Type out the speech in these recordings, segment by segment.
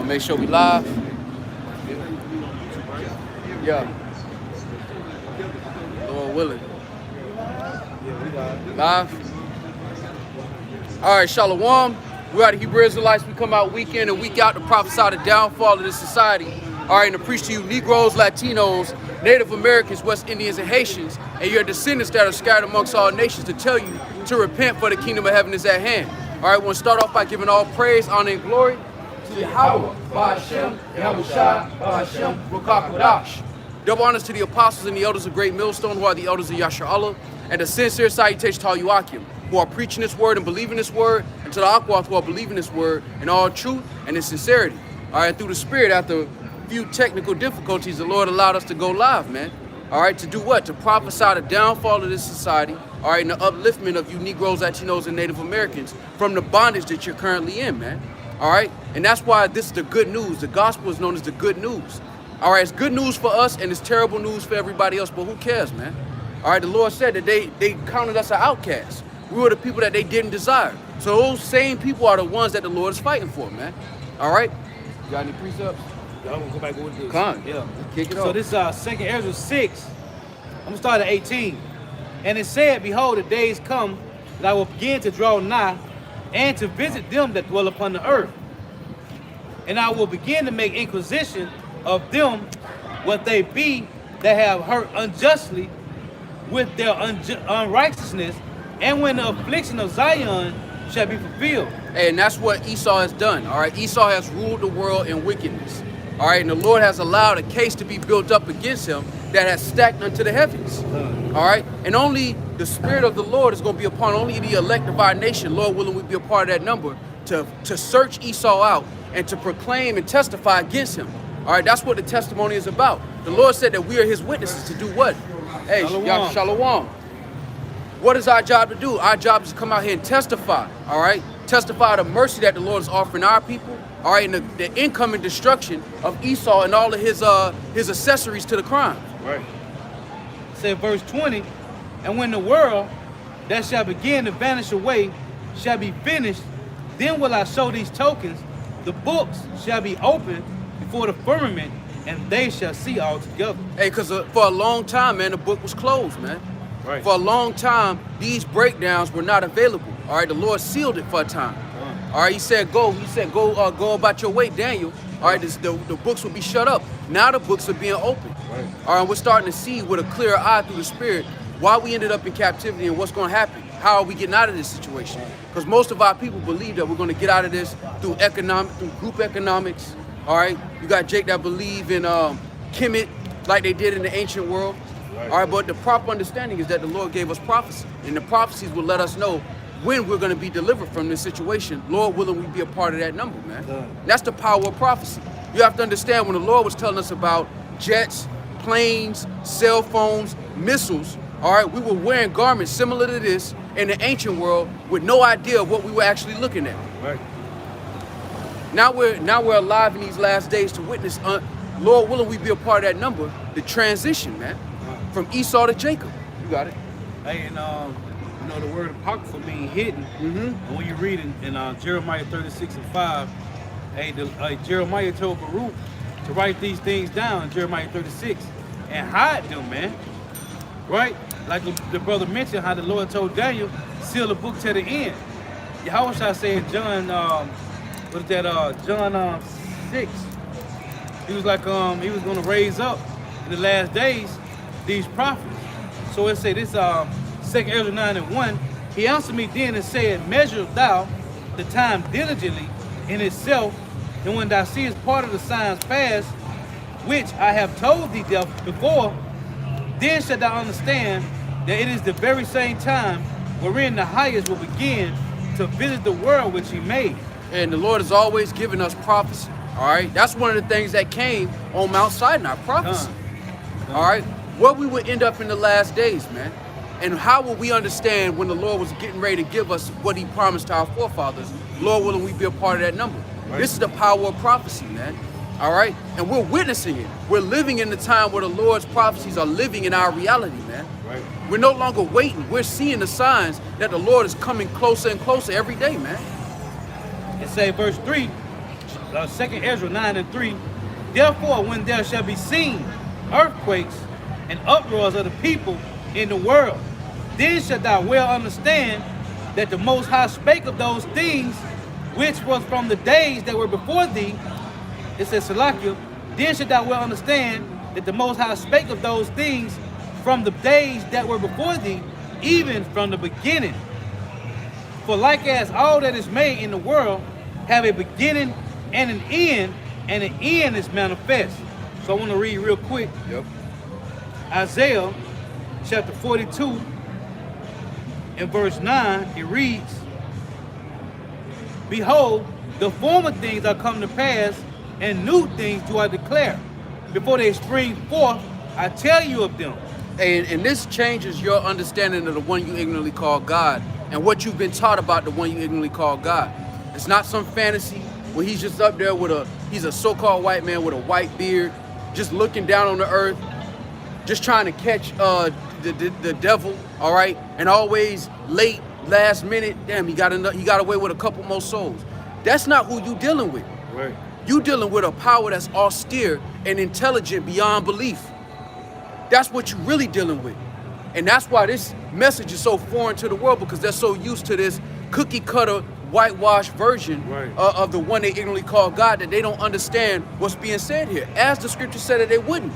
Make sure we live. Yeah. Lord willing. Live. All right, Shalom. We are the Hebrew Israelites. We come out week in and week out to prophesy the downfall of this society. All right, and to preach to you Negroes, Latinos, Native Americans, West Indians, and Haitians, and your descendants that are scattered amongst all nations, to tell you to repent, for the kingdom of heaven is at hand. All right, we want to start off by giving all praise, honor, and glory to Yahweh, Ba'ashem, Yahushua, Ba'ashem, Rukakudash. Double honors to the apostles and the elders of Great Millstone, who are the elders of Yasharallah, and a sincere salutation to all you Akim, who are preaching this word and believing this word, and to the Akwath who are believing this word in all truth and in sincerity. All right, through the Spirit, after a few technical difficulties, the Lord allowed us to go live, man. All right, to do what? To prophesy the downfall of this society, all right, and the upliftment of you Negroes, Latinos, and Native Americans from the bondage that you're currently in, man. All right, and that's why this is the good news. The gospel is known as the good news. All right, it's good news for us and it's terrible news for everybody else, but who cares, man? All right, the Lord said that they counted us an outcast. We were the people that they didn't desire. So those same people are the ones that the Lord is fighting for, man. All right? You got any precepts? I'm going to go back over this. Come on. Yeah. Kick it off. So this is 2nd Ezra 6. I'm going to start at 18. And it said, behold, the days come that I will begin to draw nigh and to visit them that dwell upon the earth. And I will begin to make inquisition of them what they be that have hurt unjustly with their unrighteousness, and when the affliction of Zion shall be fulfilled. Hey, and that's what Esau has done, all right? Esau has ruled the world in wickedness, all right? And the Lord has allowed a case to be built up against him that has stacked unto the heavens, all right? And only the Spirit of the Lord is going to be upon only the elect of our nation, Lord willing, we be a part of that number, to search Esau out and to proclaim and testify against him. All right, that's what the testimony is about. The Lord said that we are his witnesses to do what? Hey, Shalom. Shalom. What is our job to do? Our job is to come out here and testify, all right? Testify the mercy that the Lord is offering our people, all right, and the incoming destruction of Esau and all of his accessories to the crime. Right. It said verse 20, and when the world that shall begin to vanish away shall be finished, then will I show these tokens. The books shall be opened before the firmament, and they shall see all together. Hey, because for a long time, man, the book was closed, man. Right. For a long time, these breakdowns were not available. All right, the Lord sealed it for a time. All right, he said, go about your way, Daniel. All right, the books will be shut up. Now the books are being opened. Right. All right, we're starting to see with a clear eye through the Spirit why we ended up in captivity and what's going to happen. How are we getting out of this situation? Because most of our people believe that we're going to get out of this through group economics. All right, you got Jake that believe in Kemet like they did in the ancient world. Right. All right, but the proper understanding is that the Lord gave us prophecy, and the prophecies will let us know when we're going to be delivered from this situation. Lord willing, we be a part of that number, man. That's the power of prophecy. You have to understand, when the Lord was telling us about jets, planes, cell phones, missiles, all right, we were wearing garments similar to this in the ancient world with no idea of what we were actually looking at. Right. Now we're alive in these last days to witness, Lord willing, we be a part of that number, the transition, man, from Esau to Jacob. You got it. Hey, and you know, the word apocrypha means hidden. And when you read in Jeremiah 36 and 5, hey, Jeremiah told Baruch to write these things down in Jeremiah 36 and hide them, man. Right? Like the brother mentioned, how the Lord told Daniel, seal the book to the end. Yahushua said, John, John 6. He was like, he was going to raise up in the last days these prophets. So it say this, 2nd Ezra 9 and 1. He answered me then and said, measure thou the time diligently in itself, and when thou seest part of the signs past, which I have told thee before, then shalt thou understand that it is the very same time wherein the highest will begin to visit the world which he made. And the Lord has always given us prophecy, all right? That's one of the things that came on Mount Sinai, prophecy, all right? What we would end up in the last days, man. And how will we understand when the Lord was getting ready to give us what he promised to our forefathers? Lord willing, we be a part of that number. Right. This is the power of prophecy, man, all right? And we're witnessing it. We're living in the time where the Lord's prophecies are living in our reality, man. Right. We're no longer waiting. We're seeing the signs that the Lord is coming closer and closer every day, man. It say verse 3, 2 Ezra 9:3. Therefore, when there shall be seen earthquakes and uproars of the people in the world, then shalt thou well understand that the Most High spake of those things which was from the days that were before thee. It says, Salakia, then shalt thou well understand that the Most High spake of those things from the days that were before thee, even from the beginning. For like as all that is made in the world have a beginning and an end is manifest. So I want to read real quick. Yep. Isaiah chapter 42 and verse 9, it reads, Behold, the former things are come to pass, and new things do I declare. Before they spring forth, I tell you of them. And this changes your understanding of the one you ignorantly call God and what you've been taught about the one you ignorantly call God. It's not some fantasy where he's just up there he's a so-called white man with a white beard, just looking down on the earth, just trying to catch the devil, all right? And always late, last minute, damn, he got away with a couple more souls. That's not who you dealing with. Right. You dealing with a power that's austere and intelligent beyond belief. That's what you're really dealing with. And that's why this message is so foreign to the world, because they're so used to this cookie cutter, whitewashed version of the one they ignorantly call God, that they don't understand what's being said here, as the scripture said that they wouldn't.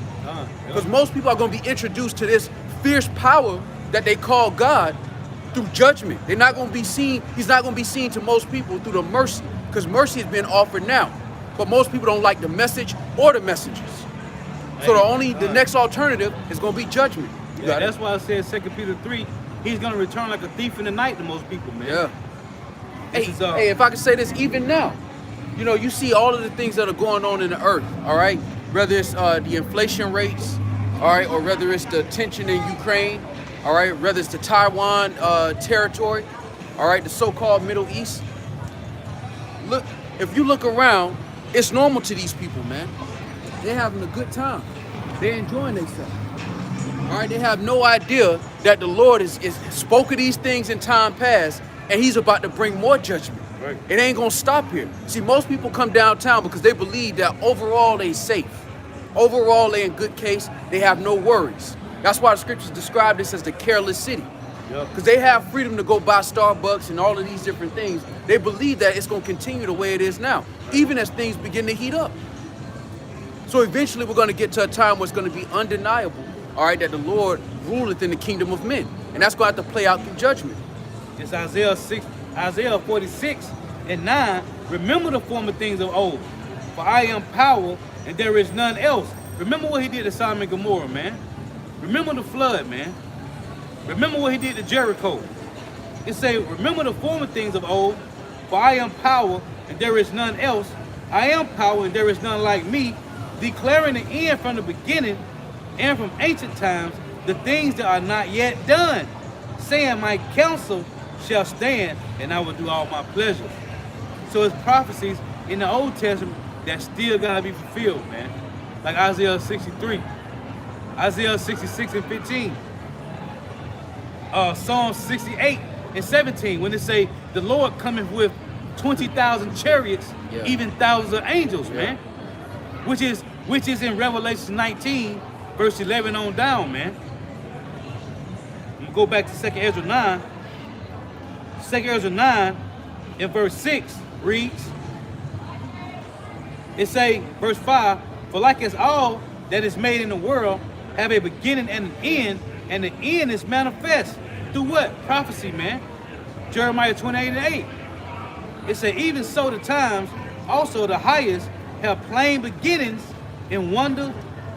Because most people are going to be introduced to this fierce power that they call God through judgment. They're not going to be seen, he's not going to be seen to most people through the mercy, because mercy is being offered now. But most people don't like the message or the messages. So the next alternative is going to be judgment. Yeah, that's why I said 2 Peter 3, he's going to return like a thief in the night to most people, man. Yeah. Hey, if I could say this, even now, you know, you see all of the things that are going on in the earth, all right? Whether it's the inflation rates, all right, or whether it's the tension in Ukraine, all right, whether it's the Taiwan territory, all right, the so-called Middle East. Look, if you look around, it's normal to these people, man. They're having a good time. They're enjoying themselves. All right, they have no idea that the Lord is spoke of these things in time past, and he's about to bring more judgment. Right. It ain't gonna stop here. See, most people come downtown because they believe that overall they safe. Overall they in good case, they have no worries. That's why the scriptures describe this as the careless city. Because they have freedom to go buy Starbucks and all of these different things. They believe that it's gonna continue the way it is now, even as things begin to heat up. So eventually we're gonna get to a time where it's gonna be undeniable, all right, that the Lord ruleth in the kingdom of men. And that's gonna have to play out through judgment. It's Isaiah 46 and 9. Remember the former things of old, for I am power and there is none else. Remember what he did to Sodom and Gomorrah, man. Remember the flood, man. Remember what he did to Jericho. It say, remember the former things of old, for I am power and there is none else. I am power and there is none like me, declaring the end from the beginning and from ancient times, the things that are not yet done, saying my counsel shall stand and I will do all my pleasure. So it's prophecies in the Old Testament that still gotta be fulfilled, man. Like Isaiah 63, Isaiah 66 and 15, Psalm 68 and 17, when they say the Lord cometh with 20,000 chariots, even thousands of angels, man. Which is in Revelation 19, verse 11 on down, man. You go back to 2 Ezra 9. 2 Ezra 9 in verse 6 reads, it say, verse 5, for like as all that is made in the world have a beginning and an end is manifest. Through what? Prophecy, man. Jeremiah 28 and 8. It say, even so the times also the highest have plain beginnings in wonder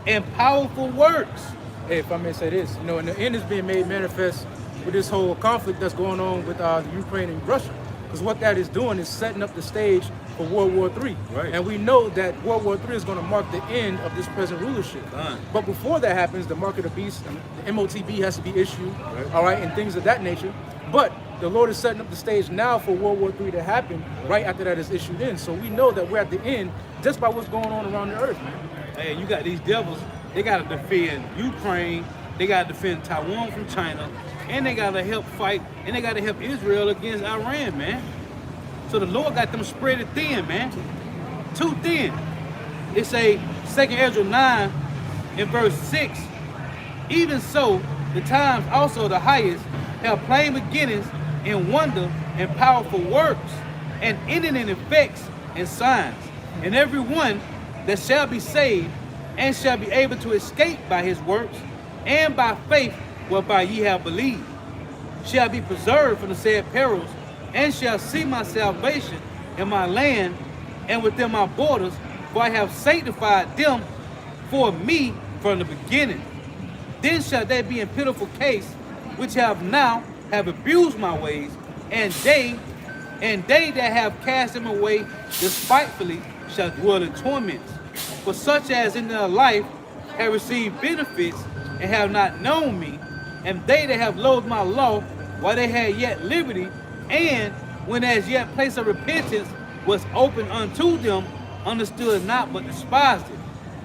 and powerful works. Hey, if I may say this, you know, and the end is being made manifest with this whole conflict that's going on with the Ukraine and Russia. Because what that is doing is setting up the stage for World War III. Right. And we know that World War III is going to mark the end of this present rulership. But before that happens, the mark of the beast, the MOTB has to be issued, all right, and things of that nature. But the Lord is setting up the stage now for World War III to happen right after that is issued in. So we know that we're at the end just by what's going on around the earth, man. Hey, you got these devils, they got to defend Ukraine, they got to defend Taiwan from China, and they got to help fight, and they got to help Israel against Iran, man. So the Lord got them spread it thin, man. too thin. It say 2nd Ezra 9 in verse 6. Even so, the times also the highest have plain beginnings in wonder and powerful works, and ending in effects and signs. And every one that shall be saved and shall be able to escape by his works and by faith whereby ye have believed, shall be preserved from the said perils, and shall see my salvation in my land and within my borders, for I have sanctified them for me from the beginning. Then shall they be in pitiful case, which have abused my ways, and they that have cast them away despitefully shall dwell in torments. For such as in their life have received benefits and have not known me, and they that have loathed my law while they had yet liberty, and when as yet place of repentance was open unto them, understood not but despised it.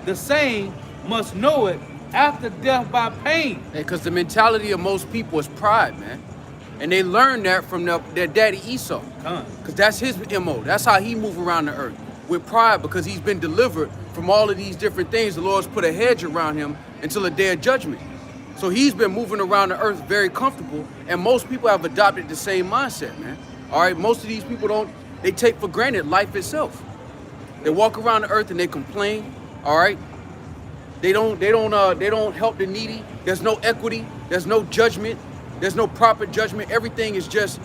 The same must know it after death by pain. Because the mentality of most people is pride, man. And they learned that from their daddy Esau. Because that's his MO. That's how he move around the earth. With pride, because he's been delivered from all of these different things. The Lord's put a hedge around him until the day of judgment. So he's been moving around the earth very comfortable. And most people have adopted the same mindset, man. All right, most of these people they take for granted life itself. They walk around the earth and they complain, all right? They don't help the needy. There's no equity. There's no judgment. There's no proper judgment. Everything is just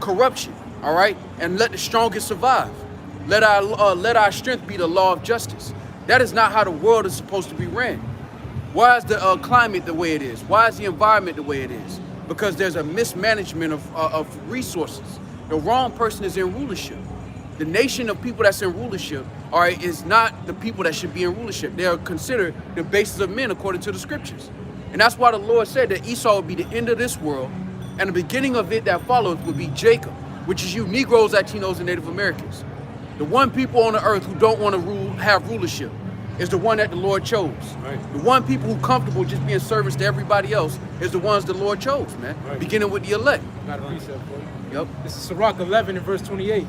corruption, all right? And let the strongest survive. Let our strength be the law of justice. That is not how the world is supposed to be ran. Why is the climate the way it is? Why is the environment the way it is? Because there's a mismanagement of resources. The wrong person is in rulership. The nation of people that's in rulership, all right, is not the people that should be in rulership. They are considered the basis of men according to the scriptures. And that's why the Lord said that Esau would be the end of this world, and the beginning of it that follows would be Jacob, which is you Negroes, Latinos, and Native Americans. The one people on the earth who don't want to have rulership is the one that the Lord chose. Right. The one people who comfortable just being servants to everybody else is the ones the Lord chose, man. Right. Beginning with the elect. Got a precept for you. Yep. This is Sirach 11 and verse 28.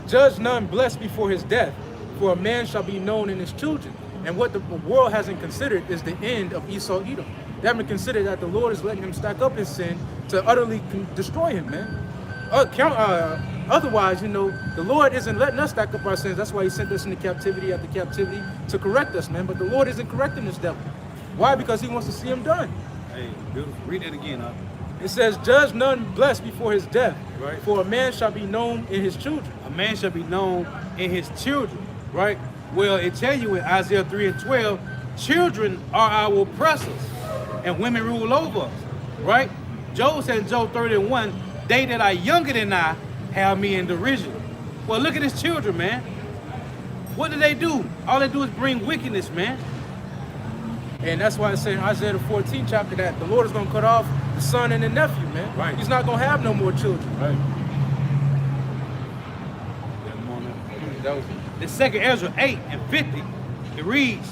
Judge none blessed before his death, for a man shall be known in his children. And what the world hasn't considered is the end of Esau Edom. They haven't considered that the Lord is letting him stack up his sin to utterly destroy him, man. Otherwise, the Lord isn't letting us stack up our sins. That's why he sent us into captivity after captivity to correct us, man. But the Lord isn't correcting this devil. Why? Because he wants to see him done. Hey, beautiful. Read it again, huh? It says, judge none blessed before his death, right? For a man shall be known in his children. A man shall be known in his children, right? Well, it tells you in Isaiah 3 and 12, children are our oppressors, and women rule over us, right? Job said in Job 31, they that are younger than I have me in derision. Well, look at his children, man. What do? All they do is bring wickedness, man. And that's why it says in Isaiah the 14th chapter that the Lord is going to cut off the son and the nephew, man. Right. He's not going to have no more children. Right. The 2nd Ezra 8 and 50, it reads,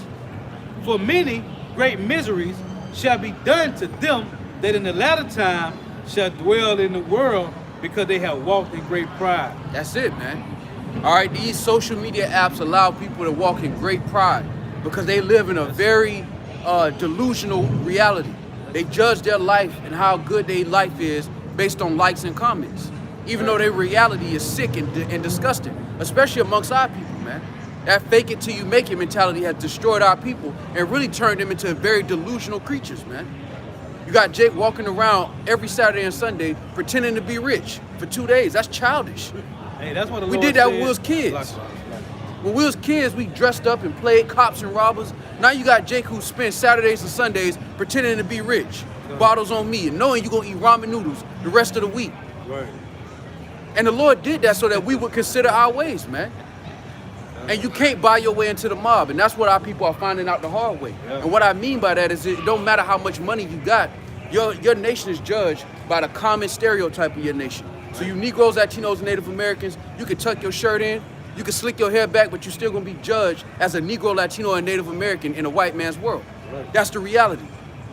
for many great miseries shall be done to them that in the latter time shall dwell in the world, because they have walked in great pride. That's it, man. All right, these social media apps allow people to walk in great pride because they live in a very delusional reality. They judge their life and how good their life is based on likes and comments, even though their reality is sick and disgusting, especially amongst our people, man. That fake it till you make it mentality has destroyed our people and really turned them into very delusional creatures, man. You got Jake walking around every Saturday and Sunday pretending to be rich for 2 days. That's childish. Hey, that's what the we Lord did that said. when we was kids. When we was kids, we dressed up and played cops and robbers. Now you got Jake who spends Saturdays and Sundays pretending to be rich. Bottles on me and knowing you're going to eat ramen noodles the rest of the week. Right. And the Lord did that so that we would consider our ways, man. And you can't buy your way into the mob. And that's what our people are finding out the hard way. Yeah. And what I mean by that is it don't matter how much money you got. Your nation is judged by the common stereotype of your nation. So you Negroes, Latinos, and Native Americans, you can tuck your shirt in, you can slick your hair back, but you're still going to be judged as a Negro, Latino, and Native American in a white man's world. Right. That's the reality.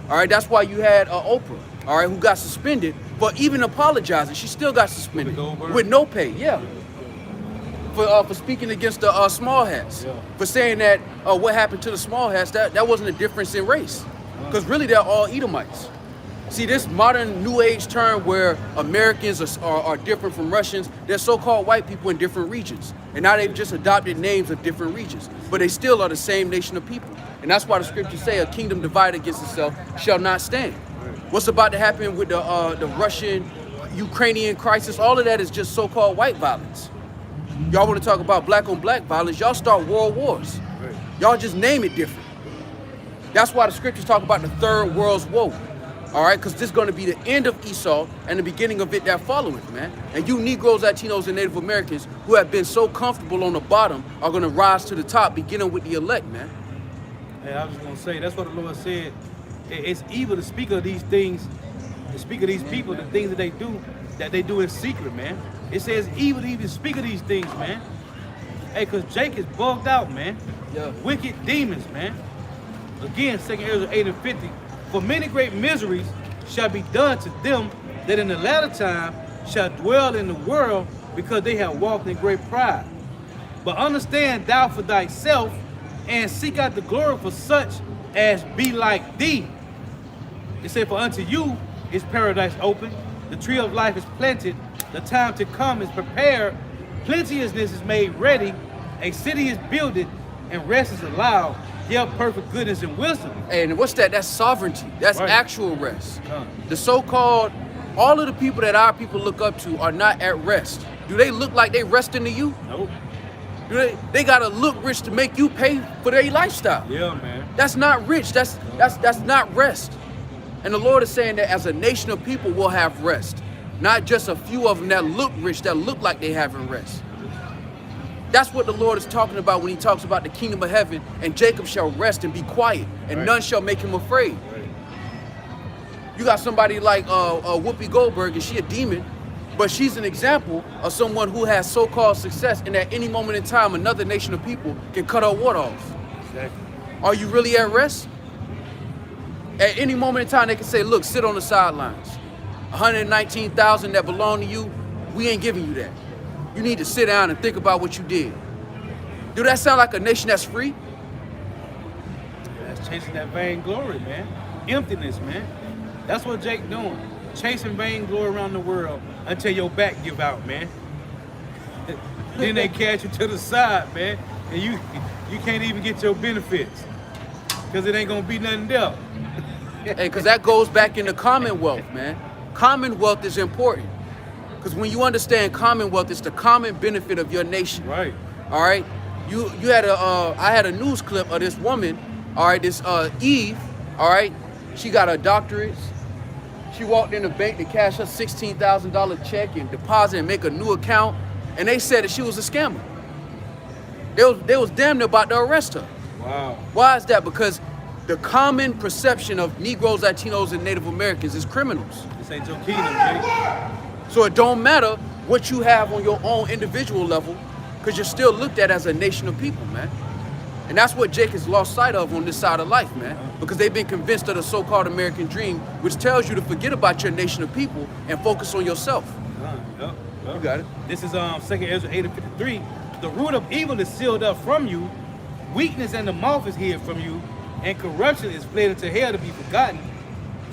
All right, that's why you had Oprah, all right, who got suspended, but even apologizing, she still got suspended with no pay, yeah. for speaking against the small hats, for saying that what happened to the small hats, that wasn't a difference in race, because really they're all Edomites. See, this modern New Age term where Americans are different from Russians, they're so-called white people in different regions. And now they've just adopted names of different regions. But they still are the same nation of people. And that's why the scriptures say a kingdom divided against itself shall not stand. What's about to happen with the Russian-Ukrainian crisis, all of that is just so-called white violence. Y'all want to talk about black on black violence, y'all start world wars. Y'all just name it different. That's why the scriptures talk about the third world's woe. All right, because this is going to be the end of Esau and the beginning of it that followeth, man. And you Negroes, Latinos, and Native Americans who have been so comfortable on the bottom are going to rise to the top, beginning with the elect, man. Hey, I was just going to say, that's what the Lord said. It's evil to speak of these things, to speak of these people, the things that they do in secret, man. It says evil to even speak of these things, man. Hey, because Jake is bugged out, man. Yeah. Wicked demons, man. Again, 2 Ezra 8 and 50. For many great miseries shall be done to them that in the latter time shall dwell in the world, because they have walked in great pride. But understand thou for thyself, and seek out the glory for such as be like thee. It said, for unto you is paradise open, the tree of life is planted, the time to come is prepared, plenteousness is made ready, a city is builded, and rest is allowed. Yeah, perfect goodness and wisdom. And what's that? That's sovereignty. That's Right. actual rest. The so-called, all of the people that our people look up to are not at rest. Do they look like they resting to you? Nope. Do they gotta look rich to make you pay for their lifestyle? Yeah, man. That's not rich. That's not rest. And the Lord is saying that as a nation of people will have rest. Not just a few of them that look rich, that look like they having rest. That's what the Lord is talking about when he talks about the kingdom of heaven, and Jacob shall rest and be quiet, and none shall make him afraid. You got somebody like Whoopi Goldberg, and she a demon, but she's an example of someone who has so-called success, and at any moment in time, another nation of people can cut her water off. Exactly. Are you really at rest? At any moment in time, they can say, look, sit on the sidelines. 119,000 that belong to you, we ain't giving you that. You need to sit down and think about what you did. Do that sound like a nation that's free? That's chasing that vain glory, man. Emptiness, man. That's what Jake doing. Chasing vain glory around the world until your back give out, man. Then they catch you to the side, man, and you can't even get your benefits because it ain't gonna be nothing there. Hey, because that goes back into commonwealth, man. Commonwealth is important. Because when you understand commonwealth, it's the common benefit of your nation. Right. All right. You had I had a news clip of this woman. All right. This Eve. All right. She got her doctorates. She walked in the bank to cash her $16,000 check and deposit and make a new account. And they said that she was a scammer. They was damn near about to arrest her. Wow. Why is that? Because the common perception of Negroes, Latinos, and Native Americans is criminals. This ain't your kingdom, Jake. So it don't matter what you have on your own individual level, because you're still looked at as a nation of people, man. And that's what Jake has lost sight of on this side of life, man. Because they've been convinced of the so-called American dream, which tells you to forget about your nation of people and focus on yourself. Yep. You got it. This is 2 Ezra 8 and 53. The root of evil is sealed up from you, weakness and the mouth is hid from you, and corruption is fled into hell to be forgotten.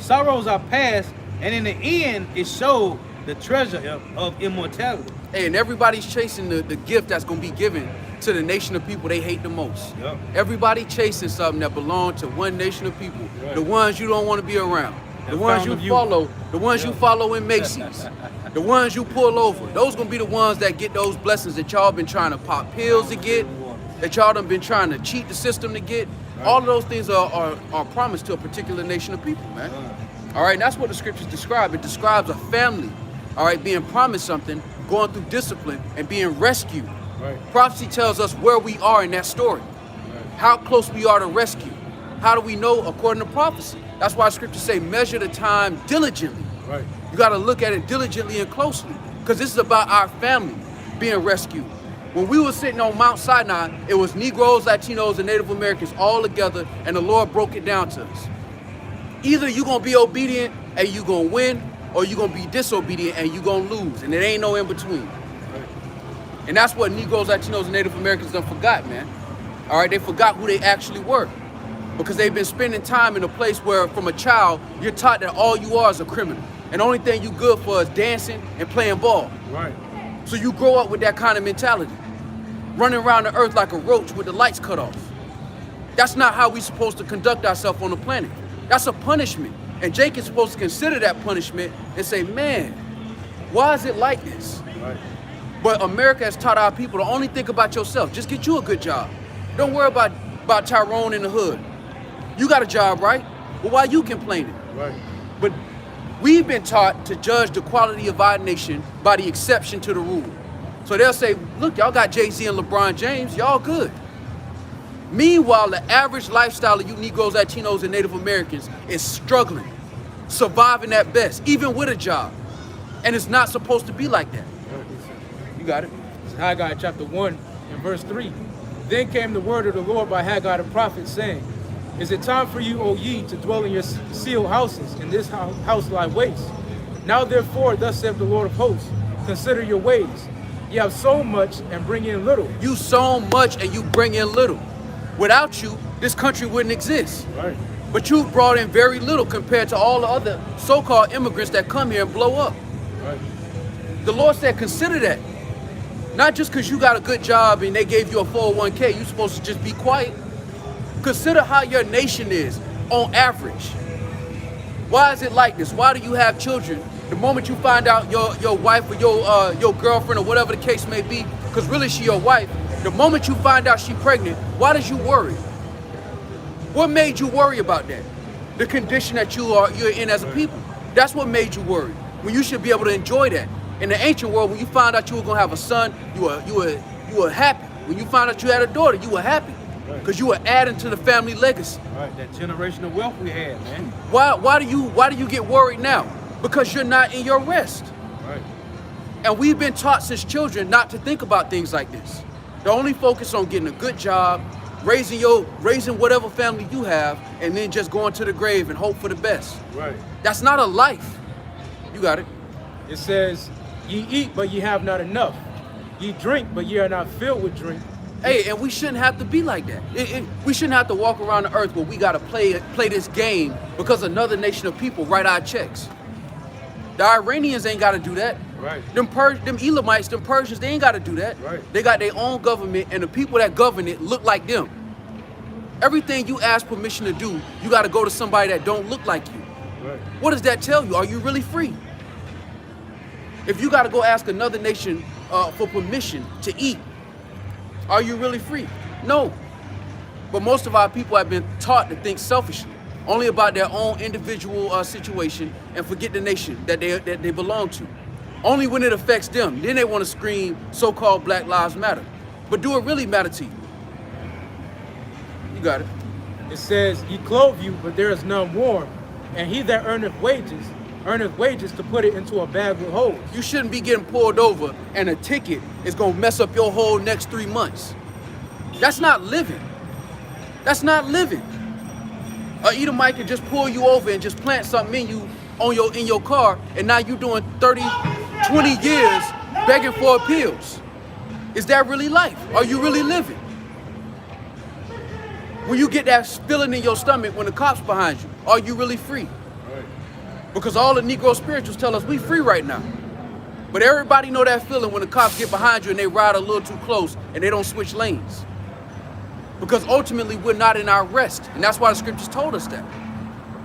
Sorrows are past, and in the end it showed the treasure of immortality. Hey, and everybody's chasing the gift that's going to be given to the nation of people they hate the most. Yep. Everybody chasing something that belongs to one nation of people. Right. The ones you don't want to be around. The That ones found you of you. follow. The ones you follow in Macy's. The ones you pull over. Those going to be the ones that get those blessings that y'all been trying to pop pills to get, that y'all done been trying to cheat the system to get. Right. All of those things are promised to a particular nation of people, man. All right, and that's what the scriptures describe. It describes a family, all right, being promised something, going through discipline, and being rescued. Right. Prophecy tells us where we are in that story, how close we are to rescue. How do we know? According to prophecy. That's why scriptures say measure the time diligently. Right. You got to look at it diligently and closely, because this is about our family being rescued. When we were sitting on Mount Sinai, it was Negroes, Latinos, and Native Americans all together, and the Lord broke it down to us. Either you're going to be obedient and you're going to win, or you're going to be disobedient and you're going to lose, and it ain't no in between. And that's what Negroes, Latinos, and Native Americans done forgot, man. All right, they forgot who they actually were. Because they've been spending time in a place where, from a child, you're taught that all you are is a criminal. And the only thing you good for is dancing and playing ball. Right. So you grow up with that kind of mentality. Running around the earth like a roach with the lights cut off. That's not how we're supposed to conduct ourselves on the planet. That's a punishment. And Jake is supposed to consider that punishment and say, man, why is it like this? Right. But America has taught our people to only think about yourself. Just get you a good job. Don't worry about Tyrone in the hood. You got a job, right? Well, why you complaining? Right. But we've been taught to judge the quality of our nation by the exception to the rule. So they'll say, look, y'all got Jay-Z and LeBron James, y'all good. Meanwhile, the average lifestyle of you Negroes, Latinos, and Native Americans is struggling, surviving at best, even with a job. And it's not supposed to be like that. You got it. It's Haggai chapter 1 and verse 3. Then came the word of the Lord by Haggai the prophet, saying, Is it time for you, O ye, to dwell in your sealed houses, and this house lie waste? Now therefore, thus saith the Lord of hosts, consider your ways. You have sown much and bring in little. You sown much and you bring in little. Without you, this country wouldn't exist. Right. But you've brought in very little compared to all the other so-called immigrants that come here and blow up. Right. The Lord said, consider that. Not just because you got a good job and they gave you a 401k, you're supposed to just be quiet. Consider how your nation is on average. Why is it like this? Why do you have children? The moment you find out your wife or your girlfriend or whatever the case may be, because really she your wife, the moment you find out she's pregnant, why does you worry? What made you worry about that? The condition that you're in as a people. That's what made you worry. When you should be able to enjoy that. In the ancient world, when you found out you were gonna have a son, you were happy. When you found out you had a daughter, you were happy. Because you were adding to the family legacy. Right. That generational wealth we had, man. Why do you get worried now? Because you're not in your rest. Right. And we've been taught since children not to think about things like this. To only focus on getting a good job, raising whatever family you have, and then just going to the grave and hope for the best. Right. That's not a life. You got it. It says, Ye eat, but ye have not enough. Ye drink, but ye are not filled with drink. Hey, and we shouldn't have to be like that. We shouldn't have to walk around the earth where we got to play this game because another nation of people write our checks. The Iranians ain't got to do that. Right. Them Elamites, them Persians, they ain't got to do that. Right. They got their own government, and the people that govern it look like them. Everything you ask permission to do, you got to go to somebody that don't look like you. Right. What does that tell you? Are you really free? If you got to go ask another nation for permission to eat, are you really free? No. But most of our people have been taught to think selfishly, only about their own individual situation, and forget the nation that they belong to. Only when it affects them, then they want to scream so-called Black Lives Matter. But do it really matter to you? You got it. It says, Ye clothe you, but there is none warm. And he that earneth wages to put it into a bag with holes. You shouldn't be getting pulled over and a ticket is going to mess up your whole next 3 months. That's not living. That's not living. Edomite can just pull you over and just plant something in you in your car, and now you're doing 30, 20 years begging for appeals. Is that really life? Are you really living? When you get that feeling in your stomach when the cop's behind you, are you really free? Right. Because all the Negro spirituals tell us we free right now. But everybody know that feeling when the cops get behind you and they ride a little too close and they don't switch lanes. Because ultimately we're not in our rest. And that's why the scriptures told us that.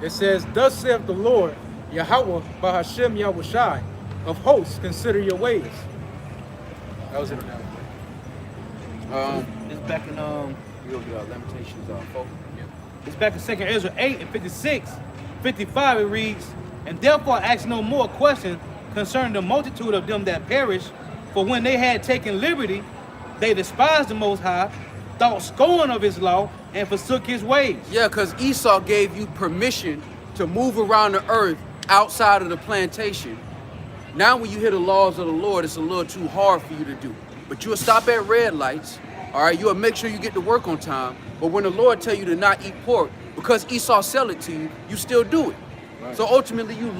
It says, Thus saith the Lord, Yahweh, Bahashem Yahushai, of hosts, consider your ways. That was it. It's back in we'll get our Lamentations 4. Yeah. It's back in 2 Ezra 8 and 56, 55 it reads, And therefore ask no more question concerning the multitude of them that perish, for when they had taken liberty, they despised the Most High, thought scorn of his law, and forsook his ways. Yeah, because Esau gave you permission to move around the earth outside of the plantation. Now when you hear the laws of the Lord, it's a little too hard for you to do. But you'll stop at red lights, all right? You'll make sure you get to work on time. But when the Lord tell you to not eat pork, because Esau sell it to you, you still do it. Right. So ultimately you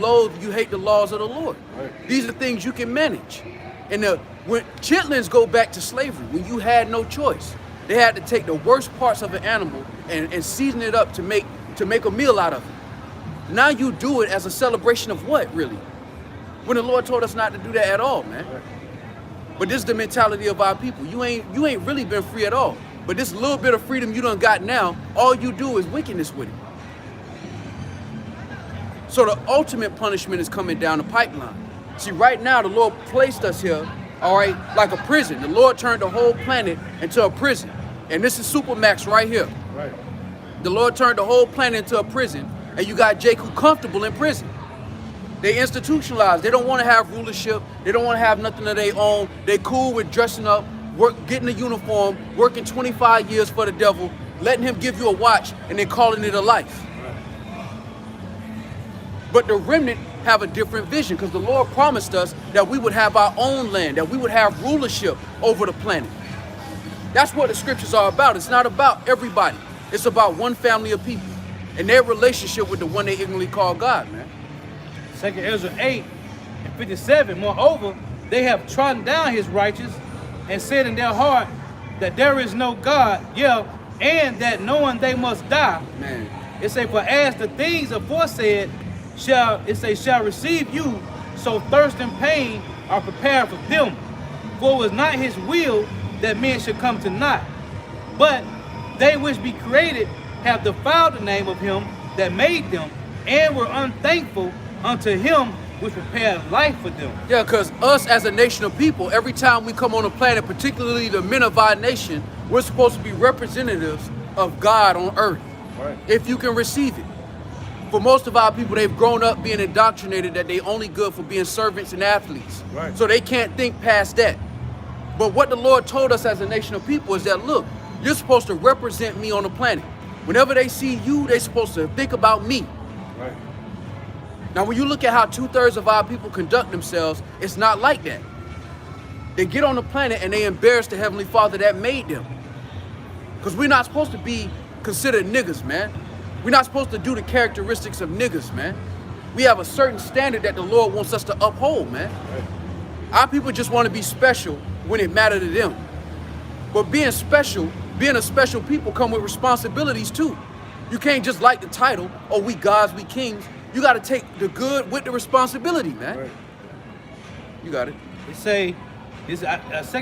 hate the laws of the Lord. Right. These are things you can manage. And when chitlins go back to slavery, when you had no choice, they had to take the worst parts of an animal and season it up to make a meal out of it. Now you do it as a celebration of what, really? When the Lord told us not to do that at all, man. But this is the mentality of our people. You ain't really been free at all. But this little bit of freedom you done got now, all you do is wickedness with it. So the ultimate punishment is coming down the pipeline. See, right now the Lord placed us here, all right, like a prison. The Lord turned the whole planet into a prison. And this is Supermax right here. Right. The Lord turned the whole planet into a prison, and you got Jake who comfortable in prison. They institutionalized. They don't want to have rulership. They don't want to have nothing of their own. They cool with dressing up, getting a uniform, working 25 years for the devil, letting him give you a watch, and then calling it a life. But the remnant have a different vision, because the Lord promised us that we would have our own land, that we would have rulership over the planet. That's what the scriptures are about. It's not about everybody. It's about one family of people and their relationship with the one they ignorantly call God, man. 2 Ezra 8 and 57, moreover, they have trodden down his righteous and said in their heart that there is no God, and that knowing they must die. Man. It say, for as the things aforesaid shall receive you, so thirst and pain are prepared for them. For it was not his will that men should come to naught. But they which be created have defiled the name of him that made them, and were unthankful unto him which prepared life for them. Yeah, because us as a nation of people, every time we come on the planet, particularly the men of our nation, we're supposed to be representatives of God on earth. Right. If you can receive it. For most of our people, they've grown up being indoctrinated that they only good for being servants and athletes. Right. So they can't think past that. But what the Lord told us as a nation of people is that, look, you're supposed to represent me on the planet. Whenever they see you, they're supposed to think about me. Right. Now, when you look at how 2/3 of our people conduct themselves, it's not like that. They get on the planet and they embarrass the Heavenly Father that made them. Because we're not supposed to be considered niggas, man. We're not supposed to do the characteristics of niggas, man. We have a certain standard that the Lord wants us to uphold, man. Right. Our people just want to be special when it matters to them. But being a special people come with responsibilities too. You can't just like the title, oh, we gods, we kings. You got to take the good with the responsibility, man. Right. You got it. It say, this 2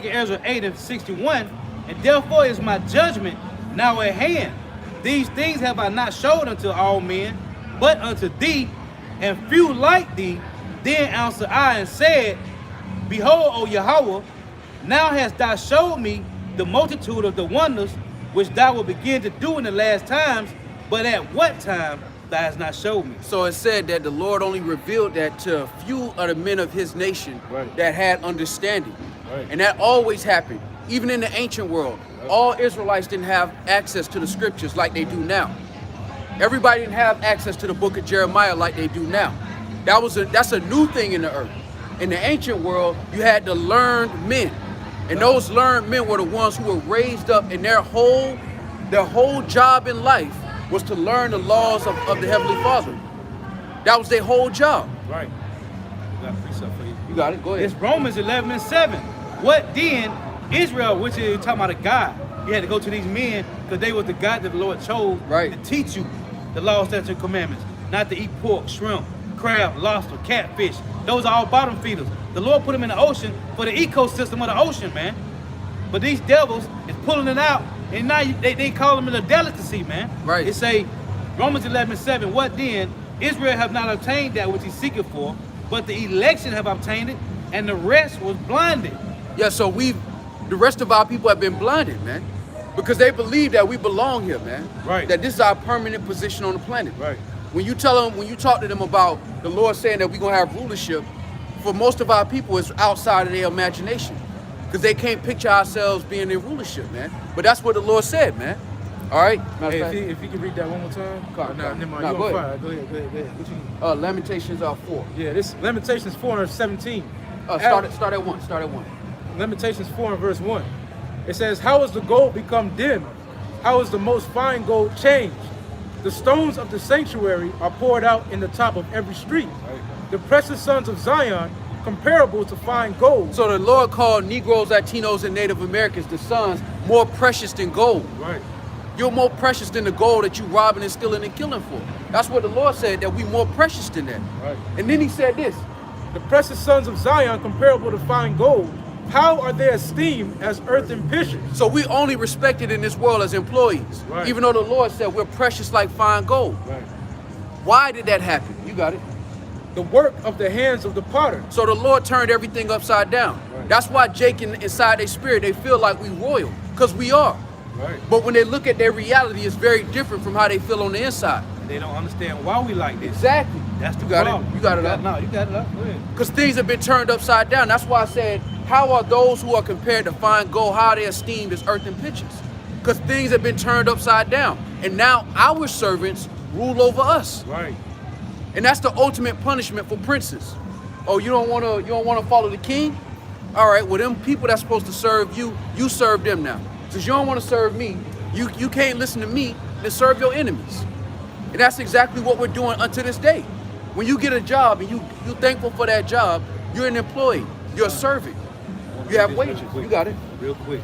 Ezra 8 and 61, and therefore is my judgment now at hand. These things have I not showed unto all men, but unto thee, and few like thee. Then answered I and said, Behold, O Yahweh, now hast thou showed me the multitude of the wonders which thou wilt begin to do in the last times, but at what time thou hast not showed me. So it said that the Lord only revealed that to a few of the men of his nation Right. that had understanding. Right. And that always happened. Even in the ancient world, all Israelites didn't have access to the scriptures like they do now. Everybody didn't have access to the book of Jeremiah like they do now. That's a new thing in the earth. In the ancient world, you had the learned men. And those learned men were the ones who were raised up, and their whole job in life was to learn the laws of the Heavenly Father. That was their whole job. Right. I got a precept for you. You got it, go ahead. It's Romans 11 and 7. What then Israel, which is talking about a God, you had to go to these men because they was the God that the Lord chose Right. to teach you the law, statutes, and commandments. Not to eat pork, shrimp, crab, lobster, catfish. Those are all bottom feeders. The Lord put them in the ocean for the ecosystem of the ocean, man. But these devils is pulling it out, and now they call them in a delicacy, man. Right. It say, Romans 11:7. What then? Israel have not obtained that which he seeketh for, but the election have obtained it, and the rest was blinded. Yeah, so the rest of our people have been blinded, man. Because they believe that we belong here, man. Right. That this is our permanent position on the planet. Right. When you talk to them about the Lord saying that we're going to have rulership, for most of our people, it's outside of their imagination. Because they can't picture ourselves being in rulership, man. But that's what the Lord said, man. All right? Matter of Hey, fact, if you can read that one more time. Never mind. Nah, You go on ahead. fire. Go ahead. What you need? Lamentations 4. Yeah, this Lamentations 4:17. Start at 1. Lamentations 4 and verse 1. It says, how is the gold become dim? How is the most fine gold changed? The stones of the sanctuary are poured out in the top of every street. The precious sons of Zion comparable to fine gold. So the Lord called Negroes, Latinos, and Native Americans, the sons, more precious than gold. Right. You're more precious than the gold that you robbing and stealing and killing for. That's what the Lord said, that we more precious than that. Right. And then he said this. The precious sons of Zion comparable to fine gold. How are they esteemed as earthen pitchers? So we only respected in this world as employees. Right. Even though the Lord said we're precious like fine gold. Right. Why did that happen? You got it. The work of the hands of the potter. So the Lord turned everything upside down. Right. That's why Jake inside their spirit, they feel like we royal, because we are. Right. But when they look at their reality, it's very different from how they feel on the inside. They don't understand why we like this. Exactly. That's the You got problem. it. You got it up. No, you got it up. Go ahead. Because things have been turned upside down. That's why I said, how are those who are compared to fine gold, how are they esteemed as earthen pitchers? Because things have been turned upside down. And now our servants rule over us. Right. And that's the ultimate punishment for princes. Oh, you don't want to follow the king? All right, well, them people that's supposed to serve you, you serve them now. Since you don't want to serve me, you can't listen to me, then serve your enemies. And that's exactly what we're doing unto this day. When you get a job and you're thankful for that job, you're an employee, you're a servant. You have wages. You got it. Real quick.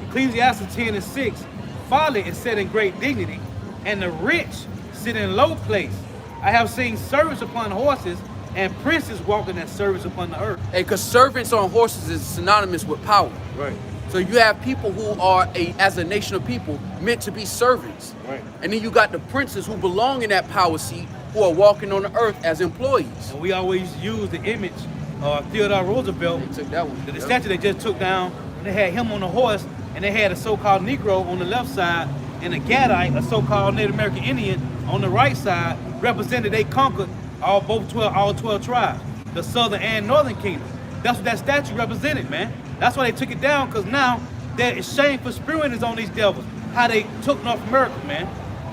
Ecclesiastes 10:6. Folly is set in great dignity, and the rich sit in low place. I have seen servants upon horses, and princes walking as servants upon the earth. Hey, because servants on horses is synonymous with power. Right. So you have people who are, as a nation of people, meant to be servants. Right. And then you got the princes who belong in that power seat, who are walking on the earth as employees. And we always use the image of Theodore Roosevelt. They took that one. The Yep. statue they just took down, and they had him on the horse, and they had a so-called Negro on the left side, and a Gadite, a so-called Native American Indian, on the right side, represented they conquered all 12 tribes, the southern and northern kingdom. That's what that statue represented, man. That's why they took it down, because now there is shameful spewing is on these devils. How they took North America, man,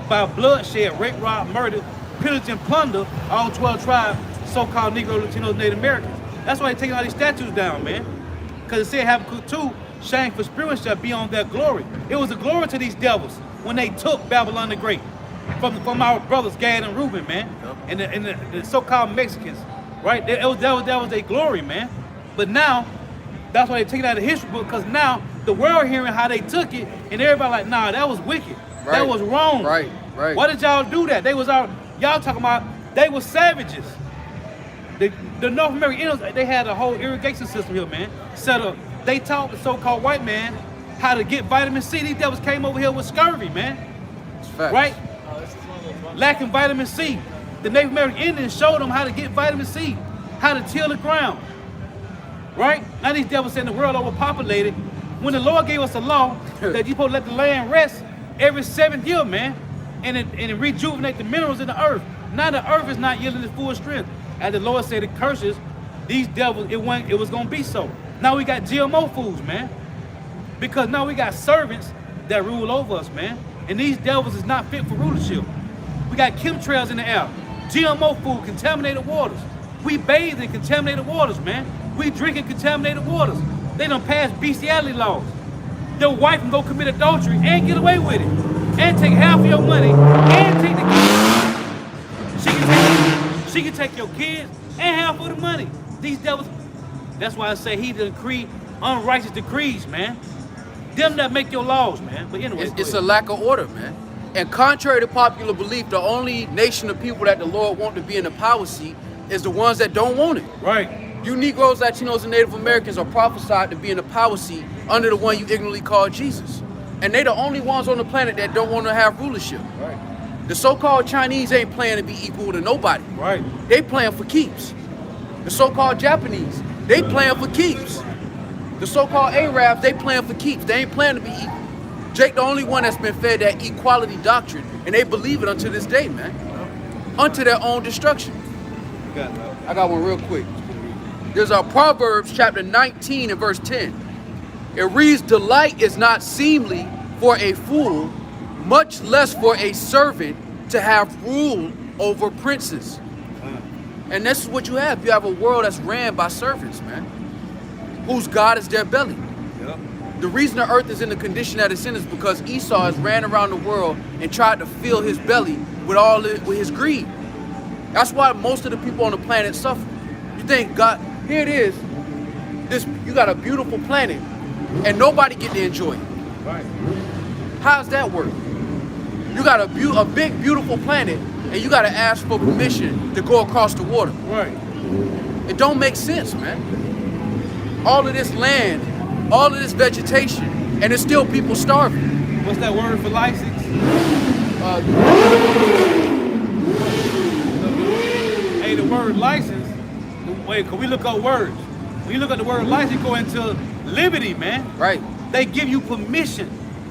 by bloodshed, rape, rob, murder, pillage, and plunder all 12 tribes, so-called Negro, Latinos, Native Americans. That's why they taking all these statues down, man. Because it said Habakkuk 2, shameful spewing shall be on their glory. It was a glory to these devils when they took Babylon the Great from our brothers Gad and Reuben, man, and the so-called Mexicans, right? That was their glory, man. But now, that's why they take it out of the history book, because now the world hearing how they took it, and everybody like, nah, that was wicked. Right. That was wrong. Right. Why did y'all do that? Y'all talking about, they were savages. The North American Indians, they had a whole irrigation system here, man, set up. They taught the so-called white man how to get vitamin C. These devils came over here with scurvy, man. It's facts. Right? Lacking vitamin C. The Native American Indians showed them how to get vitamin C, how to till the ground. Right? Now these devils saying the world overpopulated. When the Lord gave us a law that you're supposed to let the land rest every 7th year, man, and it rejuvenate the minerals in the earth. Now the earth is not yielding its full strength. As the Lord said, it curses these devils, it was gonna be so. Now we got GMO foods, man. Because now we got servants that rule over us, man. And these devils is not fit for rulership. We got chemtrails in the air, GMO food, contaminated waters. We bathe in contaminated waters, man. We drink in contaminated waters. They done passed bestiality laws. Your wife can go commit adultery and get away with it. And take half of your money and take the kids. She can take your kids and half of the money. These devils, that's why I say he decree unrighteous decrees, man. Them that make your laws, man. But anyway, It's a lack of order, man. And contrary to popular belief, the only nation of people that the Lord want to be in the power seat is the ones that don't want it. right. You Negroes, Latinos, and Native Americans are prophesied to be in the power seat under the one you ignorantly call Jesus. And they the only ones on the planet that don't want to have rulership. Right. The so-called Chinese ain't playing to be equal to nobody. Right. They playing for keeps. The so-called Japanese, they playing for keeps. The so-called Arabs, they playing for keeps. They ain't playing to be equal. Jake the only one that's been fed that equality doctrine, and they believe it unto this day, man. Unto their own destruction. I got one real quick. There's a Proverbs chapter 19 and verse 10. It reads, delight is not seemly for a fool, much less for a servant to have rule over princes. And this is what you have. You have a world that's ran by servants, man, whose God is their belly. Yep. The reason the earth is in the condition that it's in is because Esau has ran around the world and tried to fill his belly with his greed. That's why most of the people on the planet suffer. You think God, here it is, You got a beautiful planet, and nobody get to enjoy it. Right. How's that work? You got a big, beautiful planet, and you got to ask for permission to go across the water. Right. It don't make sense, man. All of this land, all of this vegetation, and there's still people starving. What's that word for license? Hey, the word license. Wait, can we look up words? When you look at the word license, go into liberty, man. Right. They give you permission.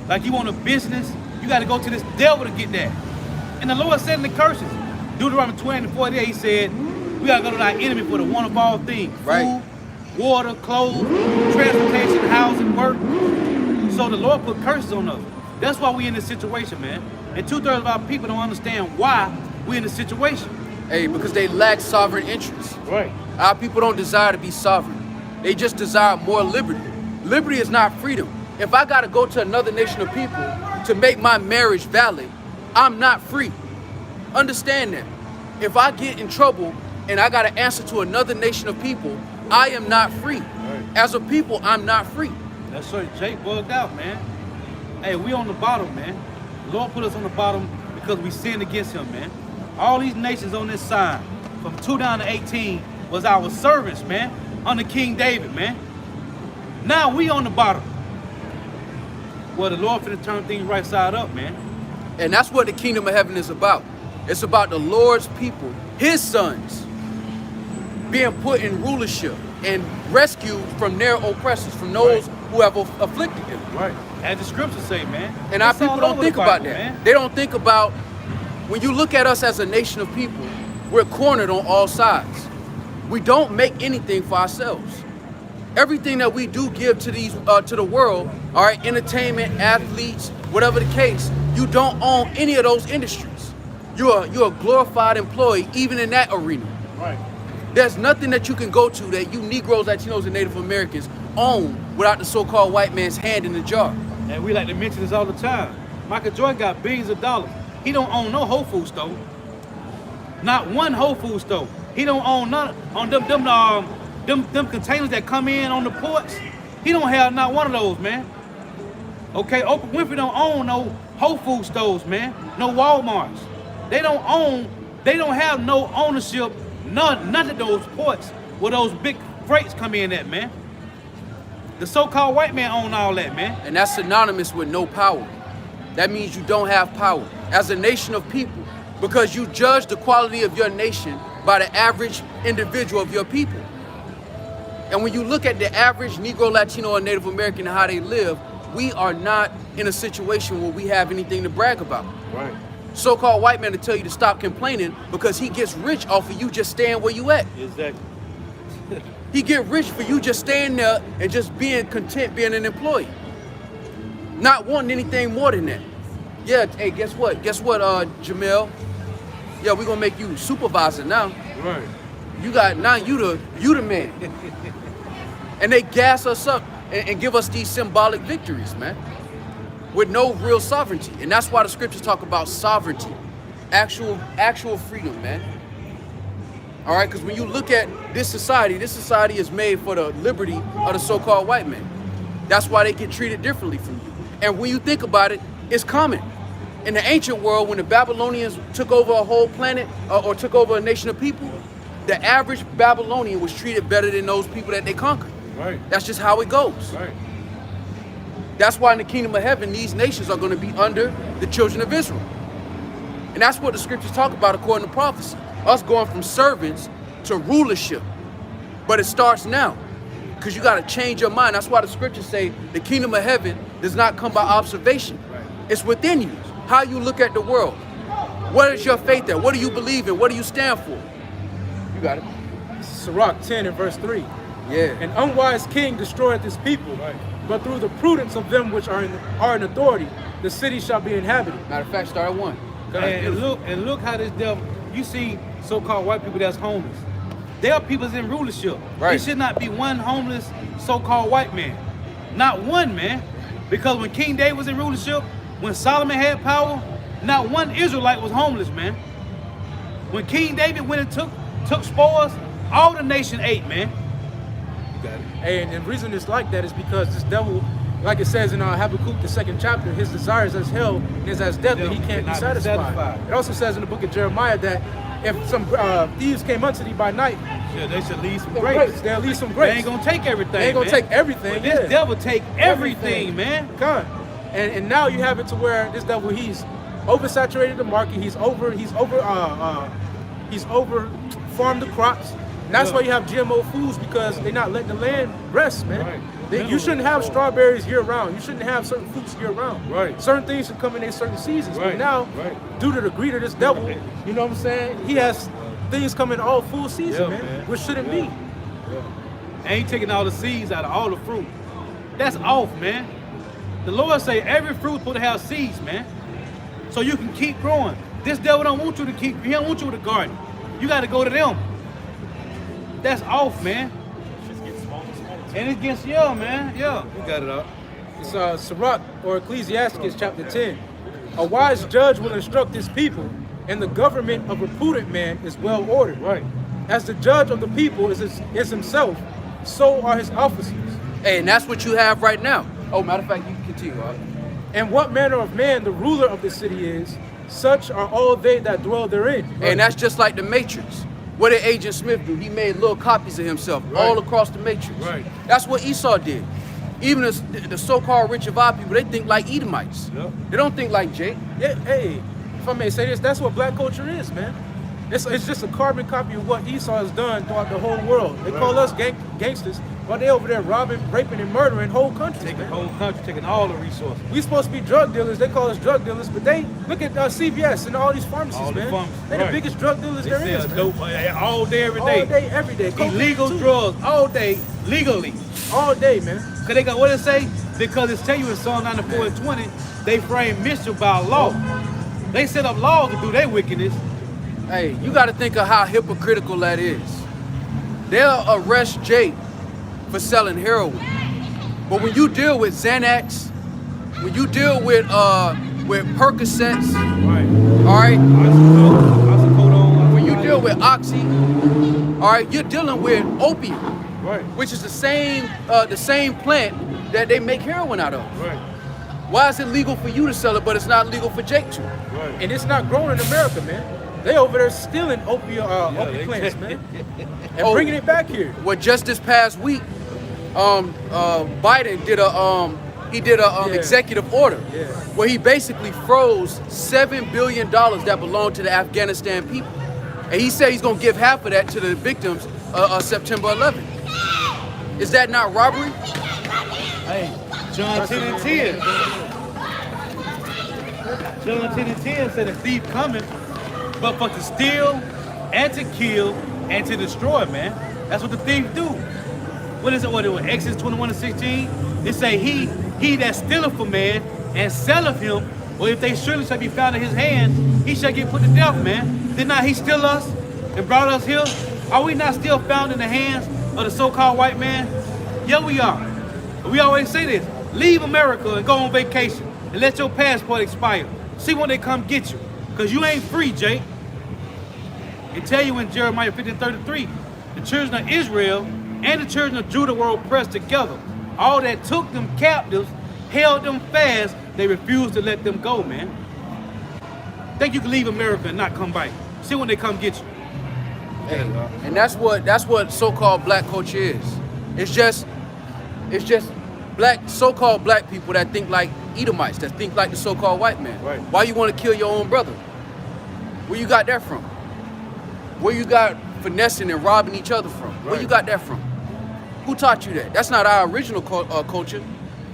Like you want a business, you got to go to this devil to get that. And the Lord said in the curses, Deuteronomy 20:48, he said, we got to go to our enemy for the one of all things. Right. Food, water, clothes, transportation, housing, work. So the Lord put curses on us. That's why we in this situation, man. And 2/3 of our people don't understand why we in this situation. Hey, because they lack sovereign interests. Right. Our people don't desire to be sovereign. They just desire more liberty. Liberty is not freedom. If I got to go to another nation of people to make my marriage valid, I'm not free. Understand that. If I get in trouble and I got to answer to another nation of people, I am not free. Right. As a people, I'm not free. That's right. Jake bugged out, man. Hey, we on the bottom, man. The Lord put us on the bottom because we sinned against him, man. All these nations on this side, from 2 down to 18, was our servants, man, under King David, man. Now we on the bottom. Well, the Lord finna turn things right side up, man. And that's what the kingdom of heaven is about. It's about the Lord's people, his sons, being put in rulership and rescued from their oppressors, from those who have afflicted them. Right. As the scriptures say, man. And our It's all people don't over think the about Bible, that. man. They don't think about, when you look at us as a nation of people, we're cornered on all sides. We don't make anything for ourselves. Everything that we do give to to the world, all right, entertainment, athletes, whatever the case, you don't own any of those industries. You're a glorified employee, even in that arena. Right. There's nothing that you can go to that you Negroes, Latinos, and Native Americans own without the so-called white man's hand in the jar. And we like to mention this all the time. Michael Jordan got billions of dollars. He don't own no Whole Food store. Not one Whole Food store. He don't own none on them containers that come in on the ports. He don't have not one of those, man. Okay, Oprah Winfrey don't own no Whole Food stores, man. No Walmarts. They don't have no ownership, none of those ports where those big freights come in at, man. The so-called white man own all that, man. And that's synonymous with no power. That means you don't have power as a nation of people, because you judge the quality of your nation by the average individual of your people. And when you look at the average Negro, Latino, and Native American and how they live, we are not in a situation where we have anything to brag about. Right. So-called white man to tell you to stop complaining because he gets rich off of you just staying where you at. Exactly. He get rich for you just staying there and just being content being an employee. Not wanting anything more than that. Yeah, hey, guess what? Jamel? Yeah, we're gonna make you supervisor now. Right. You the man. And they gas us up and give us these symbolic victories, man, with no real sovereignty. And that's why the scriptures talk about sovereignty, actual freedom, man. All right, because when you look at this society is made for the liberty of the so-called white man. That's why they get treated differently from you. And when you think about it, it's common. In the ancient world, when the Babylonians took over a whole planet or took over a nation of people, the average Babylonian was treated better than those people that they conquered. Right. That's just how it goes. Right. That's why in the kingdom of heaven, these nations are going to be under the children of Israel. And that's what the scriptures talk about according to prophecy. Us going from servants to rulership. But it starts now, because you got to change your mind. That's why the scriptures say the kingdom of heaven does not come by observation. Right. It's within you. How you look at the world. What is your faith at? What do you believe in? What do you stand for? You got it. Sirach 10 and verse 3. Yeah. An unwise king destroyeth his people, Right. but through the prudence of them which are in authority, the city shall be inhabited. Matter of fact, start at 1. And look how this devil, you see so-called white people that's homeless. There are people in rulership. Right. There should not be one homeless so-called white man. Not one, man. Because when King David was in rulership, when Solomon had power, not one Israelite was homeless, man. When King David went and took spoils, all the nation ate, man. got it. And the reason it's like that is because this devil, like it says in Habakkuk, the 2nd chapter, his desires as hell and is as death, and he can't be satisfied. It also says in the book of Jeremiah that if some thieves came unto thee by night, yeah, they should leave some grapes. They'll leave some grapes. They ain't gonna take everything. They ain't gonna take everything. But this devil take everything, man. God. And now you have it to where this devil, he's oversaturated the market. He's over farmed the crops. And that's why you have GMO foods, because they're not letting the land rest, man. Right. You shouldn't have strawberries year round. You shouldn't have certain fruits year round. Right. Certain things should come in certain seasons. Right. But now, due to the greed of this devil, you know what I'm saying? He has things coming all full season, man, which shouldn't be. Ain't taking all the seeds out of all the fruit. That's off, man. The Lord say every fruit supposed to have seeds, man. So you can keep growing. This devil don't want you to keep, he don't want you to garden. You got to go to them. That's off, man. And it gets, man. Yeah, you got it up. It's Sirach, or Ecclesiastes chapter 10. A wise judge will instruct his people, and the government of a prudent man is well ordered. Right. As the judge of the people is himself, so are his officers. Hey, and that's what you have right now. Oh, matter of fact, you can continue. All right? And what manner of man the ruler of the city is, such are all they that dwell therein. Right. And that's just like the Matrix. What did Agent Smith do? He made little copies of himself all across the Matrix. Right. That's what Esau did. Even the so-called rich of our people, they think like Edomites. Yep. They don't think like Jake. Yeah, hey, if I may say this, that's what black culture is, man. It's just a carbon copy of what Esau has done throughout the whole world. They call us gangsters, but they over there robbing, raping, and murdering whole countries. Taking the man. whole country, taking all the resources. We supposed to be drug dealers. They call us drug dealers, but they look at CVS and all these pharmacies, All the man. pharmacies, They're the biggest drug dealers They there sell is, man. dope all day, every day. All day, every day. Cocaine Illegal too. drugs all day, legally. All day, man. Cause they got what it say? Because it's tell you in Psalm 94 and 20, they frame mischief by law. They set up laws to do their wickedness. Hey, you got to think of how hypocritical that is. They'll arrest Jake for selling heroin, but when you deal with Xanax, when you deal with Percocets, Right. all right, Oxycodone. when you deal with Oxy, all right, you're dealing with opium, Right. which is the same plant that they make heroin out of. Right. Why is it legal for you to sell it, but it's not legal for Jake to? Right. And it's not growing in America, man. They over there stealing opium they- plants, man, and bringing it back here. Well, just this past week, Biden did a executive order where he basically froze $7 billion that belonged to the Afghanistan people, and he said he's gonna give half of that to the victims of September 11th. Is that not robbery? Hey, John 10 and 10. John 10 and 10 said a thief coming, but for to steal and to kill and to destroy, man. That's what the thief do. What is it? What it was? Exodus 21 and 16. It say he that stealeth a man and selleth him, or if they surely shall be found in his hand, he shall get put to death, man. Did not he steal us and brought us here? Are we not still found in the hands of the so-called white man? Yeah, we are. We always say this: leave America and go on vacation and let your passport expire. See when they come get you, because you ain't free, Jake. It tell you in Jeremiah 15:33, the children of Israel and the children of Judah were oppressed together. All that took them captives, held them fast, they refused to let them go, man. Think you can leave America and not come back. See when they come get you. Hey, and that's what so-called black culture is. It's just so-called black people that think like Edomites, that think like the so-called white man. Right. Why you want to kill your own brother? Where you got that from? Where you got finessing and robbing each other from? Where you got that from? Who taught you that? That's not our original culture.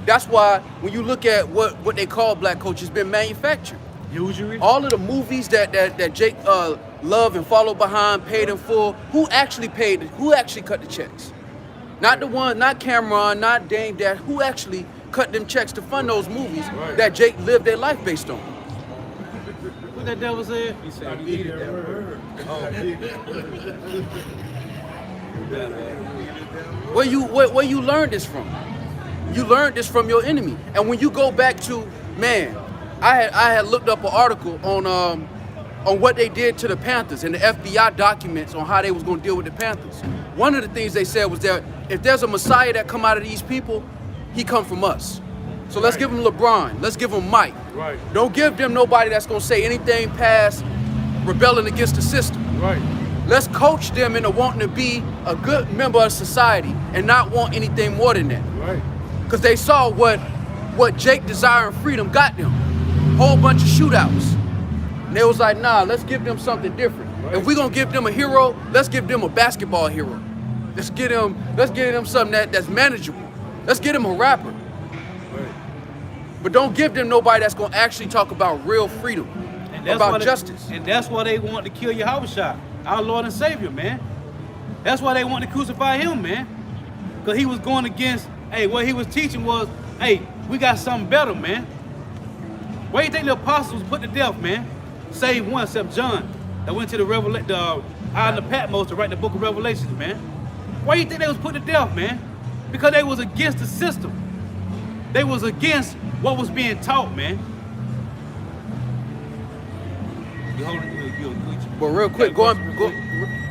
That's why when you look at what they call black culture, it's been manufactured. Usury. All of the movies that Jake love and follow behind, paid in full, who actually cut the checks? Not the one, not Cameron, not Dame Dash, who actually cut them checks to fund those movies that Jake lived their life based on? What that devil said? He said he needed that word. Where you learned this from? You learned this from your enemy. And when you go back to, man, I had looked up an article on what they did to the Panthers and the FBI documents on how they was gonna deal with the Panthers. one of the things they said was that if there's a Messiah that come out of these people, he come from us. So let's give them LeBron. Let's give them Mike. Right. Don't give them nobody that's going to say anything past rebelling against the system. Right. Let's coach them into wanting to be a good member of society and not want anything more than that. Right. Because they saw what Jake Desiring Freedom got them. Whole bunch of shootouts. And they was like, nah, let's give them something different. Right. If we're going to give them a hero, let's give them a basketball hero. Let's get them something that's manageable. Let's get them a rapper. But don't give them nobody that's going to actually talk about real freedom, about justice. And that's why they want to kill Yahushua, our Lord and Savior, man. That's why they want to crucify him, man. Because he was going against, what he was teaching was, we got something better, man. Where do you think the apostles put to death, man? Save one, except John, that went to the island of Patmos to write the book of Revelations, man. Why do you think they was put to death, man? Because they was against the system. They was against what was being taught, man. But real quick, go. I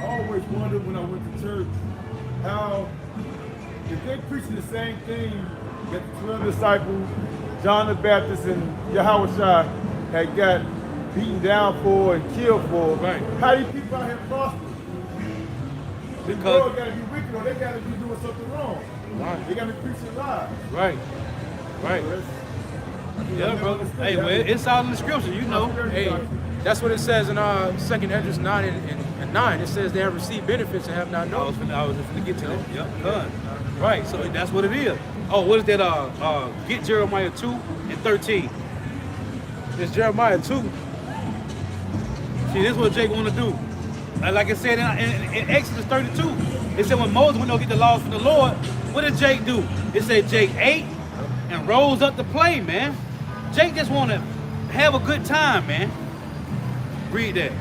always wondered when I went to church how if they preaching the same thing that the 12 disciples, John the Baptist and Yahushua had got beaten down for and killed for, right. How these people out here prosper? The world gotta be wicked or they gotta be doing something wrong. Right. They gotta be preaching lies. Right. Right. Yeah, bro. Hey, well, it's all in the scripture, you know. Hey, that's what it says in 2nd Esdras 9 and 9. It says they have received benefits and have not known. I was just gonna get to that. Yep, done. Right, so that's what it is. Oh, what is that? Get Jeremiah 2 and 13. It's Jeremiah 2. See, this is what Jake want to do. Like I said in Exodus 32, it said when Moses went to get the laws from the Lord, what did Jake do? It said Jake ate and rose up to play, man. Jake just want to have a good time, man. Read that.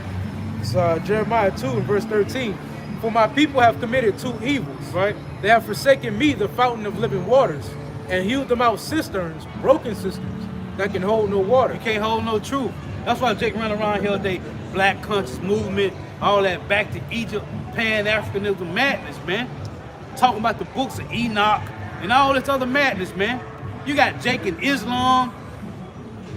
It's Jeremiah 2 and verse 13. For my people have committed two evils. Right. They have forsaken me, the fountain of living waters, and hewed them out cisterns, broken cisterns, that can hold no water. You can't hold no truth. That's why Jake run around here today, black conscious movement, all that back to Egypt, Pan-Africanism madness, man. Talking about the books of Enoch and all this other madness, man. You got Jake in Islam.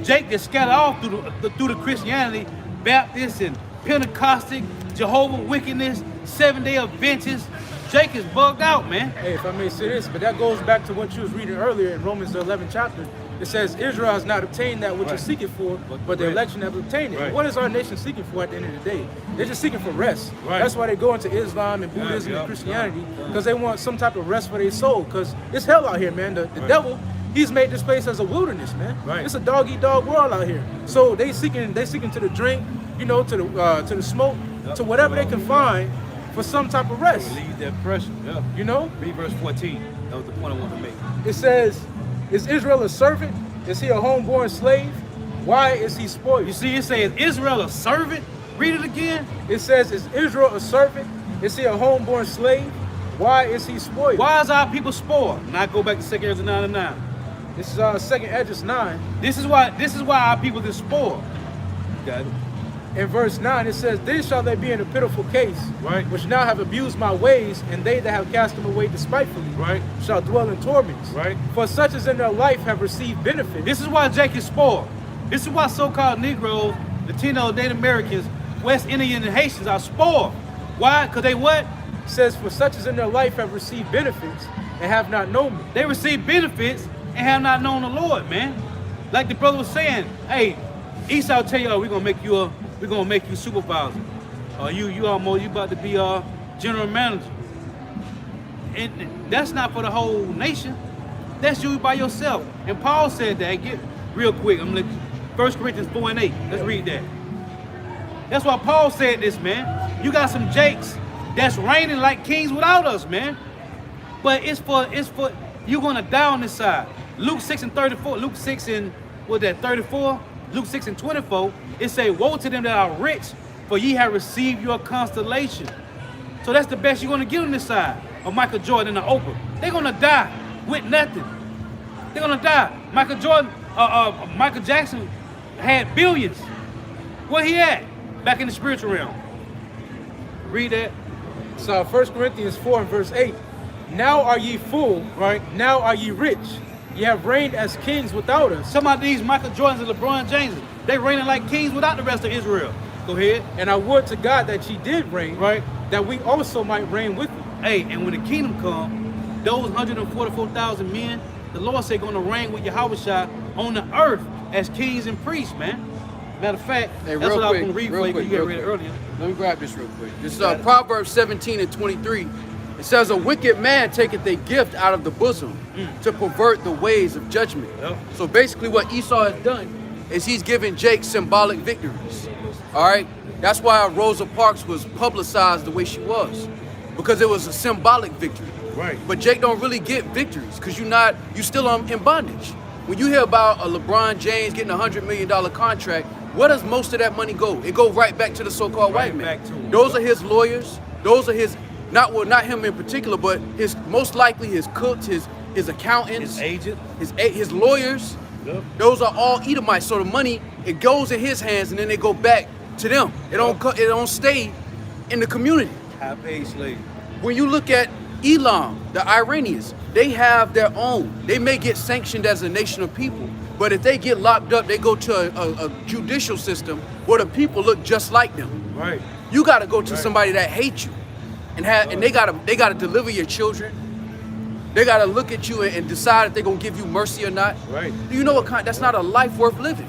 Jake that's scattered off through the Christianity, Baptist and Pentecostic, Jehovah wickedness, 7-day Adventists. Jake is bugged out, man. Hey, if I may say this, but that goes back to what you was reading earlier in Romans the 11th chapter. It says Israel has not obtained that which Right. it's seeking for, but the election have obtained it. Right. What is our nation seeking for at the end of the day? They're just seeking for rest. Right. That's why they go into Islam and Buddhism Yeah, and Christianity, because they want some type of rest for their soul. Because it's hell out here, man. The devil, he's made this place as a wilderness, man. Right. It's a dog-eat-dog world out here. So they seeking to the drink, to the smoke, to whatever they can find for some type of rest. Leave that pressure, yeah. Read verse 14. That was the point I wanted to make. It says, is Israel a servant? Is he a homeborn slave? Why is he spoiled? You see, it says, Israel a servant? Read it again. It says, is Israel a servant? Is he a homeborn slave? Why is he spoiled? Why is our people spoiled? Now go back to 2nd Esdras 9 and 9. This is 2nd Esdras 9. This is why our people is spoiled. Got it. In verse 9, it says, then shall they be in a pitiful case, Right. which now have abused my ways, and they that have cast them away despitefully, Right. shall dwell in torments. Right. For such as in their life have received benefit. This is why Jake is spoiled. This is why so-called Negroes, Latinos, Native Americans, West Indian and Haitians are spoiled. Why? Because they what? It says, for such as in their life have received benefits, and have not known me. They receive benefits and have not known the Lord, man. Like the brother was saying, hey, Esau tell you, we're gonna make you supervisor. You about to be a general manager. And that's not for the whole nation. That's you by yourself. And Paul said that. Get real quick. I'm gonna 1 Corinthians 4 and 8. Let's read that. That's why Paul said this, man. You got some Jakes that's reigning like kings without us, man. But it's for you're gonna die on this side. Luke 6 and 34. Luke 6 and 34. Luke 6 and 24, it say, woe to them that are rich, for ye have received your constellation. So that's the best you're going to get on this side of Michael Jordan and the Oprah. They're going to die with nothing. They're going to die. Michael Jackson had billions. Where he at? Back in the spiritual realm. Read that. So 1 Corinthians 4 and verse 8. Now are ye full, Right. Now are ye rich. Ye have reigned as kings without us. Some of these Michael Jordans and LeBron Jameses, they reigning like kings without the rest of Israel. Go ahead. And I would to God that ye did reign, Right. that we also might reign with you. Hey, and when the kingdom come, those 144,000 men, the Lord said going to reign with Yahushua on the earth as kings and priests, man. Matter of fact, Hey, that's real what I was quick, going to read real for you quick, because you real read it quick. earlier. Let me grab this real quick. This is Got it. Proverbs 17 and 23. It says, a wicked man taketh a gift out of the bosom to pervert the ways of judgment. Yep. So basically what Esau has done is he's given Jake symbolic victories. All right? That's why Rosa Parks was publicized the way she was, because it was a symbolic victory. Right. But Jake don't really get victories because you still in bondage. When you hear about a LeBron James getting a $100 million contract, where does most of that money go? It go right back to the so-called Right white man. back to him. Those are his lawyers. Those are his, not him in particular, but his most likely his cooks, his accountants, His agent. his lawyers. Yep. Those are all Edomites. So the money, it goes in his hands and then they go back to them. It don't stay in the community. High paid slave. When you look at Elam, the Iranians, they have their own. They may get sanctioned as a nation of people, but if they get locked up, they go to a judicial system where the people look just like them. Right. You got to go to Right. somebody that hates you, and they gotta deliver your children. They gotta look at you and decide if they're gonna give you mercy or not. Right. Do you know what kind? That's not a life worth living.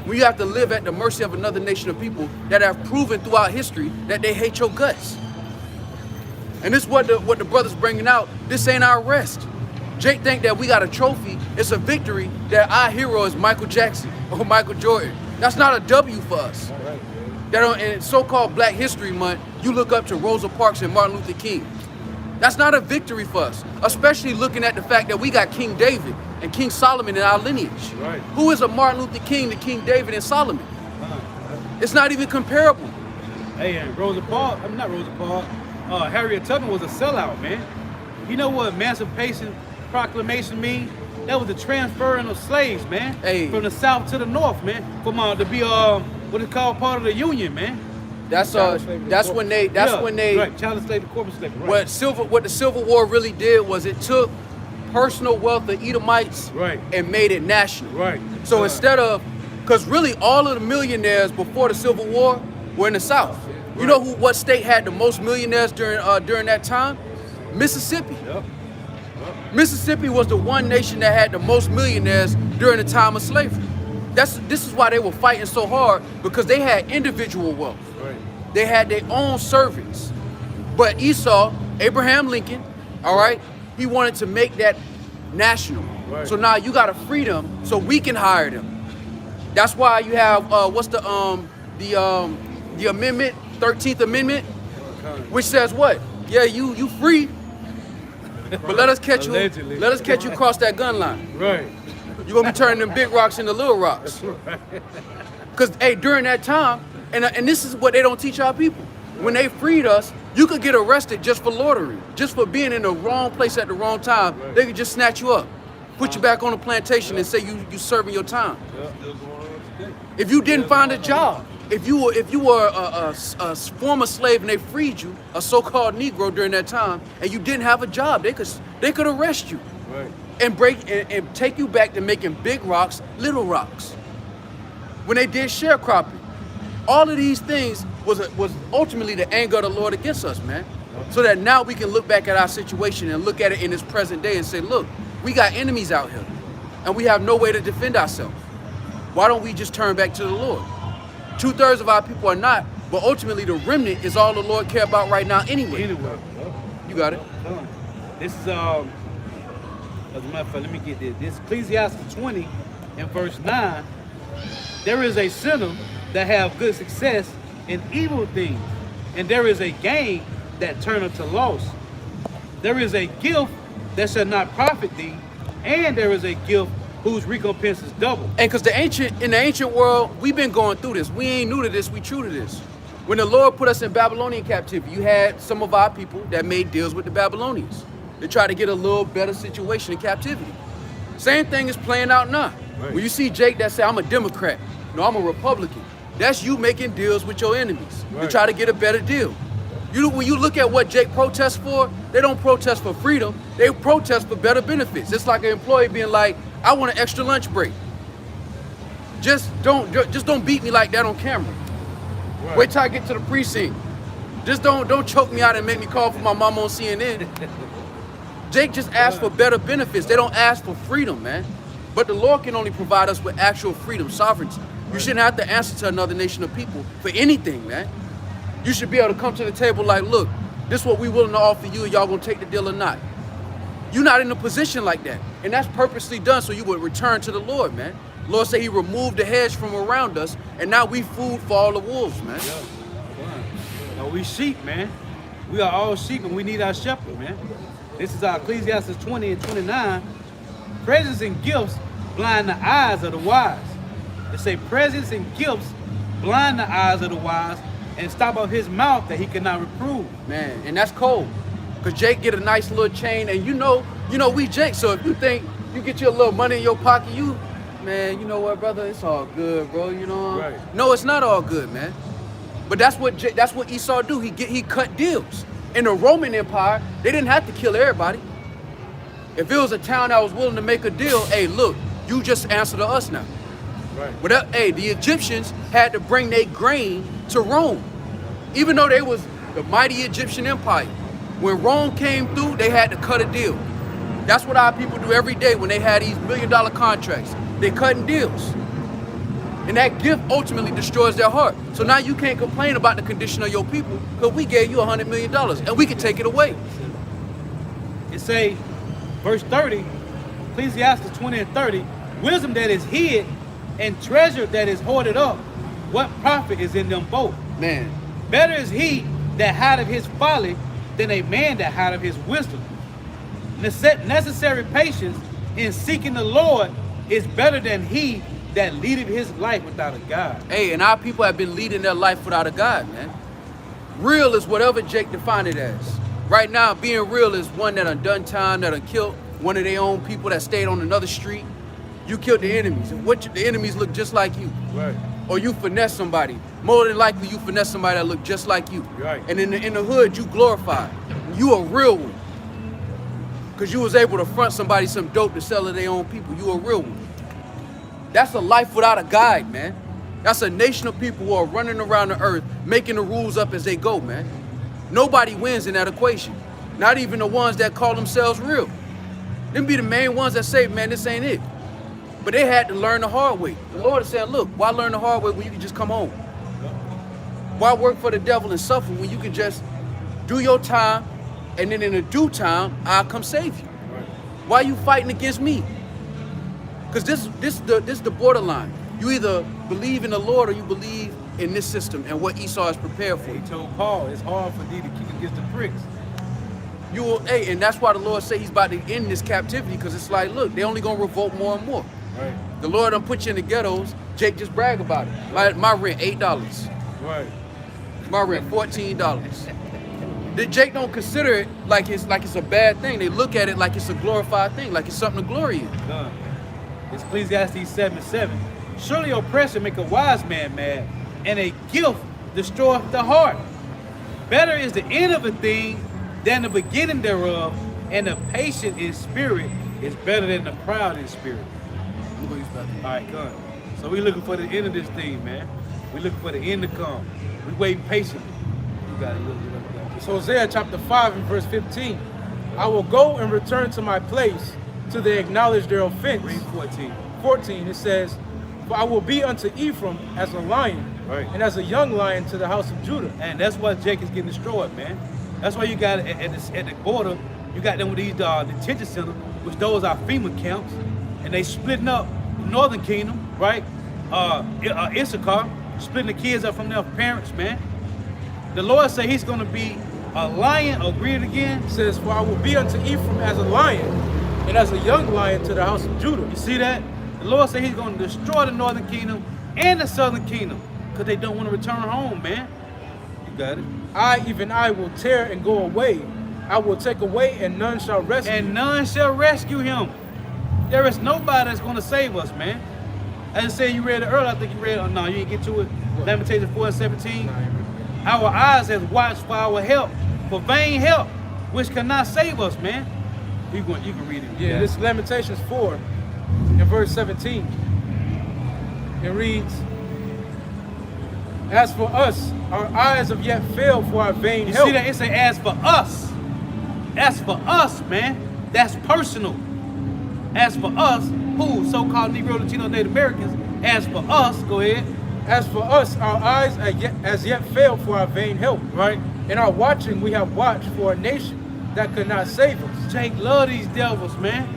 When you have to live at the mercy of another nation of people that have proven throughout history that they hate your guts. And this is what the brother's bringing out. This ain't our rest. Jake think that we got a trophy. It's a victory that our hero is Michael Jackson or Michael Jordan. That's not a W for us. In so-called Black History Month, you look up to Rosa Parks and Martin Luther King. That's not a victory for us, especially looking at the fact that we got King David and King Solomon in our lineage. Right. Who is a Martin Luther King to King David and Solomon? It's not even comparable. Hey, and Rosa Parks, I'm not Rosa Parks, Harriet Tubman was a sellout, man. You know what Emancipation Proclamation means? That was the transferring of slaves, man. Hey. From the south to the north, man. From to be what is called part of the Union, man. That's when they right. Child slave to corporate slave. Right. what the Civil War really did was it took personal wealth of Edomites Right. and made it national. Right. So instead of, because really all of the millionaires before the Civil War were in the South. You know what state had the most millionaires during that time? Mississippi. Yep. Mississippi was the one nation that had the most millionaires during the time of slavery. This is why they were fighting so hard, because they had individual wealth. Right. They had their own servants. But Esau, Abraham Lincoln, all right, he wanted to make that national. Right. So now you got to free them so we can hire them. That's why you have what's the amendment, 13th Amendment, which says what? Yeah, you free, but let us catch you. Allegedly. Let us catch you across that gun line. Right. You're gonna be turning them big rocks into little rocks. Because hey, during that time, and this is what they don't teach our people. When they freed us, you could get arrested just for loitering, just for being in the wrong place at the wrong time. They could just snatch you up, put you back on the plantation, and say you serving your time. If you didn't find a job, if you were a former slave and they freed you, a so-called Negro during that time, and you didn't have a job, they could arrest you. Right. And take you back to making big rocks little rocks. When they did sharecropping, all of these things was ultimately the anger of the Lord against us, man. So that now we can look back at our situation and look at it in this present day and say, look, we got enemies out here, and we have no way to defend ourselves. Why don't we just turn back to the Lord? 2/3 of our people are not, but ultimately the remnant is all the Lord care about right now anyway. Anyway. You got it. This is as a matter of fact, let me get this. This Ecclesiastes 20 and verse 9. There is a sinner that have good success in evil things, and there is a gain that turneth to loss. There is a gift that shall not profit thee, and there is a gift whose recompense is double. And because in the ancient world, we've been going through this. We ain't new to this, we true to this. When the Lord put us in Babylonian captivity, you had some of our people that made deals with the Babylonians to try to get a little better situation in captivity. Same thing is playing out now. Right. When you see Jake that say, I'm a Democrat, no, I'm a Republican, that's you making deals with your enemies to Right. try to get a better deal. When you look at what Jake protests for, they don't protest for freedom. They protest for better benefits. It's like an employee being like, I want an extra lunch break. Just don't beat me like that on camera. Right. Wait till I get to the precinct. Just don't choke me out and make me call for my mom on CNN. Jake just asked for better benefits. They don't ask for freedom, man. But the Lord can only provide us with actual freedom, sovereignty. You shouldn't have to answer to another nation of people for anything, man. You should be able to come to the table like, look, this is what we willing to offer you, and y'all gonna take the deal or not. You're not in a position like that. And that's purposely done so you would return to the Lord, man. The Lord said he removed the hedge from around us, and now we food for all the wolves, man. Yeah. No, we sheep, man. We are all sheep, and we need our shepherd, man. This is our Ecclesiastes 20 and 29. Presents and gifts blind the eyes of the wise. They say presents and gifts blind the eyes of the wise and stop up his mouth that he cannot reprove. Man, and that's cold. Cause Jake get a nice little chain, and you know we Jake. So if you think you get your little money in your pocket, man, you know what, brother? It's all good, bro. You know. Right. No, it's not all good, man. But that's what Esau do. He cut deals. In the Roman Empire, they didn't have to kill everybody. If it was a town that was willing to make a deal, hey, look, you just answer to us now. Right. But the Egyptians had to bring their grain to Rome, even though they was the mighty Egyptian empire. When Rome came through, they had to cut a deal. That's what our people do every day when they had these $1 million contracts. They cutting deals. And that gift ultimately destroys their heart. So now you can't complain about the condition of your people because we gave you $100 million and we can take it away. It say, verse 30, Ecclesiastes 20 and 30, wisdom that is hid and treasure that is hoarded up, what profit is in them both? Man. Better is he that hideth his folly than a man that hideth his wisdom. Necessary patience in seeking the Lord is better than he that leadeth his life without a God. Hey, and our people have been leading their life without a God, man. Real is whatever Jake defined it as. Right now, being real is one that done time, that killed one of their own people that stayed on another street. You killed the enemies, and the enemies look just like you. Right. Or you finesse somebody. More than likely, you finesse somebody that look just like you. Right. And in the hood, you glorified. You a real one. Because you was able to front somebody some dope to sell to their own people. You a real one. That's a life without a guide, man. That's a nation of people who are running around the earth, making the rules up as they go, man. Nobody wins in that equation. Not even the ones that call themselves real. Them be the main ones that say, man, this ain't it. But they had to learn the hard way. The Lord is saying, look, why learn the hard way when you can just come home? Why work for the devil and suffer when you can just do your time, and then in a due time, I'll come save you? Why are you fighting against me? Because this the borderline. You either believe in the Lord or you believe in this system and what Esau is prepared for. He told Paul, it's hard for thee to kick against the pricks. And that's why the Lord say he's about to end this captivity, because it's like, look, they only gonna revolt more and more. Right. The Lord done put you in the ghettos. Jake just brag about it. My rent $8. Right. My rent $14. Jake don't consider it like it's a bad thing. They look at it like it's a glorified thing, like it's something to glory in. It's Ecclesiastes 7:7. Surely oppression make a wise man mad, and a gift destroyeth the heart. Better is the end of a thing than the beginning thereof, and the patient in spirit is better than the proud in spirit. All right, come. So we looking for the end of this thing, man. We looking for the end to come. We waiting patiently. You got it. It's Hosea chapter 5 and verse 15. I will go and return to my place till they acknowledge their offense. Read 14. 14, it says, for I will be unto Ephraim as a lion, right, and as a young lion to the house of Judah. And that's why Jake is getting destroyed, man. That's why you got at the border, you got them with these detention centers, which those are FEMA camps, and they splitting up the Northern Kingdom, right? Issachar, splitting the kids up from their parents, man. The Lord say he's going to be a lion, agree it again? It says, for I will be unto Ephraim as a lion, and as a young lion to the house of Judah. You see that? The Lord said he's going to destroy the Northern Kingdom and the Southern Kingdom because they don't want to return home, man. You got it. Even I will tear and go away. I will take away, and none shall rescue. And none shall rescue him. There is nobody that's going to save us, man. As I said, you read it earlier. I think you read it. Oh, no, you didn't get to it. Lamentations 4:17. Our eyes have watched for our help, for vain help, which cannot save us, man. You can read it. Yeah, this Lamentations 4 in verse 17. It reads, as for us, our eyes have yet failed for our vain You help. see that? It say, as for us. As for us, man. That's personal. As for us, who? So-called Negro, Latino, Native Americans. As for us, go ahead. As for us, our eyes as yet failed for our vain help. Right? In our watching, we have watched for a nation that could not save us. Jake love these devils, man.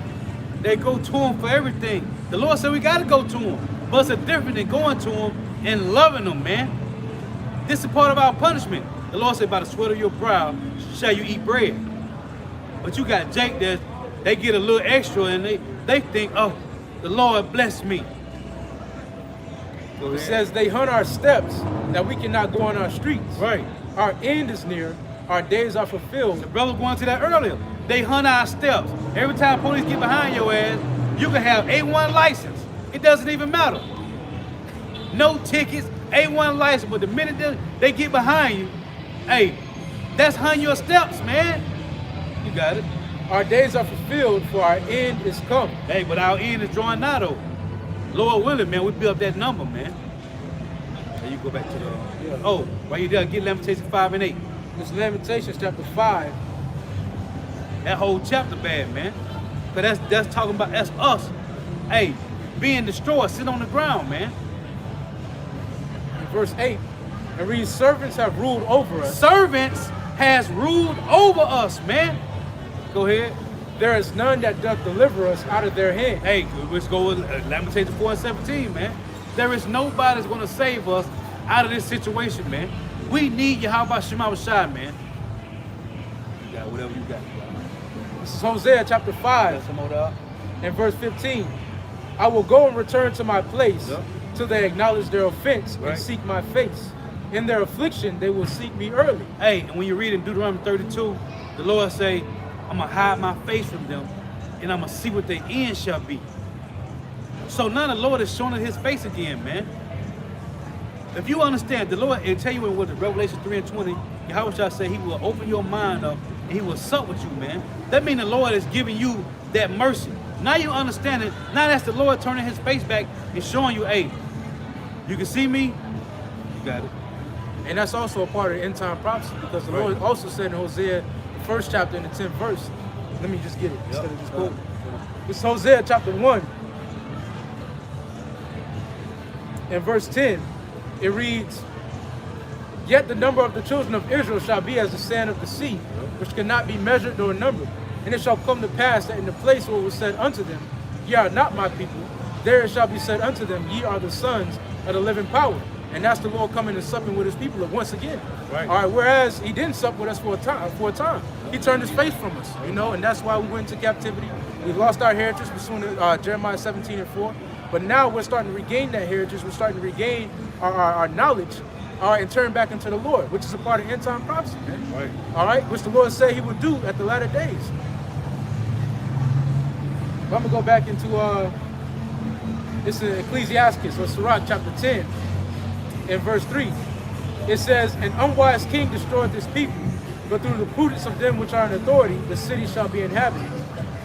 They go to him for everything. The Lord said we got to go to him. But it's a different than going to him and loving him, man. This is part of our punishment. The Lord said, by the sweat of your brow shall you eat bread. But you got Jake that they get a little extra and they think, oh, the Lord bless me. It says they hunt our steps that we cannot go on our streets. Right. Our end is near. Our days are fulfilled. The brother going to that earlier. They hunt our steps. Every time police get behind your ass, you can have A1 license. It doesn't even matter. No tickets, A1 license, but the minute they get behind you, hey, that's hunting your steps, man. You got it. Our days are fulfilled, for our end is come. Hey, but our end is drawing nigh though. Lord willing, man, we build up that number, man. Now you go back to the, oh, right there, get Lamentations 5 and 8. This Lamentations chapter 5. That whole chapter bad, man. But that's talking about, that's us. Hey, being destroyed, sit on the ground, man. In verse 8, it reads, servants have ruled over us. Servants has ruled over us, man. Go ahead. There is none that doth deliver us out of their hand. Hey, let's go with Lamentations 4 and 17, man. There is nobody that's going to save us out of this situation, man. We need Yahweh Shema Shai, man. You got whatever you got. This is Hosea chapter 5 and verse 15. I will go and return to my place till they acknowledge their offense and seek my face. In their affliction, they will seek me early. Hey, and when you read in Deuteronomy 32, the Lord say, I'm going to hide my face from them, and I'm going to see what their end shall be. So now the Lord is showing his face again, man. If you understand, the Lord, it'll tell you in what Revelation 3 and 20, Yahweh shall say he will open your mind up, and he will sup with you, man. That means the Lord is giving you that mercy. Now you understand it. Now that's the Lord turning his face back and showing you, hey, you can see me, you got it. And that's also a part of the end time prophecy, because the Lord also said in Hosea, the 1st chapter in the 10th verse. Let me just get it instead of just quoting. It's Hosea chapter 1. In verse 10, it reads, yet the number of the children of Israel shall be as the sand of the sea, which cannot be measured nor numbered. And it shall come to pass that in the place where it was said unto them, ye are not my people, there it shall be said unto them, ye are the sons of the living power. And that's the Lord coming and supping with his people once again. Right. All right. Whereas he didn't sup with us for a time. He turned his face from us, you know, and that's why we went into captivity. We lost our heritage pursuant to Jeremiah 17 and 4. But now we're starting to regain that heritage. We're starting to regain our knowledge, all right, and turn back into the Lord, which is a part of end time prophecy, man. Right. All right, which the Lord said he would do at the latter days. I'm gonna go back into it's in Ecclesiastes or Sirach chapter 10. In verse 3, it says, an unwise king destroyeth his people, but through the prudence of them which are in authority, the city shall be inhabited.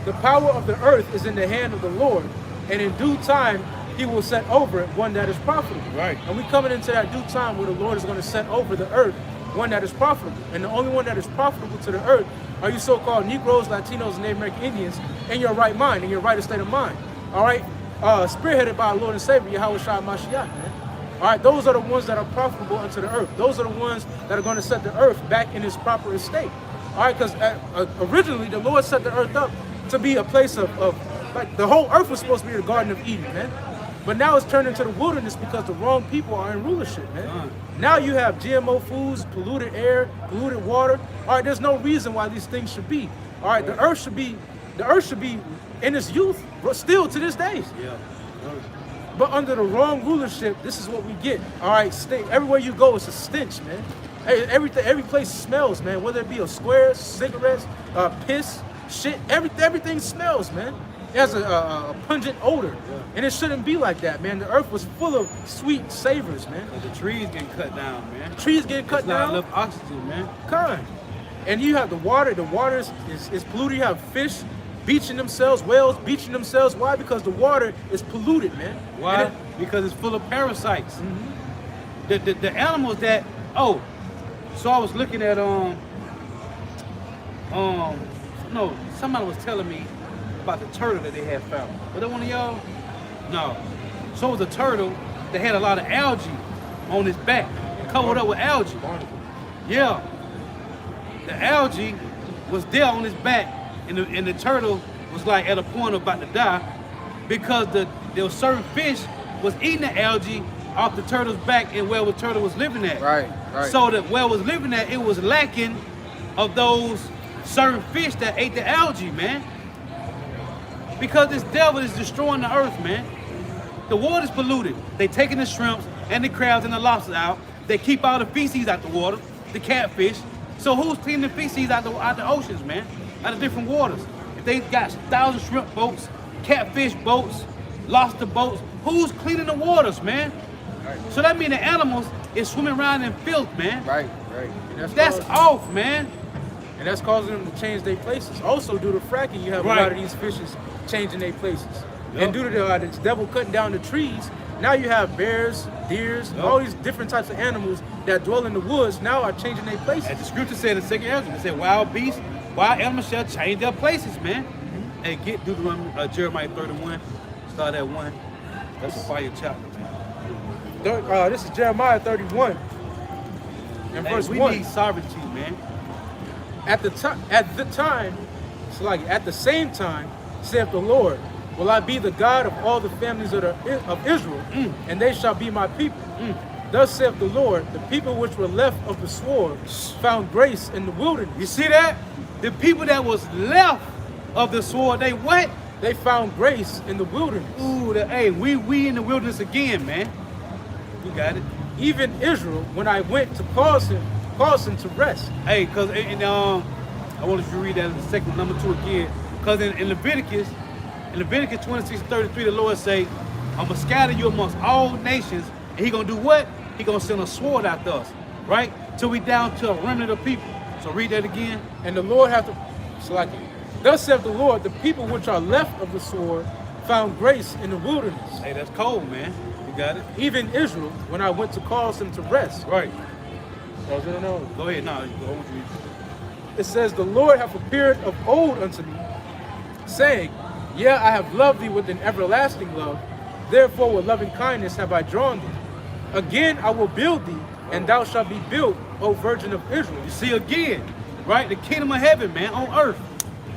The power of the earth is in the hand of the Lord, and in due time he will set over it one that is profitable. Right. And we're coming into that due time where the Lord is going to set over the earth one that is profitable. And the only one that is profitable to the earth are you so-called Negroes, Latinos, and Native American Indians in your right mind, in your right state of mind. All right? Spearheaded by our Lord and Savior, Yahweh Shai Mashiach, man. All right, those are the ones that are profitable unto the earth. Those are the ones that are going to set the earth back in its proper estate. All right, because originally the Lord set the earth up to be a place of like the whole earth was supposed to be the Garden of Eden, man. But now it's turned into the wilderness because the wrong people are in rulership, man. Now you have GMO foods, polluted air, polluted water. All right, there's no reason why these things should be. All right, the earth should be in its youth, but still to this day. Yeah. But under the wrong rulership, this is what we get. All right, everywhere you go, it's a stench, man. Every place smells, man. Whether it be a square, cigarettes, piss, shit, everything smells, man. It has a pungent odor, and it shouldn't be like that, man. The earth was full of sweet savors, man. The trees getting cut down, man. The trees getting cut There's not down. enough oxygen, man. Kind. And you have the water. The water is polluted. You have fish beaching themselves, whales beaching themselves. Why? Because the water is polluted, man. Why? Because it's full of parasites. The animals that so I was looking at no, somebody was telling me about the turtle that they had found. Was that one of y'all? No. So it was a turtle that had a lot of algae on his back, covered up with algae. Yeah. The algae was there on his back, and the turtle was like at a point about to die because there was certain fish was eating the algae off the turtle's back and where the turtle was living at. Right. So that where it was living at, it was lacking of those certain fish that ate the algae, man. Because this devil is destroying the earth, man. The water's polluted. They taking the shrimps and the crabs and the lobsters out. They keep all the feces out the water, the catfish. So who's cleaning the feces out the oceans, man? Out of different waters. If they got 1,000 shrimp boats, catfish boats, lobster boats, who's cleaning the waters, man? Right. So that means the animals is swimming around in filth, man. Right. And That's off, man. And that's causing them to change their places. Also, due to fracking, you have a lot of these fishes changing their places. And due to the devil cutting down the trees, now you have bears, deers, all these different types of animals that dwell in the woods now are changing their places. As the scripture said in 2 Ezra, it said, wild beasts, wild animals shall change their places, man. Hey, get Deuteronomy, Jeremiah 31, start at 1. That's a fire chapter, man. This is Jeremiah 31 and verse we 1. need sovereignty, man. At the same time, saith the Lord, will I be the God of all the families of Israel, and they shall be my people. Thus saith the Lord, the people which were left of the sword found grace in the wilderness. You see that? The people that was left of the sword, they what? They found grace in the wilderness. Ooh, we in the wilderness again, man. You got it. Even Israel, when I went to cause him to rest. Hey, cause I wanted you to read that in the second number 2 again. Cause in Leviticus 26:33, the Lord say, I'm gonna scatter you amongst all nations, and he gonna do what? He gonna send a sword after us, right? Till we down to a remnant of people. So read that again. And the Lord hath to, thus saith the Lord, the people which are left of the sword found grace in the wilderness. Hey, that's cold, man. You got it? Even Israel, when I went to cause him to rest. Right. Go ahead, no, go on. It says, the Lord hath appeared of old unto me, saying, yeah, I have loved thee with an everlasting love, therefore with loving kindness have I drawn thee. Again I will build thee, and thou shalt be built, O Virgin of Israel. You see again, right? The kingdom of heaven, man, on earth.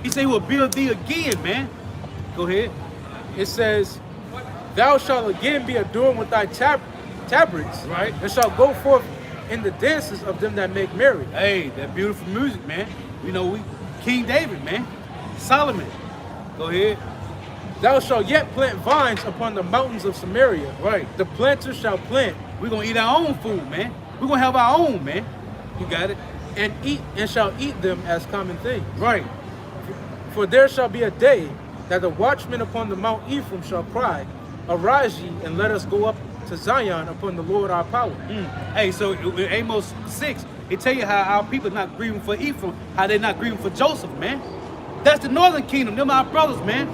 He said he will build thee again, man. Go ahead. It says, thou shalt again be adorned with thy tabrets, right? And shalt go forth in the dances of them that make merry. Hey, that beautiful music, man. You know, King David, man. Solomon. Go ahead. Thou shalt yet plant vines upon the mountains of Samaria. Right. The planter shall plant. We're going to eat our own food, man. We're going to have our own, man. You got it? And shall eat them as common things. Right. For there shall be a day that the watchmen upon the Mount Ephraim shall cry, arise ye, and let us go up to Zion upon the Lord our power. Hey, so in Amos 6, it tell you how our people not grieving for Ephraim, how they not grieving for Joseph, man. That's the northern kingdom. Them our brothers, man.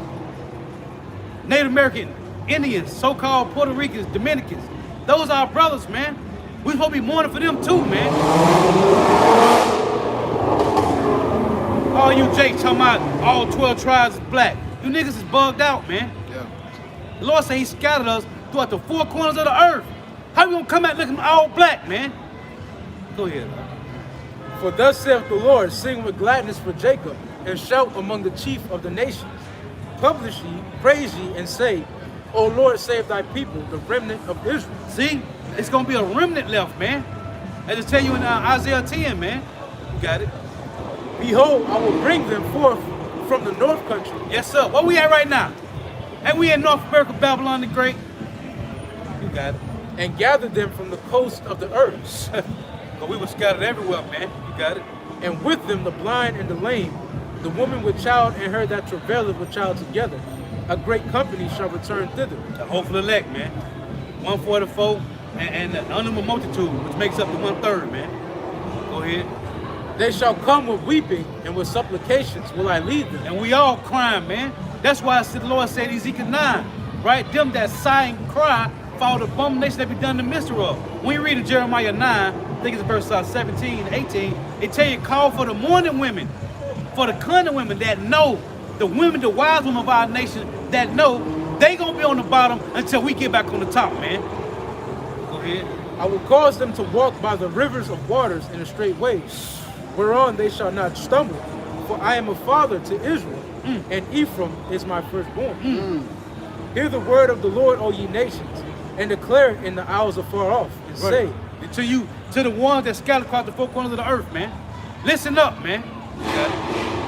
Native American, Indians, so-called Puerto Ricans, Dominicans. Those are our brothers, man. We supposed to be mourning for them too, man. All you Jake talking about all 12 tribes is black. You niggas is bugged out, man. Yeah. The Lord said he scattered us throughout the 4 corners of the earth. How we gonna come out looking all black, man? Go ahead. For thus saith the Lord, sing with gladness for Jacob, and shout among the chief of the nations. Publish ye, praise ye, and say, O Lord, save thy people, the remnant of Israel. See, it's gonna be a remnant left, man. I just tell you in Isaiah 10, man. You got it. Behold, I will bring them forth from the north country. Yes, sir. Where we at right now? And we in North America, Babylon the Great. You got it. And gather them from the coast of the earth. But we were scattered everywhere, man. You got it. And with them the blind and the lame, the woman with child and her that travaileth with child together. a great company shall return thither. The hopeful elect, man. 144 and the unknown multitude, which makes up the 1/3, man. Go ahead. They shall come with weeping, and with supplications will I lead them. And we all crying, man. That's why the Lord said Ezekiel 9, right? Them that sigh and cry for all the abomination that be done in the midst of. When you read in Jeremiah 9, I think it's verse 17 and 18, it tell you call for the mourning women, for the cunning women that know, the women, the wise women of our nation that know they gonna be on the bottom until we get back on the top, man. Go ahead. I will cause them to walk by the rivers of waters in a straight way, whereon they shall not stumble. For I am a father to Israel, and Ephraim is my firstborn. Hear the word of the Lord, O ye nations, and declare it in the isles afar off, and say, to the ones that scattered across the four corners of the earth, man. Listen up, man.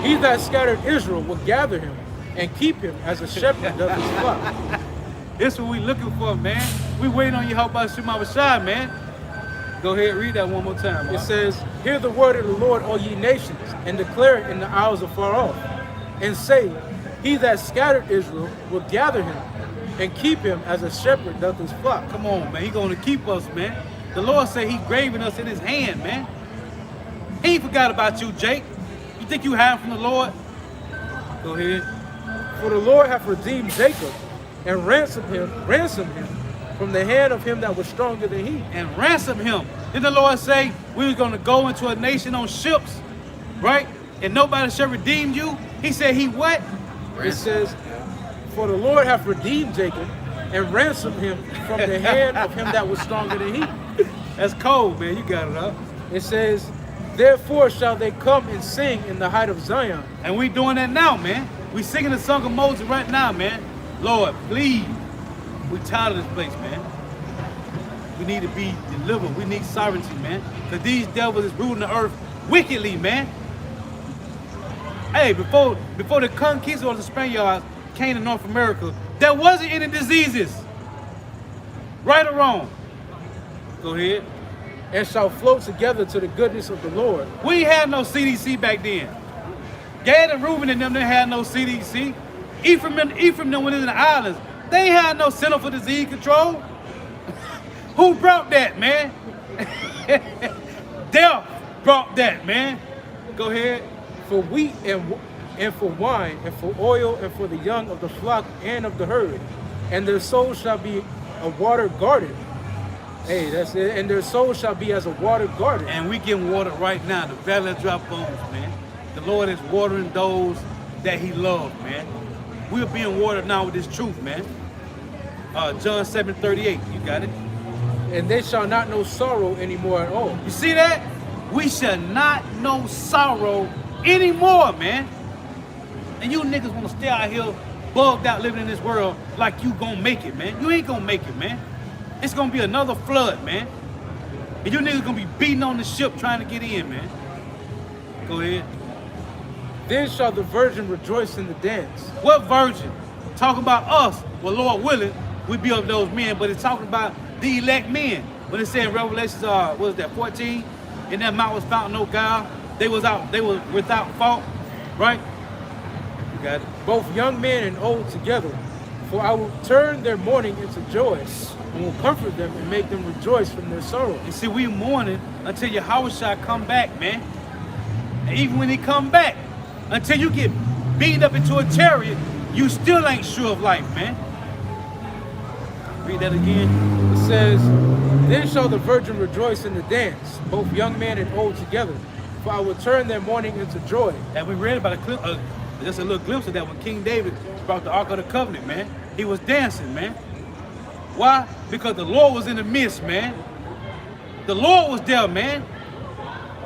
He that scattered Israel will gather him, and keep him as a shepherd doth his flock. This what we looking for, man. We waiting on you. How about Shema Rashad, man? Go ahead, read that one more time. It says, hear the word of the Lord, O ye nations, and declare it in the isles afar off, and say, he that scattered Israel will gather him, and keep him as a shepherd doth his flock. Come on, man. He gonna keep us, man. The Lord said he graving us in his hand, man. He ain't forgot about you, Jake. You think you hide from the Lord? Go ahead. For the Lord hath redeemed Jacob, and ransomed him from the hand of him that was stronger than he. And ransom him. Did the Lord say we was gonna go into a nation on ships, right? And nobody shall redeem you? He said he what? It says, for the Lord hath redeemed Jacob, and ransomed him from the hand of him that was stronger than he. That's cold, man. You got it up. It says, therefore shall they come and sing in the height of Zion. And we doing that now, man. We singing the song of Moses right now, man. Lord, please. We tired of this place, man. We need to be delivered. We need sovereignty, man. Because these devils is ruling the earth wickedly, man. Hey, before the conquistadors or the Spaniards came to North America, there wasn't any diseases. Right or wrong? Go ahead. And shall flow together to the goodness of the Lord. We ain't had no CDC back then. Gad and Reuben and them didn't have no CDC. Ephraim them went in the islands. They ain't had no Center for Disease Control. Who brought that, man? Death brought that, man. Go ahead. For wheat and for wine and for oil and for the young of the flock and of the herd. And their soul shall be a watered garden. Hey, that's it. And their soul shall be as a watered garden. And we getting watered right now. The valley of dry bones, man. The Lord is watering those that he loved, man. We're being watered now with this truth, man. John 7:38, you got it? And they shall not know sorrow anymore at all. You see that? We shall not know sorrow anymore, man. And you niggas want to stay out here bugged out living in this world like you gonna make it, man. You ain't gonna make it, man. It's gonna be another flood, man. And you niggas gonna be beating on the ship trying to get in, man. Go ahead. Then shall the virgin rejoice in the dance. What virgin? Talking about us. Well, Lord willing, we be of those men, but it's talking about the elect men. When it said in Revelations, what was that, 14? In that mount was found no guile. They was without fault, right? You got it. Both young men and old together. For I will turn their mourning into joy, and will comfort them and make them rejoice from their sorrow. And see, we mourning until Yahweh shall come back, man. And even when he come back, until you get beaten up into a chariot, you still ain't sure of life, man. Read that again. It says, then shall the virgin rejoice in the dance, both young men and old together. For I will turn their mourning into joy. And we read about just a little glimpse of that when King David brought the Ark of the Covenant, man. He was dancing, man. Why? Because the Lord was in the midst, man. The Lord was there, man.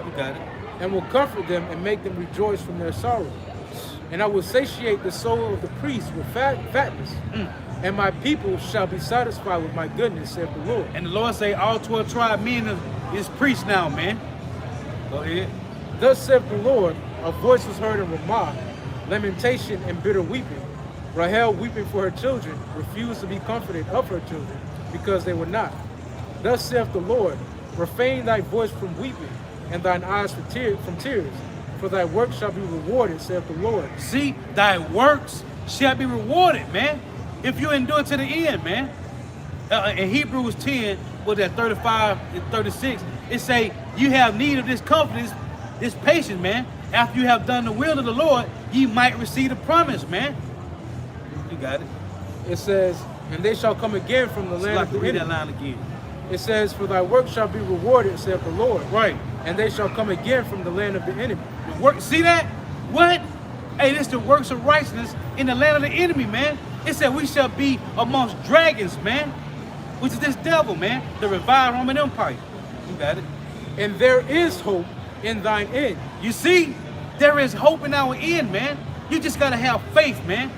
You got it. And will comfort them and make them rejoice from their sorrow. And I will satiate the soul of the priest with fatness. And my people shall be satisfied with my goodness, saith the Lord. And the Lord say all 12 tribe men is priests now, man. Go ahead. Thus saith the Lord, a voice was heard in Ramah, lamentation and bitter weeping. Rahel weeping for her children, refused to be comforted of her children, because they were not. Thus saith the Lord, refrain thy voice from weeping, and thine eyes from tears, for thy work shall be rewarded, saith the Lord. See, thy works shall be rewarded, man, if you endure to the end, man. In Hebrews 10, with that 35 and 36, it say, you have need of this confidence, this patience, man. After you have done the will of the Lord, ye might receive the promise, man. You got it. It says, and they shall come again from the land Like of the read that enemy. line again. It says, for thy work shall be rewarded, saith the Lord. Right. And they shall come again from the land of the enemy. The work, see that? What? Hey, this the works of righteousness in the land of the enemy, man. It said we shall be amongst dragons, man, which is this devil, man, the revived Roman Empire. You got it. And there is hope in thine end. You see, there is hope in our end, man. You just gotta have faith, man.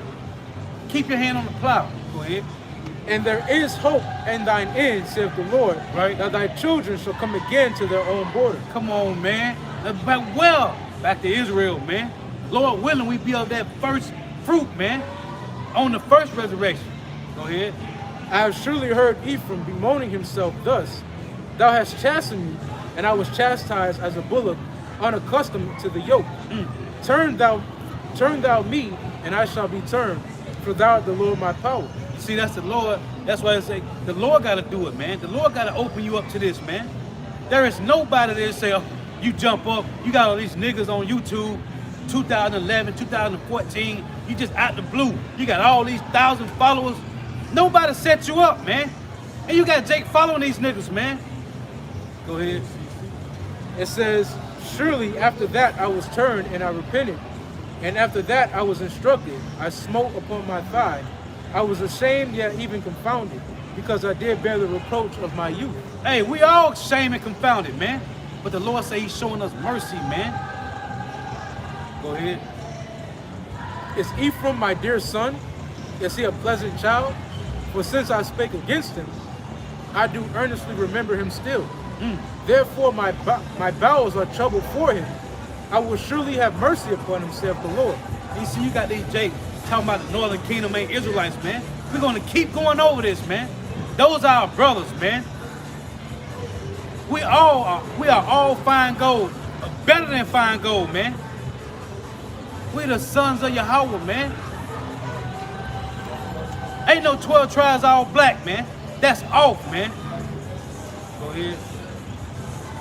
Keep your hand on the plow. Go ahead. And there is hope in thine end, saith the Lord, Right. that thy children shall come again to their own border. Come on, man. But well, back to Israel, man. Lord willing, we be of that first fruit, man, on the first resurrection. Go ahead. I have surely heard Ephraim bemoaning himself thus, thou hast chastened me, and I was chastised as a bullock, unaccustomed to the yoke. Turn thou me, and I shall be turned, for thou art the Lord my power. See, that's the Lord. That's why I say the Lord got to do it, man. The Lord got to open you up to this, man. There is nobody that say, oh, you jump up, you got all these niggas on YouTube, 2011, 2014, you just out the blue. You got all these 1,000 followers. Nobody set you up, man. And you got Jake following these niggas, man. Go ahead. It says, surely after that I was turned, and I repented. And after that I was instructed. I smote upon my thigh. I was ashamed, yet even confounded, because I did bear the reproach of my youth. Hey, we all shame and confounded, man. But the Lord say he's showing us mercy, man. Go ahead. Is Ephraim my dear son? Is he a pleasant child? For since I spake against him, I do earnestly remember him still. Therefore my bowels are troubled for him. I will surely have mercy upon him, saith the Lord. You see, you got these Jake talking about the Northern Kingdom ain't Israelites, man. We're going to keep going over this, man. Those are our brothers, man. We are all fine gold, better than fine gold, man. We the sons of Yahweh, man. Ain't no 12 tribes all black, man. That's off, man. Go ahead.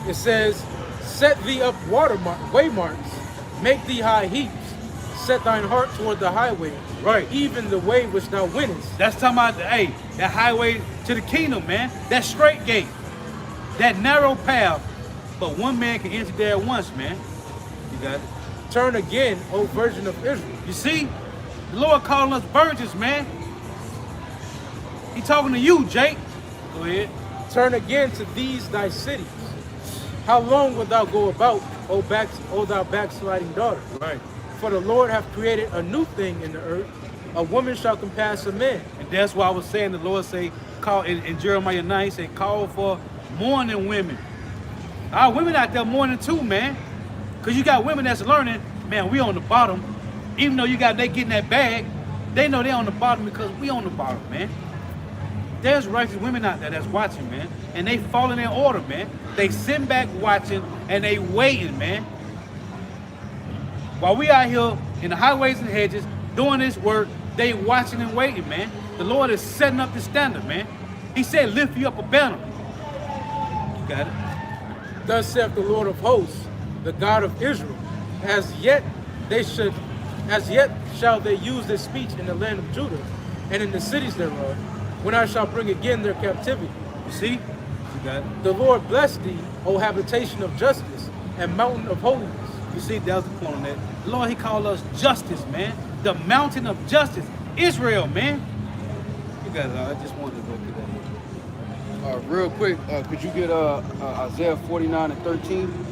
It says, set thee up waymarks, make thee high heaps, set thine heart toward the highway, Right. even the way which thou winnest. That's talking about, hey, that highway to the kingdom, man. That straight gate. That narrow path. But one man can enter there at once, man. You got it. Turn again, O virgin of Israel. You see? The Lord calling us virgins, man. He talking to you, Jake. Go ahead. Turn again to these thy cities. How long wilt thou go about, O thou backsliding daughter? Right. For the Lord hath created a new thing in the earth. A woman shall compass a man. And that's why I was saying the Lord say, call in Jeremiah 9, he said, call for mourning women. Our women out there mourning too, man. Because you got women that's learning, man, we on the bottom. Even though they getting that bag, they know they on the bottom because we on the bottom, man. There's righteous women out there that's watching, man. And they falling in order, man. They sitting back watching and they waiting, man. While we out here in the highways and hedges doing this work, they watching and waiting, man. The Lord is setting up the standard, man. He said, lift you up a banner. You got it. Thus saith the Lord of hosts, the God of Israel. As yet shall they use this speech in the land of Judah and in the cities thereof, when I shall bring again their captivity. You see? You got it. The Lord bless thee, O habitation of justice and mountain of holiness. You see, that was the point on that. The Lord, he called us justice, man. The mountain of justice. Israel, man. You got it. I just wanted to go through that. Real quick, could you get Isaiah 49 and 13?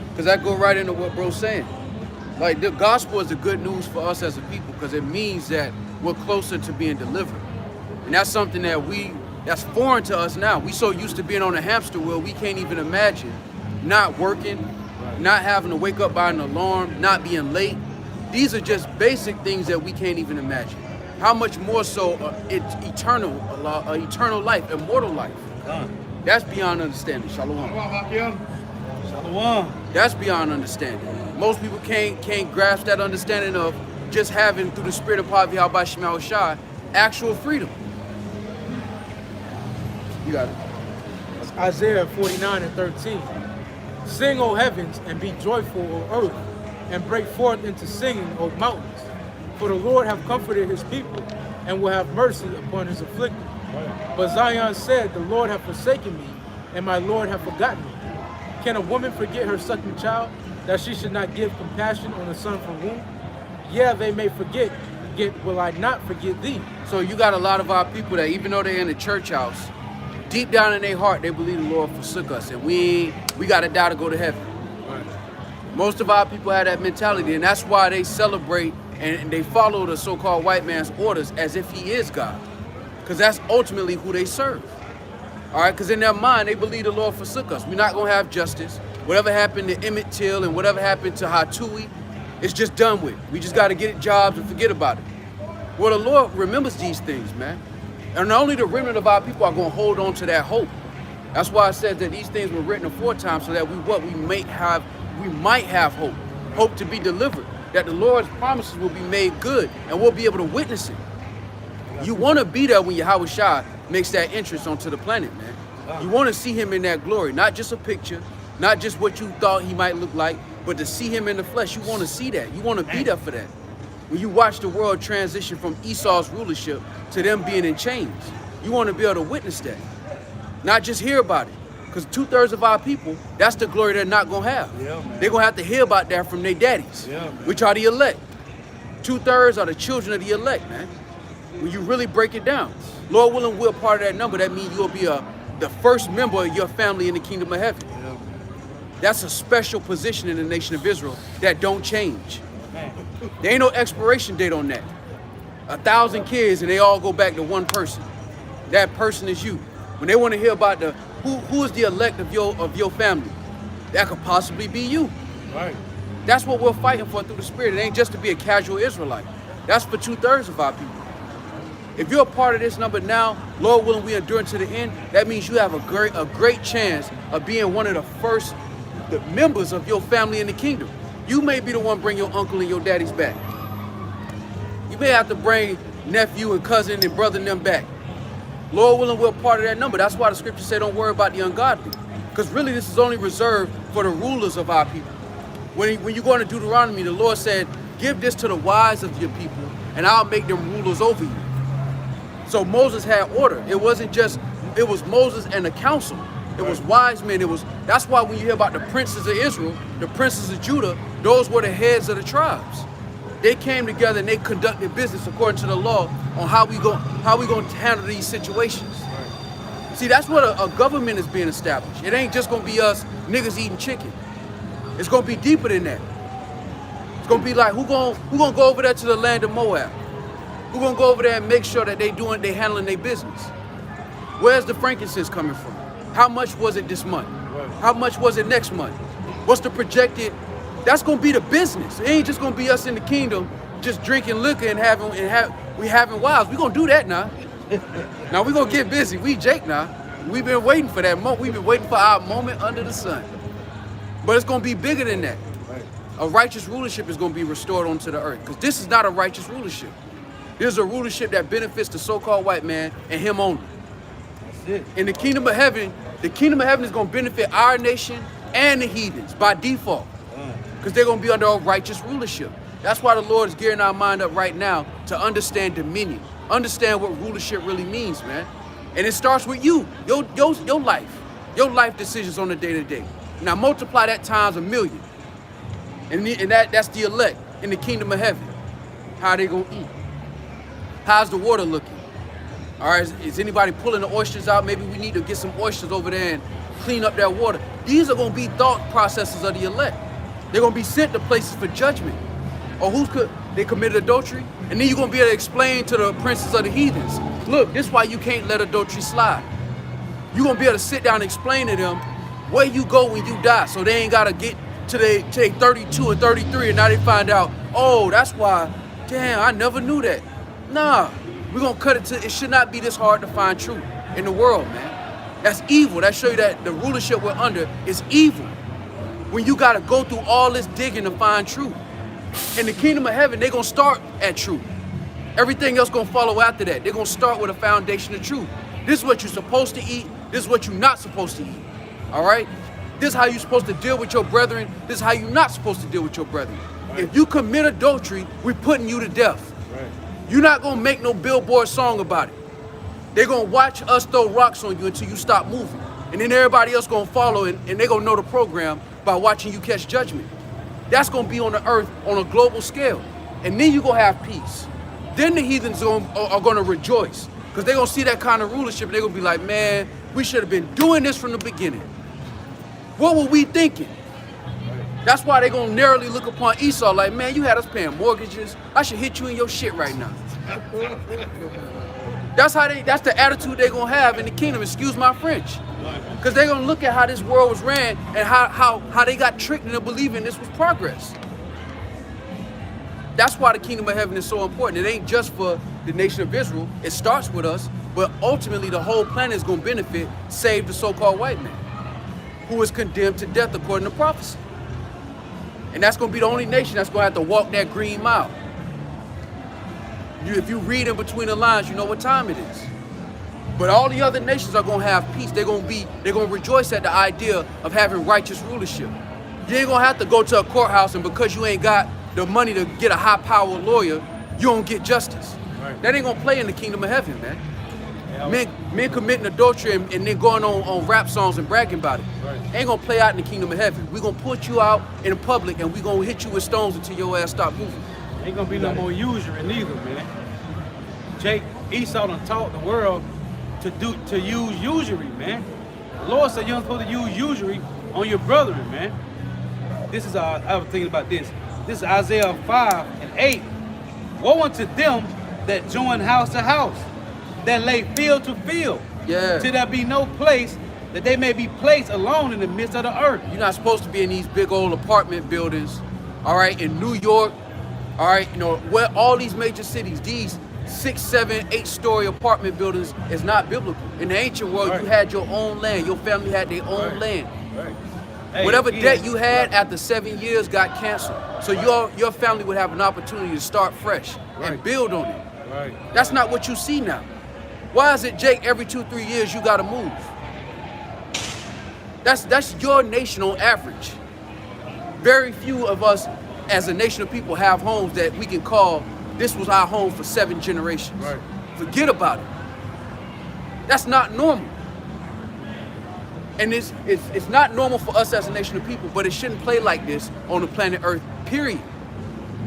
Because that go right into what bro's saying. Like, the gospel is the good news for us as a people because it means that we're closer to being delivered. And that's something that's foreign to us now. We so used to being on a hamster wheel, we can't even imagine not working, not having to wake up by an alarm, not being late. These are just basic things that we can't even imagine. How much more so it's eternal life, immortal life. That's beyond understanding. Shalom. Shalom. That's beyond understanding. Most people can't grasp that understanding of just having, through the spirit of poverty, how by Shema Shai, actual freedom. You got it. Isaiah 49:13. Sing, O heavens, and be joyful, O earth, and break forth into singing, O mountains. For the Lord hath comforted his people, and will have mercy upon his afflicted. But Zion said, the Lord hath forsaken me, and my Lord hath forgotten me. Can a woman forget her sucking child, that she should not give compassion on the son from womb? Yeah, they may forget, yet will I not forget thee. So you got a lot of our people that, even though they're in the church house, deep down in their heart, they believe the Lord forsook us, and we got to die to go to heaven. Right. Most of our people have that mentality, and that's why they celebrate and they follow the so-called white man's orders as if he is God, because that's ultimately who they serve. All right, because in their mind, they believe the Lord forsook us. We're not going to have justice. Whatever happened to Emmett Till and whatever happened to Hatui, it's just done with. We just got to get jobs and forget about it. Well, the Lord remembers these things, man. And only the remnant of our people are going to hold on to that hope. That's why it says that these things were written aforetime, so that we might have hope. Hope to be delivered. That the Lord's promises will be made good, and we'll be able to witness it. You want to be there when Yahweh Shai makes that entrance onto the planet, man. You want to see him in that glory, not just a picture, not just what you thought he might look like, but to see him in the flesh. You want to see that. You want to be there for that. When you watch the world transition from Esau's rulership to them being in chains, you want to be able to witness that, not just hear about it. Because 2/3 of our people, that's the glory they're not going to have. Yeah, they're going to have to hear about that from their daddies, which are the elect. 2/3 are the children of the elect, man. When you really break it down, Lord willing, we're part of that number. That means you'll be the first member of your family in the kingdom of heaven. Yeah. That's a special position in the nation of Israel that don't change. There ain't no expiration date on that. 1,000 kids and they all go back to one person. That person is you. When they want to hear about who is the elect of your family, that could possibly be you. Right. That's what we're fighting for through the Spirit. It ain't just to be a casual Israelite. That's for 2/3 of our people. If you're a part of this number now, Lord willing, we endure to the end. That means you have a great chance of being one of the members of your family in the kingdom. You may be the one bring your uncle and your daddies back. You may have to bring nephew and cousin and brother and them back. Lord willing, we're part of that number. That's why the scriptures say don't worry about the ungodly. Because really this is only reserved for the rulers of our people. When you go into Deuteronomy, the Lord said, give this to the wise of your people, and I'll make them rulers over you. So Moses had order. It was Moses and the council. It was wise men. That's why when you hear about the princes of Israel, the princes of Judah, those were the heads of the tribes. They came together and they conducted business according to the law on how we going to handle these situations. See, that's what a government is being established. It ain't just going to be us niggas eating chicken. It's going to be deeper than that. It's going to be like, who going to go over there to the land of Moab? Who going to go over there and make sure that they handling their business? Where's the frankincense coming from? How much was it this month? How much was it next month? What's the projected? That's going to be the business. It ain't just going to be us in the kingdom just drinking liquor and having wives. We're going to do that now. Now we're going to get busy. We Jake now. We've been waiting for that moment. We've been waiting for our moment under the sun. But it's going to be bigger than that. A righteous rulership is going to be restored onto the earth. Because this is not a righteous rulership. This is a rulership that benefits the so-called white man and him only. That's it. In the kingdom of heaven is going to benefit our nation and the heathens by default. Because they're going to be under a righteous rulership. That's why the Lord is gearing our mind up right now to understand dominion. Understand what rulership really means, man. And it starts with you, your life. Your life decisions on the day-to-day. Now multiply that times 1,000,000. And that's the elect in the kingdom of heaven. How are they going to eat? How's the water looking? All right, is anybody pulling the oysters out? Maybe we need to get some oysters over there and clean up that water. These are going to be thought processes of the elect. They're going to be sent to places for judgment. Or they committed adultery? And then you're going to be able to explain to the princes of the heathens, look, this is why you can't let adultery slide. You're going to be able to sit down and explain to them where you go when you die, so they ain't got to get to they 32 and 33 and now they find out, oh, that's why, damn, I never knew that. Nah, we're going to cut it to, it should not be this hard to find truth in the world, man. That's evil. That show you that the rulership we're under is evil. When you got to go through all this digging to find truth. In the kingdom of heaven, they're going to start at truth. Everything else going to follow after that. They're going to start with a foundation of truth. This is what you're supposed to eat. This is what you're not supposed to eat. All right? This is how you're supposed to deal with your brethren. This is how you're not supposed to deal with your brethren. Right. If you commit adultery, we're putting you to death. Right. You're not going to make no billboard song about it. They're going to watch us throw rocks on you until you stop moving. And then everybody else going to follow and they're going to know the program by watching you catch judgment. That's going to be on the earth on a global scale. And then you're going to have peace. Then the heathens are going to rejoice because they're going to see that kind of rulership and they're going to be like, man, we should have been doing this from the beginning. What were we thinking? That's why they're going to narrowly look upon Esau like, man, you had us paying mortgages. I should hit you in your shit right now. That's the attitude they're going to have in the kingdom, excuse my French. Because they're going to look at how this world was ran and how they got tricked into believing this was progress. That's why the kingdom of heaven is so important. It ain't just for the nation of Israel. It starts with us, but ultimately the whole planet is going to benefit, save the so-called white man, who is condemned to death according to prophecy. And that's going to be the only nation that's going to have to walk that green mile. If you read in between the lines, you know what time it is. But all the other nations are going to have peace. They're going to rejoice at the idea of having righteous rulership. You ain't going to have to go to a courthouse and because you ain't got the money to get a high-powered lawyer, you don't get justice. Right. That ain't going to play in the kingdom of heaven, man. Yeah, men committing adultery and then going on rap songs and bragging about it. Right. Ain't going to play out in the kingdom of heaven. We're going to put you out in public and we're going to hit you with stones until your ass stop moving. Ain't going to be no more usury neither, man. Esau done taught the world to use usury, man. The Lord said you're not supposed to use usury on your brethren, man. This is I was thinking about this. This is Isaiah 5:8. Woe unto them that join house to house, that lay field to field, till there be no place, that they may be placed alone in the midst of the earth. You're not supposed to be in these big old apartment buildings, all right, in New York, all right, you know, where all these major cities, these 6, 7, 8-story apartment buildings is not biblical. In the ancient world, you had your own land. Your family had their own land. Right. Hey, whatever debt you had after 7 years got canceled. So your family would have an opportunity to start fresh and build on it. Right. That's not what you see now. Why is it, Jake, every 2-3 years you got to move? That's your nation on average. Very few of us as a nation of people have homes that we can call, this was our home for 7 generations. Right. Forget about it. That's not normal. And it's not normal for us as a nation of people, but it shouldn't play like this on the planet Earth, period.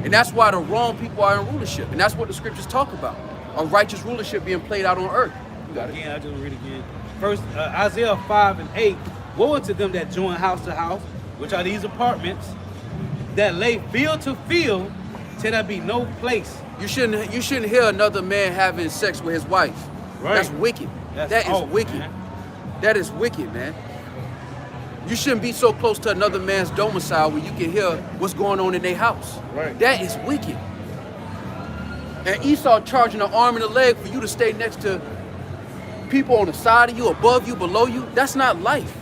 And that's why the wrong people are in rulership. And that's what the scriptures talk about. A righteous rulership being played out on earth. You got it. Again, I just read it again. First, Isaiah 5:8. Woe unto them that join house to house, which are these apartments, that lay field to field, till there be no place. You shouldn't hear another man having sex with his wife. Right. That's wicked. That is wicked. Man. That is wicked, man. You shouldn't be so close to another man's domicile where you can hear what's going on in their house. Right. That is wicked. And Esau charging an arm and a leg for you to stay next to people on the side of you, above you, below you. That's not life.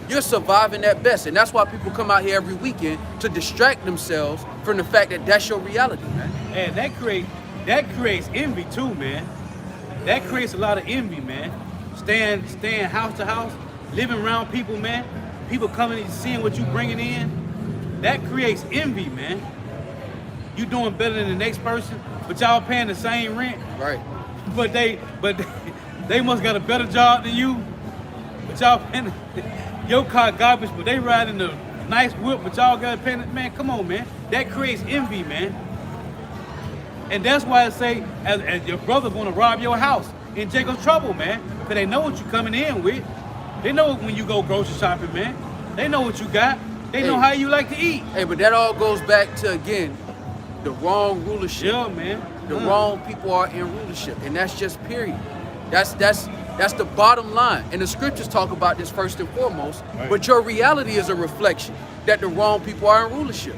You're surviving at best. And that's why people come out here every weekend to distract themselves from the fact that that's your reality, man. And that creates envy too, man. That creates a lot of envy, man. Staying house to house, living around people, man. People coming and seeing what you bringing in. That creates envy, man. You doing better than the next person, but y'all paying the same rent. Right. But they must got a better job than you. But y'all paying your car garbage, but they riding the nice whip, but y'all got to pay. Man, come on, man. That creates envy, man. And that's why I say, as your brother's gonna rob your house, in Jacob's trouble, man. Because they know what you're coming in with. They know when you go grocery shopping, man. They know what you got. They know how you like to eat. Hey, but that all goes back to, again, the wrong rulership. Yeah, man. The wrong people are in rulership. And that's just period. That's the bottom line. And the scriptures talk about this first and foremost. Right. But your reality is a reflection that the wrong people are in rulership.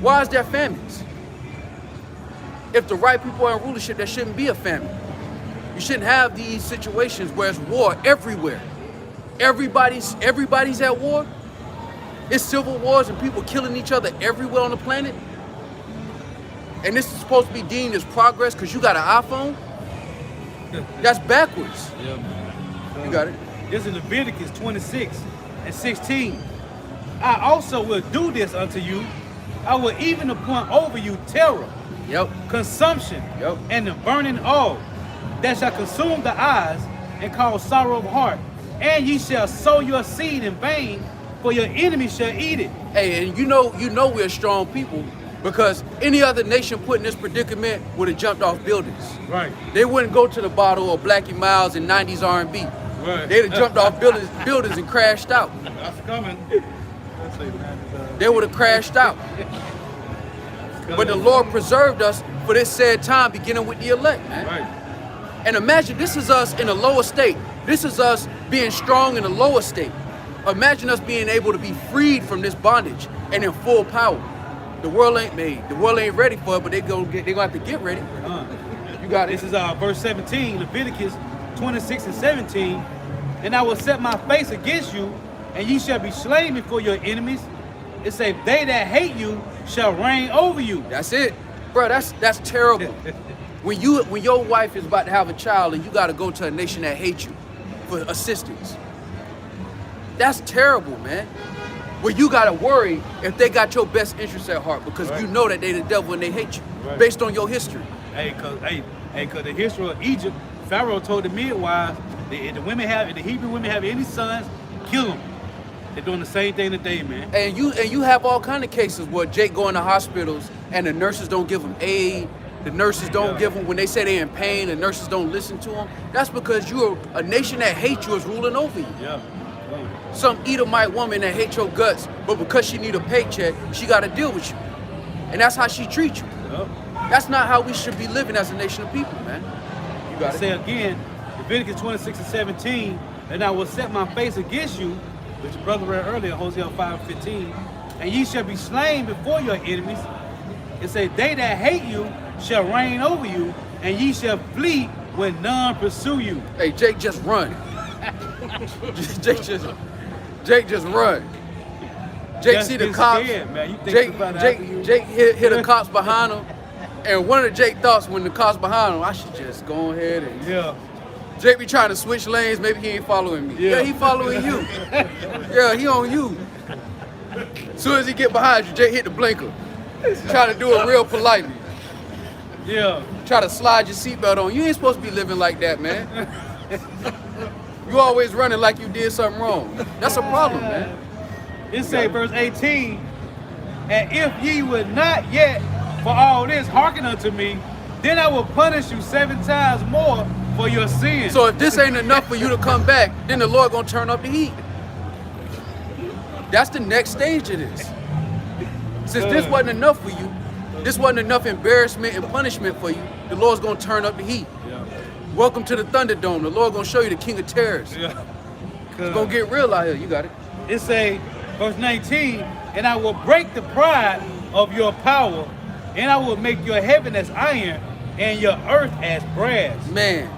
Why is there famines? If the right people are in rulership, there shouldn't be a famine. You shouldn't have these situations where it's war everywhere. Everybody's at war. It's civil wars and people killing each other everywhere on the planet. and this is supposed to be deemed as progress because you got an iPhone? That's backwards. Yeah. You got it? This is Leviticus 26:16. I also will do this unto you. I will even appoint over you terror, Yep. consumption, Yep. and the burning oil that shall consume the eyes and cause sorrow of heart. And ye shall sow your seed in vain, for your enemies shall eat it. Hey, and you know we're strong people because any other nation put in this predicament would have jumped off buildings. Right. They wouldn't go to the bottle of Blackie Miles and 90s R&B. Right. They'd have jumped off buildings and crashed out. That's coming. They would have crashed out. But the Lord preserved us for this sad time, beginning with the elect, man. Right. And imagine this is us in a lower state. This is us being strong in a lower state. Imagine us being able to be freed from this bondage and in full power. The world ain't made. The world ain't ready for it, but they gonna have to get ready. You got it. This is verse 17, Leviticus 26:17. And I will set my face against you, and ye shall be slain before your enemies. It say, they that hate you shall reign over you. That's it, bro. That's terrible. When your wife is about to have a child and you got to go to a nation that hates you for assistance, that's terrible, man. Where you got to worry if they got your best interest at heart because you know that they the devil and they hate you based on your history. Cause the history of Egypt, Pharaoh told the midwives, if the Hebrew women have any sons, kill them. They're doing the same thing today, man. And you have all kind of cases where Jake going to hospitals and the nurses don't give him aid. The nurses don't give them, when they say they're in pain, the nurses don't listen to them. That's because you're a nation that hates you is ruling over you. Yeah. Some Edomite woman that hates your guts, but because she need a paycheck, she got to deal with you. And that's how she treats you. Yep. That's not how we should be living as a nation of people, man. You got Say it. again, Leviticus 26:17, and I will set my face against you, which your brother read earlier, Hosea 5:15, and ye shall be slain before your enemies. It say, they that hate you shall reign over you, and ye shall flee when none pursue you. Hey, Jake, just run. Jake just run. Jake Just see the get cops. scared, man. You think about it after you- Jake hit the cops behind him. And one of Jake's thoughts when the cops behind him, I should just go ahead and Yeah. Jake be trying to switch lanes, maybe he ain't following me. Yeah. Yeah, he following you. Yeah, he on you. Soon as he get behind you, Jake hit the blinker. Try to do it real politely. Yeah. Try to slide your seatbelt on. You ain't supposed to be living like that, man. You always running like you did something wrong. That's a problem, man. It say verse 18, and if ye would not yet for all this hearken unto me, then I will punish you 7 times more for your sins. So if this ain't enough for you to come back, then the Lord gonna turn up the heat. That's the next stage of this. Since this wasn't enough for you, this wasn't enough embarrassment and punishment for you, the Lord's gonna turn up the heat. Yeah. Welcome to the Thunderdome. The Lord gonna show you the King of Terrors. Yeah. It's gonna get real out here. You got it. It say, verse 19, and I will break the pride of your power, and I will make your heaven as iron, and your earth as brass. Man,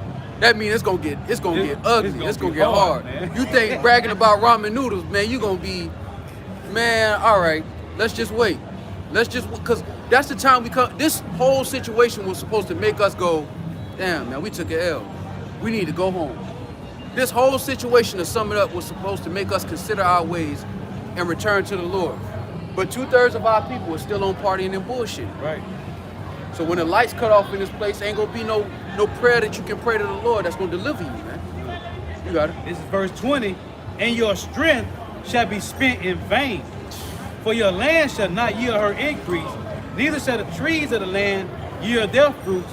that means it's gonna get ugly. It's gonna be get hard, hard. man. You think bragging about ramen noodles, man, you gonna be, man, all right, let's just wait. Because that's the time we come. This whole situation was supposed to make us go, damn, man, we took an L. We need to go home. This whole situation, to sum it up, was supposed to make us consider our ways and return to the Lord. But 2/3 of our people are still on partying and bullshit. Right. So when the lights cut off in this place, ain't gonna be no prayer that you can pray to the Lord that's gonna deliver you, man. You got it. This is verse 20, and your strength shall be spent in vain. For your land shall not yield her increase, neither shall the trees of the land yield their fruits.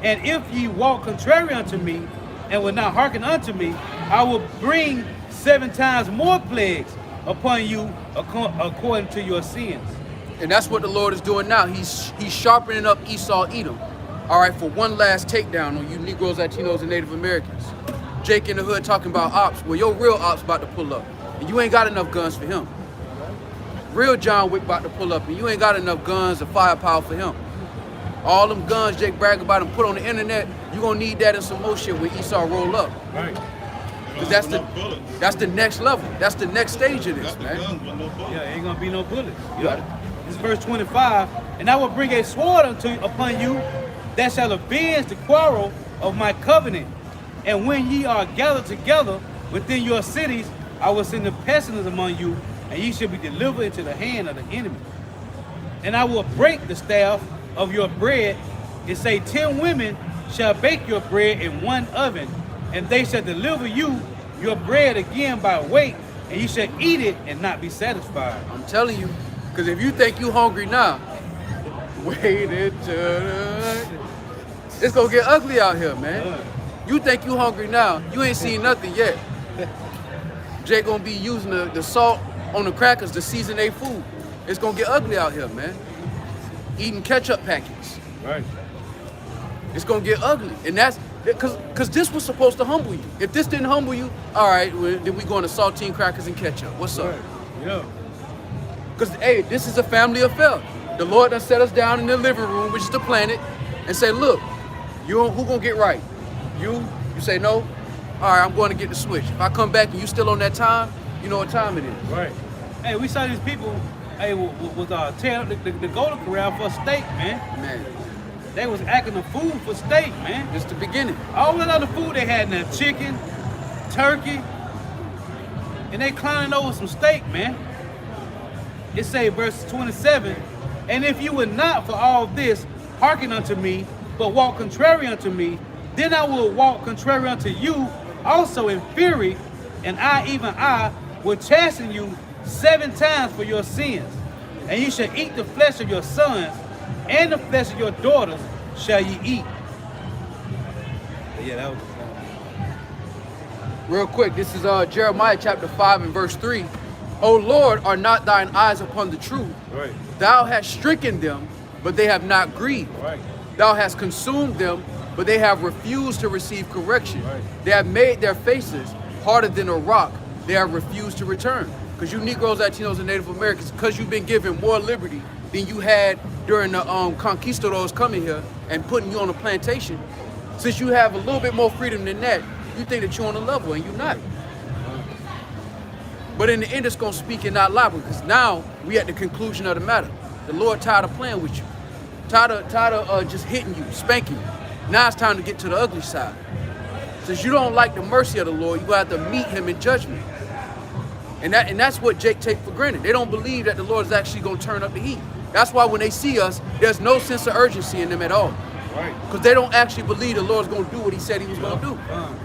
And if ye walk contrary unto me, and will not hearken unto me, I will bring 7 times more plagues upon you according to your sins. And that's what the Lord is doing now. He's sharpening up Esau, Edom. All right, for one last takedown on you Negroes, Latinos, and Native Americans. Jake in the hood talking about ops. Well, your real ops about to pull up, and you ain't got enough guns for him. Real John Wick about to pull up, and you ain't got enough guns or firepower for him. All them guns Jake brag about and put on the internet, you gonna need that and some more shit when Esau roll up. Right. Cause that's the next level. That's the next stage of this, man. Yeah, ain't gonna be no bullets. You got it. This is verse 25, And I will bring a sword upon you that shall avenge the quarrel of my covenant. And when ye are gathered together within your cities, I will send a pestilence among you, and ye shall be delivered into the hand of the enemy. And I will break the staff of your bread, and say 10 women shall bake your bread in one oven, and they shall deliver you your bread again by weight, and you shall eat it and not be satisfied. I'm telling you, because if you think you hungry now, wait until it's gonna get ugly out here, man. You think you hungry now, you ain't seen nothing yet. Jay gonna be using the salt on the crackers to season their food. It's gonna get ugly out here, man. Eating ketchup packets. Right. It's gonna get ugly, and that's because this was supposed to humble you. If this didn't humble you, all right, well, then we going to saltine crackers and ketchup. What's up? Right. Yeah. Because hey, this is a family affair. The Lord done set us down in the living room, which is the planet, and say, look, who gonna get right? You say no. All right, I'm going to get the switch. If I come back and you still on that time, you know what time it is. Right. Hey, we saw these people, hey, with tearing up the Golden Corral for steak, man. Man, They was acting a fool for steak, man. it's the beginning. All that other food they had in there, chicken, turkey, and they climbing over some steak, man. It say verse 27, and if you would not for all this hearken unto me, but walk contrary unto me, then I will walk contrary unto you also in fury, and I will chasten you 7 times for your sins. And you shall eat the flesh of your sons, and the flesh of your daughters shall ye eat. Yeah, that was Real quick, this is Jeremiah chapter 5 and verse 3. O Lord, are not thine eyes upon the truth? right. Thou hast stricken them, but they have not grieved. Right. Thou hast consumed them, but they have refused to receive correction. Right. They have made their faces harder than a rock. They have refused to return. Because you Negroes, Latinos, and Native Americans, because you've been given more liberty than you had during the conquistadors coming here and putting you on a plantation. Since you have a little bit more freedom than that, you think that you're on a level, and you're not. But in the end, it's going to speak and not lie, because now we at the conclusion of the matter. The Lord tired of playing with you. Tired of just hitting you, spanking you. Now it's time to get to the ugly side. Since you don't like the mercy of the Lord, you're going to have to meet him in judgment. And that's what Jake take for granted. They don't believe that the Lord is actually going to turn up the heat. That's why when they see us, there's no sense of urgency in them at all. Right. Because they don't actually believe the Lord's going to do what he said he was going to do.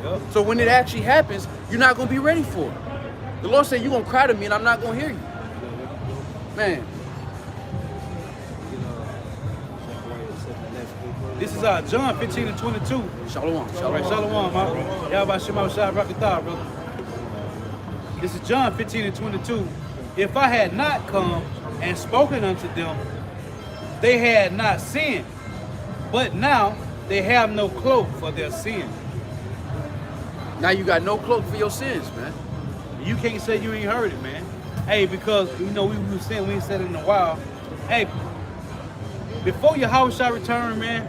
Yep. So when it actually happens, you're not going to be ready for it. The Lord said, you're going to cry to me and I'm not going to hear you. Man. This is John 15 and 22. Shalom. All right, shalom, my bro. Y'all about Shema Shah Rakatah, brother. This is John 15 and 22. If I had not come and spoken unto them, they had not sinned. But now they have no cloak for their sin. Now you got no cloak for your sins, man. You can't say you ain't heard it, man. Hey, because you know we were saying we ain't said it in a while. Hey, before Yahweh return, man,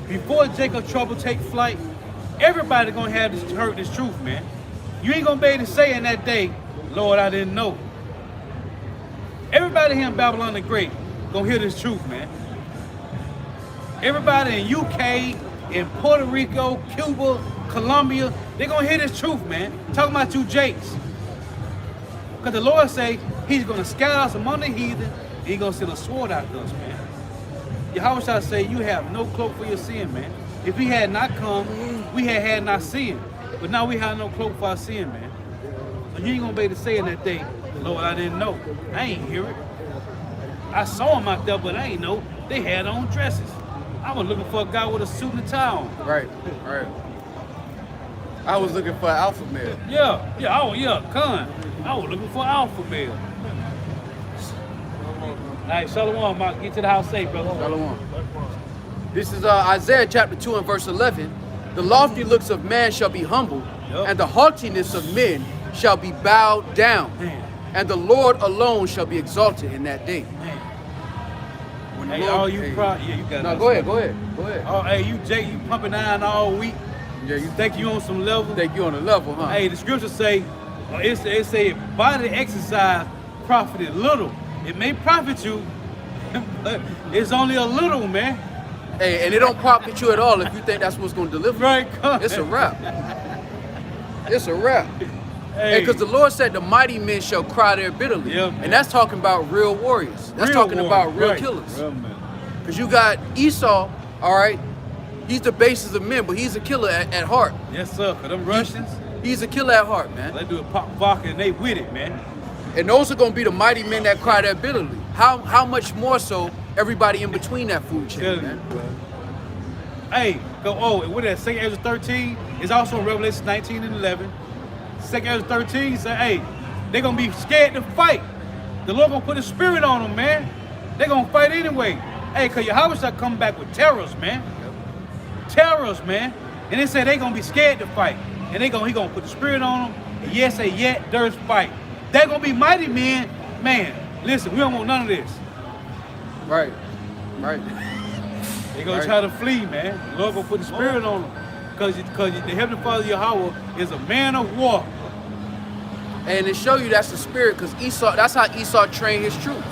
before Jacob trouble take flight, everybody gonna have this heard this truth, man. You ain't gonna be able to say in that day, Lord, I didn't know. Everybody here in Babylon the Great gonna hear this truth, man. Everybody in UK, in Puerto Rico, Cuba, Colombia, they gonna hear this truth, man. Talking about you Jakes. Because the Lord say he's gonna scatter us among the heathen, and he's gonna send a sword after us, man. Yahweh shall say you have no cloak for your sin, man. If he had not come, we had not sinned. But now we have no cloak for our sin, man. So you ain't gonna be able to say in that day, Lord, I didn't know. I ain't hear it. I saw them out there, but I ain't know. They had on dresses. I was looking for a guy with a suit and tie on. Right. I was looking for an alpha male. Con. I was looking for an alpha male. All right, shalom, Mark. Get to the house safe, brother. Shalom. This is Isaiah chapter 2 and verse 11. The lofty looks of man shall be humbled, Yep. and the haughtiness of men shall be bowed down. Man. And the Lord alone shall be exalted in that day. Man. When Hey, the Lord- all you yeah, you got No, it. go ahead. Oh, hey, you Jake, you pumping iron all week. Yeah, you Think you on some level? think you on a level, huh? Hey, the scriptures say, it say, body exercise profited little. It may profit you, But it's only a little, man. Hey, and it don't profit you at all if you think that's what's going to deliver. Right, come It's a wrap. It's a wrap. Hey, Because the Lord said the mighty men shall cry there bitterly. Yeah, man. And that's talking about real warriors. That's real talking warrior, about real right. killers. Real man. Because you got Esau, all right? He's the basis of men, but he's a killer at heart. Yes, sir. For them Russians, He's a killer at heart, man. they do a pop vodka and they with it, man. And those are going to be the mighty men that cry there bitterly. How much more so everybody in between that food chain, Tell you, man? bro. Hey, go. Oh, and with that, 2 Ezra 13 is also in Revelation 19 and 11. 2 Ezra 13 say, hey, they're gonna be scared to fight. The Lord gonna put a spirit on them, man. They're gonna fight anyway. Hey, cause Yahweh shall come back with terrors, man. Terrors, man. And they say they gonna be scared to fight. And he gonna put the spirit on them. And yes, say yet there's fight. They're gonna be mighty men. Man, listen, we don't want none of this. Right. Right. They're gonna Right. try to flee, man. The Lord gonna put the spirit on them. Cause the Heavenly Father Yahweh is a man of war. And to show you that's the spirit, because Esau, that's how Esau trained his troops.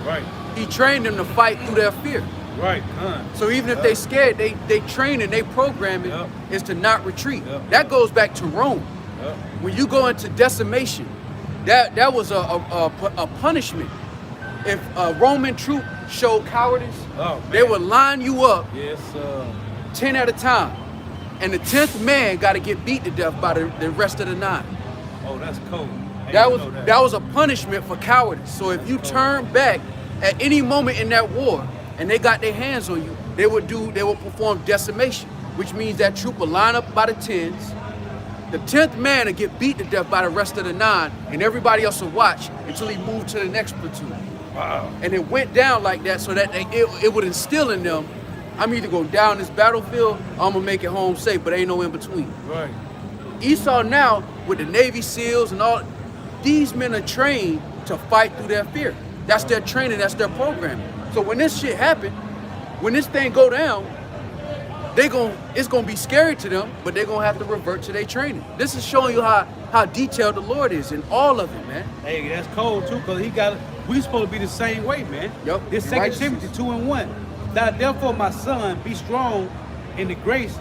Right. He trained them to fight through their fear. Right, huh? So even if they scared, they train and they program it Yep. is to not retreat. Yep. That goes back to Rome. Yep. When you go into decimation, that was a punishment. If a Roman troop showed cowardice, Oh, they man. would line you up Yes, 10 at a time. And the 10th man got to get beat to death by the rest of the 9. oh, that's cold. I That didn't was know that was a punishment for cowardice. So if you turn back at any moment in that war and they got their hands on you, they would perform decimation, which means that troop will line up by the 10s. The 10th man will get beat to death by the rest of the 9, and everybody else will watch until he moved to the next platoon. Wow. And it went down like that so that it would instill in them, I'm either going down this battlefield or I'm going to make it home safe, but ain't no in between. Right. Esau now, with the Navy SEALs and all, these men are trained to fight through their fear. That's their training, that's their programming. So when this shit happen, when this thing go down, it's gonna be scary to them, but they're gonna have to revert to their training. This is showing you how detailed the Lord is in all of it, man. Hey, that's cold too, cause we supposed to be the same way, man. Yup, This in 2 righteousness. Timothy 2 and 1. Thou therefore, my son, be strong in the grace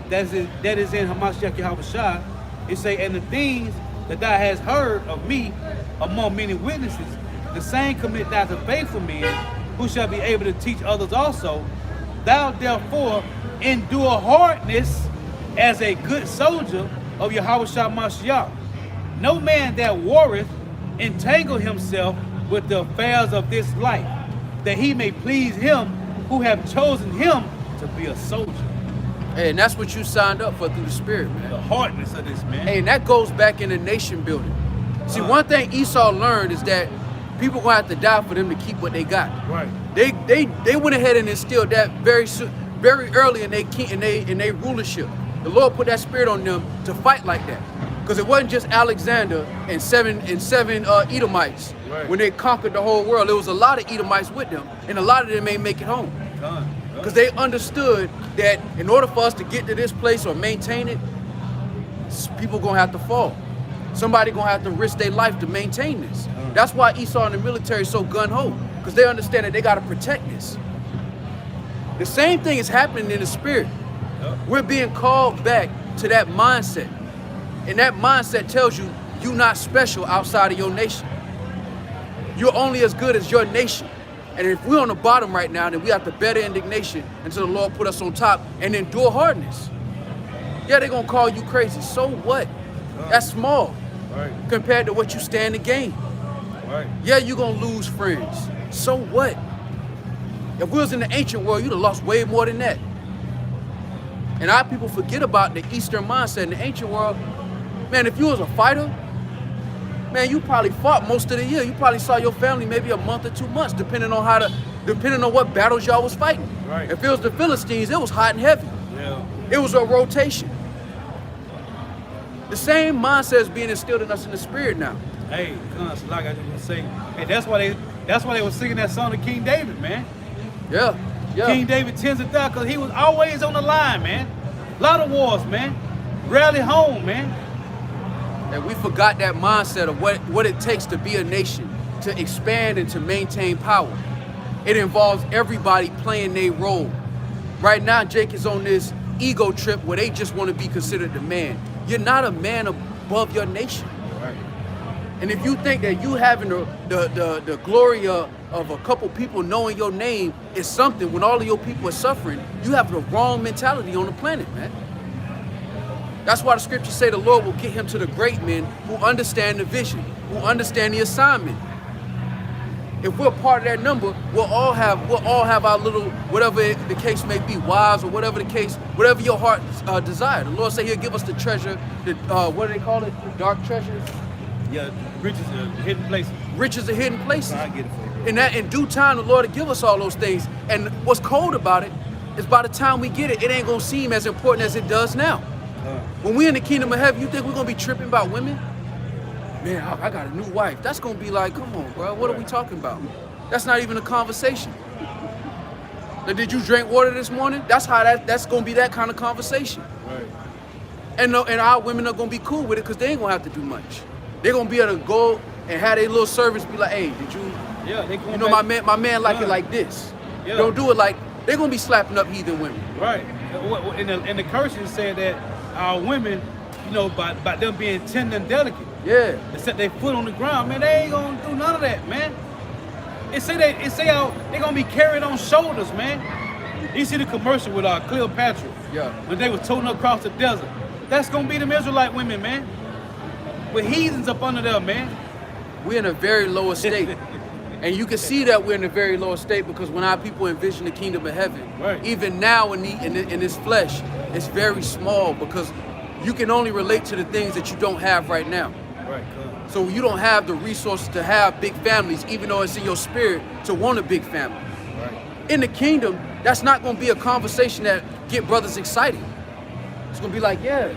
that is in Hamashiach Yahushua. It say, and the things that thou hast heard of me among many witnesses, the same commit thou to faithful men, who shall be able to teach others also. Thou therefore endure hardness as a good soldier of Yahushua Mashiach. No man that warreth entangle himself with the affairs of this life, that he may please him who have chosen him to be a soldier. Hey, and that's what you signed up for through the Spirit, man. The hardness of this, man. Hey, and that goes back into nation building. See, one thing Esau learned is that people gonna have to die for them to keep what they got. Right. They went ahead and instilled that very early in their rulership. The Lord put that spirit on them to fight like that, because it wasn't just Alexander and seven Edomites. Right. When they conquered the whole world. There was a lot of Edomites with them, and a lot of them ain't make it home. Done. Because they understood that in order for us to get to this place or maintain it, people gonna have to fall. Somebody gonna have to risk their life to maintain this. That's why Esau in the military is so gun-ho, because they understand that they gotta protect this. The same thing is happening in the spirit. We're being called back to that mindset. And that mindset tells you you're not special outside of your nation. You're only as good as your nation. And if we're on the bottom right now, then we have to better indignation until the Lord put us on top and endure hardness. Yeah, they're gonna call you crazy. So what? That's small Right. compared to what you stand to gain. Right. Yeah, you're gonna lose friends. So what? If we was in the ancient world, you'd have lost way more than that. And our people forget about the Eastern mindset in the ancient world. Man, if you was a fighter, man, you probably fought most of the year. You probably saw your family maybe a month or 2 months, depending on what battles y'all was fighting. Right. If it was the Philistines, it was hot and heavy. Yeah. It was a rotation. The same mindset is being instilled in us in the spirit now. Hey, like I just want to say, hey, that's why they were singing that song to King David, man. Yeah, yeah. King David tends to die because he was always on the line, man. A lot of wars, man. Rarely home, man. And we forgot that mindset of what it takes to be a nation, to expand and to maintain power. It involves everybody playing their role. Right now, Jake is on this ego trip where they just want to be considered the man. You're not a man above your nation. Right. And if you think that you having the glory of a couple people knowing your name is something when all of your people are suffering, you have the wrong mentality on the planet, man. That's why the scriptures say the Lord will get him to the great men who understand the vision, who understand the assignment. If we're part of that number, we'll all have our little, whatever the case may be, wives or whatever the case, whatever your heart desire. The Lord said he'll give us the treasure, what do they call it? The dark treasures? Yeah, riches are hidden places. Riches are hidden places. I get it for you. And that in due time, the Lord will give us all those things. And what's cold about it is by the time we get it, it ain't gonna seem as important as it does now. When we're in the kingdom of heaven, you think we're gonna be tripping about women? Man, I got a new wife. That's gonna be like, come on, bro, what are we talking about? That's not even a conversation. Now, did you drink water this morning? That's gonna be that kind of conversation. Right. And our women are gonna be cool with it because they ain't gonna have to do much. They're gonna be able to go and have their little servants be like, hey, did you? Yeah, they You know, my man like it like this. Yeah. Don't do it like, they're gonna be slapping up heathen women. Right. And the curses said that our women, you know, by them being tender and delicate, Yeah. they set their foot on the ground, man, they ain't gonna do none of that, man. It say they gonna be carried on shoulders, man. You see the commercial with Cleopatra, Yeah. when they was toting across the desert. That's gonna be them Israelite women, man. With heathens up under there, man. We're in a very low estate. And you can see that we're in a very low state because when our people envision the kingdom of heaven, Right. even now in this flesh, it's very small because you can only relate to the things that you don't have right now. Right. So you don't have the resources to have big families, even though it's in your spirit to want a big family. Right. In the kingdom, that's not going to be a conversation that get brothers excited. It's going to be like, yeah,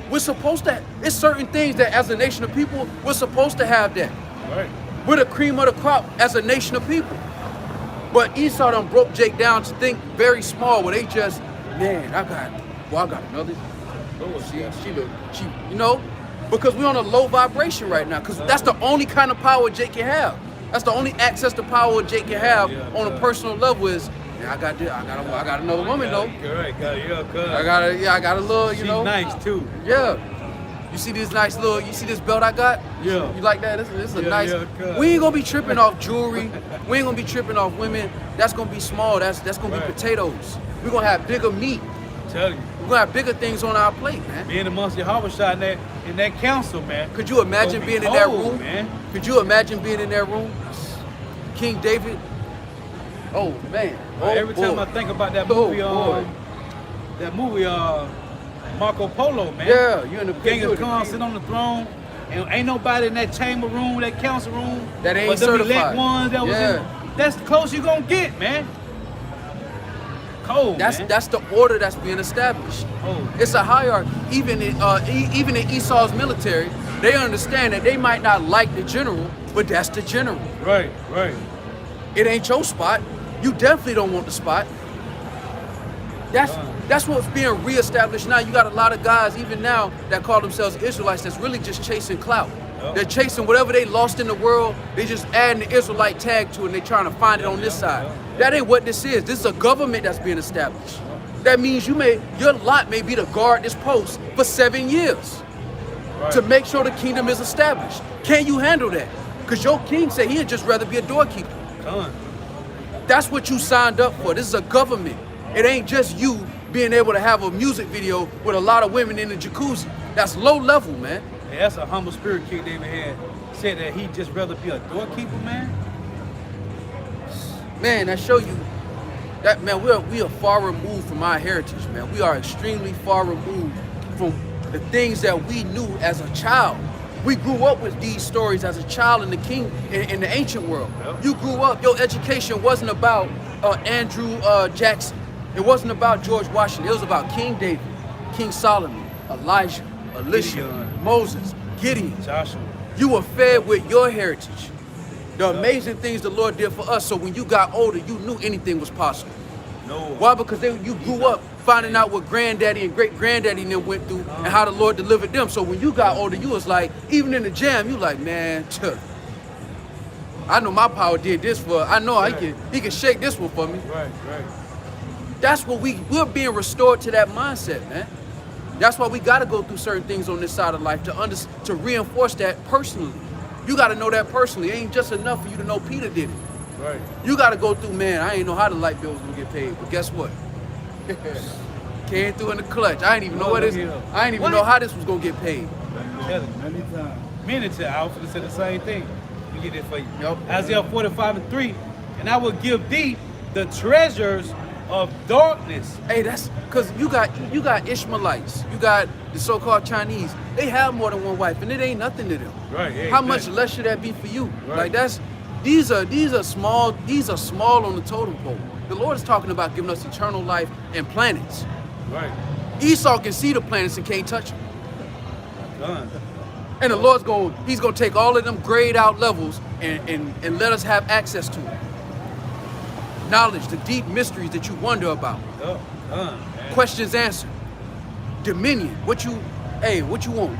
we're supposed to, it's certain things that as a nation of people, we're supposed to have that. Right. We're the cream of the crop as a nation of people. But Esau done broke Jake down to think very small where they just, man, I got another. Oh, she, you know, because we're on a low vibration right now. Because that's the only kind of power Jake can have. That's the only access to power Jake can have on a personal level is, I got another woman though. I got a little, you know. She's nice too. Yeah. You see this belt I got? Yeah. You like that? This is a nice. Yeah, we ain't gonna be tripping off jewelry. We ain't gonna be tripping off women. That's gonna be small. That's gonna be potatoes. We're gonna have bigger meat. Tell you. We're gonna have bigger things on our plate, man. Being amongst the Habashah in that council, man. Could you imagine Gonna be being in that cold, room? man. Could you imagine being in that room? King David. Oh man. Oh, Every time boy. I think about that Oh, movie, boy. Marco Polo, man. Yeah, you in the Genghis Khan sit on the throne, and ain't nobody in that chamber room, that council room, That ain't but them elect certified. ones that was in. That's the close you gonna get, man. Cold, man. That's the order that's being established. Cold. It's a hierarchy. Even in Esau's military, they understand that they might not like the general, but that's the general. Right. It ain't your spot. You definitely don't want the spot. That's what's being reestablished now. You got a lot of guys, even now, that call themselves Israelites that's really just chasing clout. Yep. They're chasing whatever they lost in the world. They just adding the Israelite tag to it and they trying to find it on this side. That ain't what this is. This is a government that's being established. That means your lot may be to guard this post for 7 years to make sure the kingdom is established. Can you handle that? Because your king said he'd just rather be a doorkeeper. That's what you signed up for. This is a government. It ain't just you being able to have a music video with a lot of women in the jacuzzi. That's low level, man. Hey, that's a humble spirit King David had. Said that he'd just rather be a doorkeeper, man. Man, that show you that, man, we are far removed from our heritage, man. We are extremely far removed from the things that we knew as a child. We grew up with these stories as a child in the ancient world. Yep. You grew up, your education wasn't about Andrew Jackson. It wasn't about George Washington. It was about King David, King Solomon, Elijah, Elisha, Gideon. Moses, Gideon. Joshua. You were fed with your heritage. The amazing things the Lord did for us, so when you got older, you knew anything was possible. No. Why? Because you grew up finding out what granddaddy and great-granddaddy and them went through and how the Lord delivered them. So when you got older, you was like, even in the jam, you like, man, I know my power did this for. I know he can shake this one for me. Right. That's what we're being restored to that mindset, man. That's why we got to go through certain things on this side of life to reinforce that personally. You got to know that personally. It ain't just enough for you to know Peter did it. Right. You got to go through, man, I ain't know how the light bill was going to get paid. But guess what? Came through in the clutch. I ain't even know what this. I ain't even know how this was going to get paid. Many times. Many times. I was going to say the same thing. We get it for you. Yep. Isaiah 45:3. And I will give thee the treasures of darkness. Hey, that's because you got Ishmaelites. You got the so-called Chinese. They have more than one wife, and it ain't nothing to them. Right. How much less should that be for you? Right. Like these are small on the totem pole. The Lord is talking about giving us eternal life and planets. Right. Esau can see the planets and can't touch them. Done. And the Lord's he's gonna take all of them grayed out levels and let us have access to it. Knowledge, the deep mysteries that you wonder about. Done. Man. Questions answered. Dominion. What you want?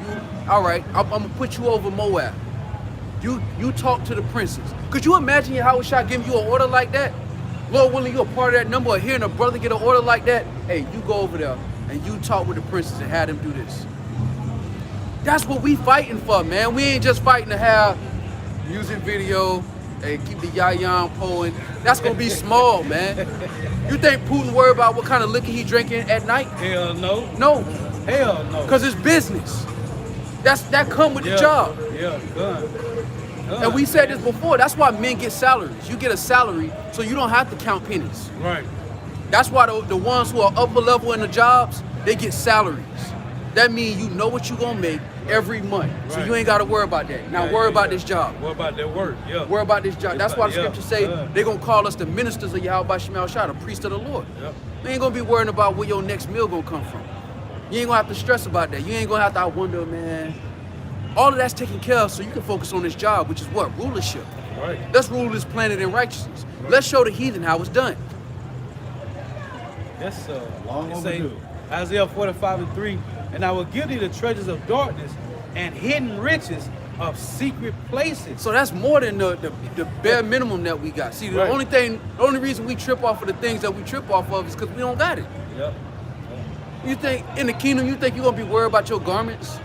All right, I'm gonna put you over Moab. You talk to the princes. Could you imagine Yahushua giving you an order like that? Lord willing, you a part of that number, or hearing a brother get an order like that? Hey, you go over there and you talk with the princes and have them do this. That's what we fighting for, man. We ain't just fighting to have music video, hey, keep the yayan pulling. That's gonna be small, man. You think Putin worry about what kind of liquor he drinking at night? Hell no. No, Hell no. because it's business. That come with the job. Yeah, done. And we said this before, that's why men get salaries. You get a salary so you don't have to count pennies. Right. That's why the ones who are upper level in the jobs, they get salaries. That means you know what you're gonna make every month. So Right. you ain't gotta worry about that. Now worry about this job. Worry about that work, yeah. Worry about this job. That's why the Yeah. scriptures say they're gonna call us the ministers of Yahweh Shemel Shah, the priest of the Lord. Yep. You ain't gonna be worrying about where your next meal gonna come from. You ain't gonna have to stress about that. You ain't gonna have to wonder, man. All of that's taken care of so you can focus on this job, which is what? Rulership. Right. Let's rule this planet in righteousness. Let's show the heathen how it's done. That's Long it say, overdue. Isaiah 45:3, and I will give thee the treasures of darkness and hidden riches of secret places. So that's more than the bare minimum that we got. See, the Right. only reason we trip off of the things that we trip off of is because we don't got it. Yep. You think in the kingdom, you think you're gonna be worried about your garments,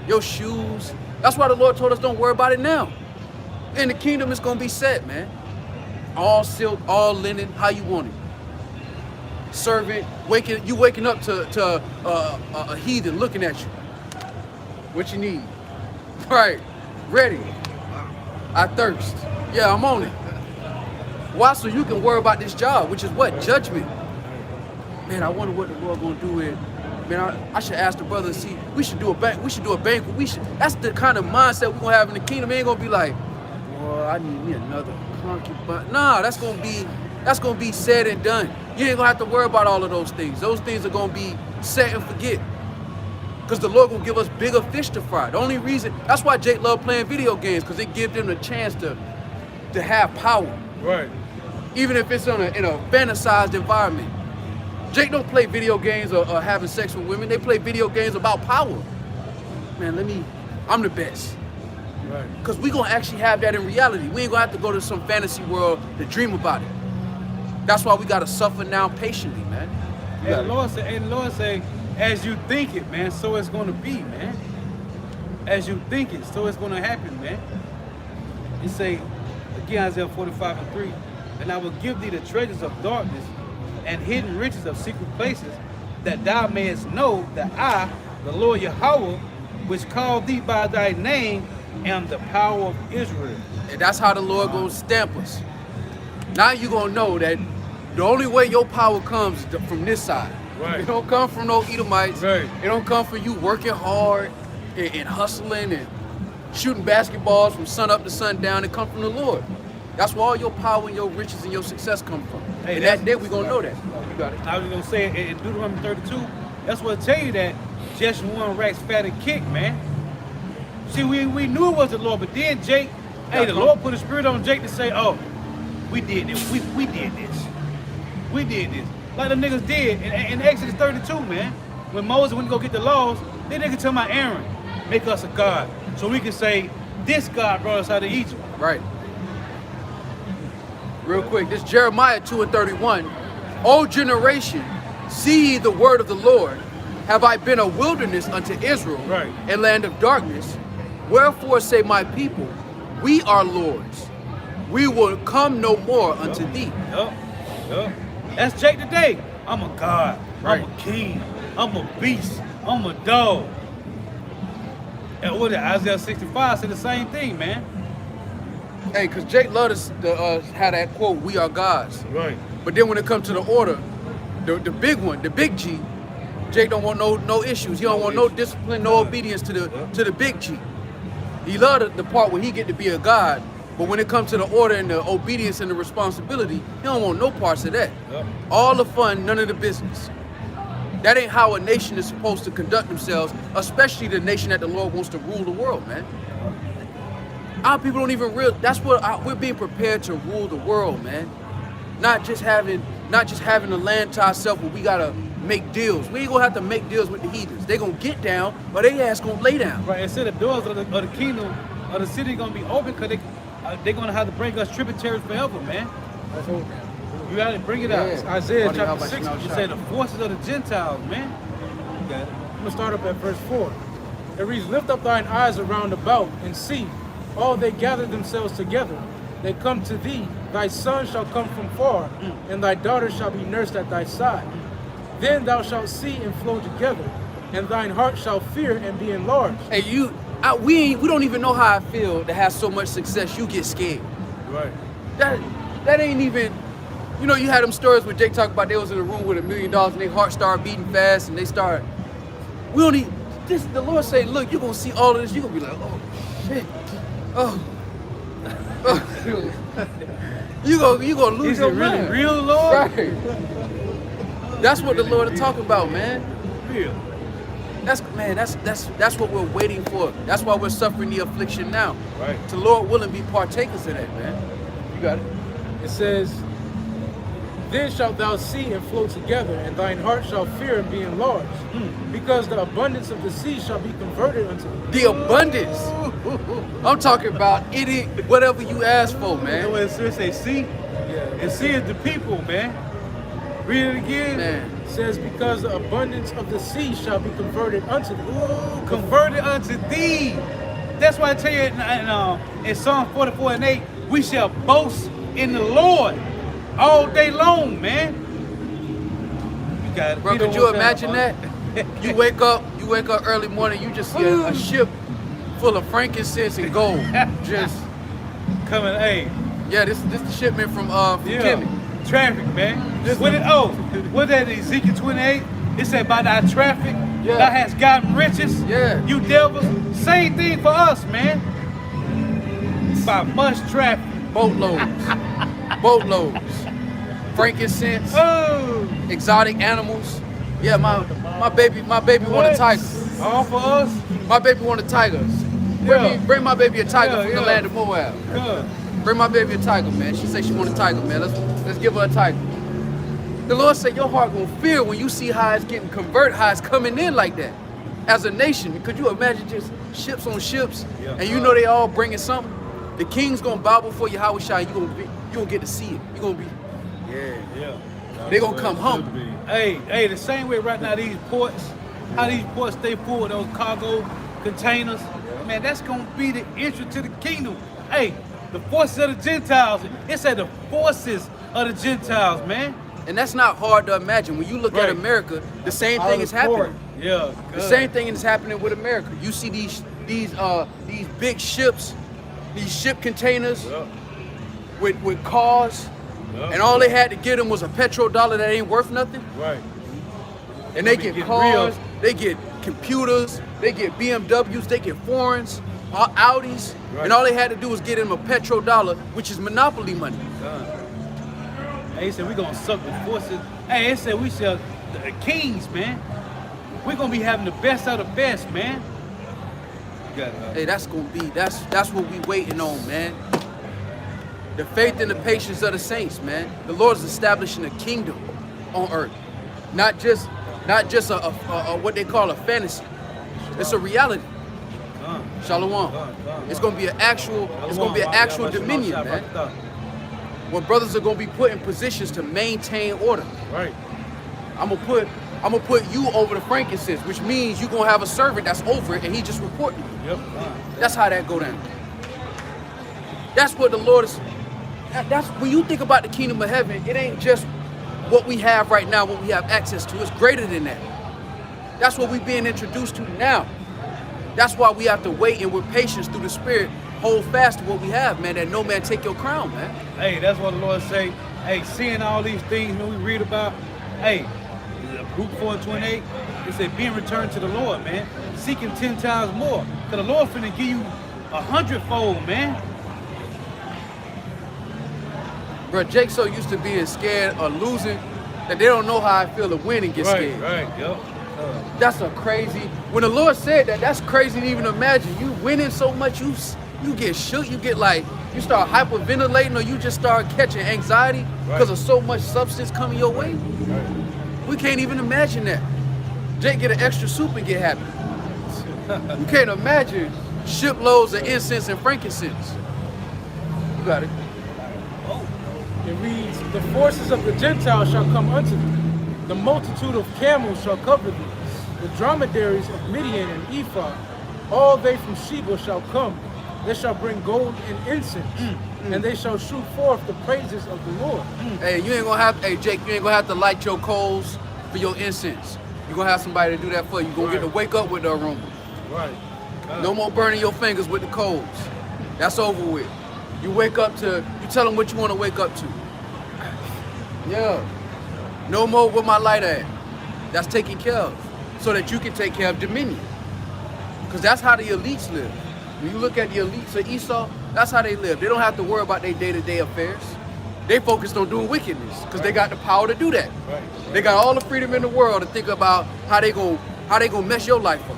your shoes. That's why the Lord told us don't worry about it now. In the kingdom, it's gonna be set, man. All silk, all linen, how you want it. Servant, waking up to a heathen looking at you. What you need? Right, ready. I thirst. Yeah, I'm on it. Why? So you can worry about this job, which is what? Judgment. Man, I wonder what the Lord gonna do with. Man, I should ask the brother. See, we should do a bank. We should do a banquet. That's the kind of mindset we're gonna have in the kingdom. It ain't gonna be like, well, I need me another concubine. Nah, that's gonna be said and done. You ain't gonna have to worry about all of those things. Those things are gonna be set and forget. Because the Lord gonna give us bigger fish to fry. The only reason, that's why Jake love playing video games, because it gives them the chance to have power. Right. Even if it's in a fantasized environment. Jake don't play video games or having sex with women. They play video games about power. Man, I'm the best. Right. Because we gonna actually have that in reality. We ain't gonna have to go to some fantasy world to dream about it. That's why we gotta suffer now patiently, man. And the Lord say, as you think it, man, so it's gonna be, man. As you think it, so it's gonna happen, man. He say, again, Isaiah 45:3, and I will give thee the treasures of darkness and hidden riches of secret places, that thou mayest know that I, the Lord Yahweh, which called thee by thy name, am the power of Israel. And that's how the Lord gonna stamp us. Now you gonna know that the only way your power comes is from this side. Right. It don't come from no Edomites. Right. It don't come from you working hard and hustling and shooting basketballs from sun up to sundown. It come from the Lord. That's where all your power and your riches and your success come from. Hey, and that day we gonna know that. You got it. I was gonna say in Deuteronomy 32, that's what I tell you that just one racks fat and kick, man. See, we knew it was the Lord, but then Jake, the Lord put a spirit on Jake to say, oh, we did this. We did this. We did this. Like the niggas did in Exodus 32, man. When Moses went to go get the laws, they niggas tell my Aaron, make us a God. So we can say, this God brought us out of Egypt. Right. Real quick, this Jeremiah 2:31. O generation, see ye the word of the Lord. Have I been a wilderness unto Israel, Right. a land of darkness? Wherefore say my people, we are lords. We will come no more unto thee. Yup. That's Jake today. I'm a god. Right. I'm a king. I'm a beast. I'm a dog. And what did Isaiah 65 say the same thing, man? Hey, because Jake loved us to have that quote, we are gods. Right. But then when it comes to the order, the big one, the big G, Jake don't want no issues. He don't want no discipline, no obedience to the big G. He loved the part where he get to be a god, but when it comes to the order and the obedience and the responsibility, he don't want no parts of that. Yep. All the fun, none of the business. That ain't how a nation is supposed to conduct themselves, especially the nation that the Lord wants to rule the world, man. Our people don't even realize that's what we're being prepared to rule the world, man. Not just having the land to ourselves where we gotta make deals. We ain't gonna have to make deals with the heathens. They gonna get down, but they ass gonna lay down. Right. And said the doors of the kingdom of the city gonna be open because they're gonna have to bring us tributaries forever, man. You gotta bring it out. Yeah. It's Isaiah Funny how chapter much 6. you know You shot. say the forces of the Gentiles, man. You got it. I'm gonna start up at verse 4. It reads, lift up thine eyes around about and see, all they gather themselves together. They come to thee. Thy son shall come from far, and thy daughter shall be nursed at thy side. Then thou shalt see and flow together, and thine heart shall fear and be enlarged. Hey, we don't even know how I feel to have so much success. You get scared. Right. That ain't even. You know, you had them stories where Jake talked about they was in a room with $1 million and their heart started beating fast and they start. We don't need this. The Lord say, look, you're gonna see all of this. You're gonna be like, oh shit, oh. you gonna lose Is your it really mind. real, Lord? Right. That's what the Lord is talking about, man. Real. That's what we're waiting for. That's why we're suffering the affliction now. Right. To Lord willing be partakers of that, man. You got it. It says, then shalt thou see and flow together, and thine heart shall fear and be enlarged, because the abundance of the sea shall be converted unto thee. The abundance. I'm talking about whatever you ask for, You know man. what it say? See? And see is the people, man. Read it again. Man. It says, because the abundance of the sea shall be converted unto thee. Ooh, converted unto thee. That's why I tell you in Psalm 44:8, we shall boast in the Lord all day long, man. You got it. Bro, could you imagine that? You wake up early morning, you just see a ship full of frankincense and gold. Just Coming, hey. yeah, this the shipment from Kimmy. Traffic, man. What that Ezekiel 28? It said by thy traffic, Yeah. thou hast gotten riches. Yeah. You devils. Same thing for us, man. By much traffic. Boatloads, frankincense, Oh. exotic animals. Yeah, my baby want a tiger. All for us? My baby want a tiger. Yeah. Bring my baby a tiger Yeah, from the yeah. land of Moab. Good. Bring my baby a tiger, man. She said she want a tiger, man. Let's give her a tiger. The Lord said your heart gonna fear when you see how it's getting converted, how it's coming in like that. As a nation, could you imagine just ships on ships, Yeah. and you know they all bringing something? The king's gonna bow before you, Yahushua. You gonna get to see it. You gonna be, Yeah. they gonna come humble. Hey, the same way right now these ports, how these ports stay full with those cargo containers, man, that's gonna be the entrance to the kingdom. Hey, the forces of the Gentiles. It said the forces of the Gentiles, man. And that's not hard to imagine. When you look at Right. America, the same thing is happening. Yeah. The same thing is happening with America. You see these big ships, these ship containers with cars, and all they had to get them was a petrodollar that ain't worth nothing. Right. And they Be get getting cars, real. they get computers, they get BMWs, they get foreigns, Audis, Right. and all they had to do was get them a petrodollar, which is monopoly money. Hey, they said we gonna suck the forces. Hey, they said we shall the kings, man. We gonna be having the best of the best, man. You got it, Hey, that's what we waiting on, man. The faith and the patience of the saints, man. The Lord is establishing a kingdom on earth, not just a what they call a fantasy. It's a reality. Shalom. It's gonna be an actual dominion, man. when brothers are gonna be put in positions to maintain order. Right. I'm gonna put you over the frankincense, which means you're gonna have a servant that's over it and he just reporting you. Yep. That's how that go down. That's what the Lord is. That's when you think about the kingdom of heaven, it ain't just what we have right now, what we have access to. It's greater than that. That's what we're being introduced to now. That's why we have to wait and with patience through the Spirit, hold fast to what we have, man, that no man take your crown, man. Hey, that's what the Lord say. Hey, seeing all these things when we read about, hey, Luke 4:28, it said being returned to the Lord, man. Seeking 10 times more. Because the Lord finna give you 100-fold, man. Bro, Jake so used to being scared of losing that they don't know how I feel to win and get scared. Right, yep. That's a crazy. When the Lord said that, that's crazy to even imagine. You winning so much, you get shook. You get like, you start hyperventilating, or you just start catching anxiety because of so much substance coming your way. We can't even imagine that. Jake get an extra soup and get happy. You can't imagine shiploads of incense and frankincense. You got it. It reads, the forces of the Gentiles shall come unto thee. The multitude of camels shall cover thee. The dromedaries of Midian and Ephah, all they from Sheba shall come. They shall bring gold and incense, and they shall shoot forth the praises of the Lord. Hey, you ain't gonna have, hey Jake, you ain't gonna have to light your coals for your incense. You're gonna have somebody to do that for you. You're gonna get to wake up with the aroma. Right. No more burning your fingers with the coals. That's over with. You wake up to, you tell them what you want to wake up to. Yeah. No more with my light at. That's taken care of. So that you can take care of dominion. Because that's how the elites live. When you look at the elites of Esau, that's how they live. They don't have to worry about their day-to-day affairs. They focused on doing wickedness because they got the power to do that. Right. They got all the freedom in the world to think about how they gonna mess your life up.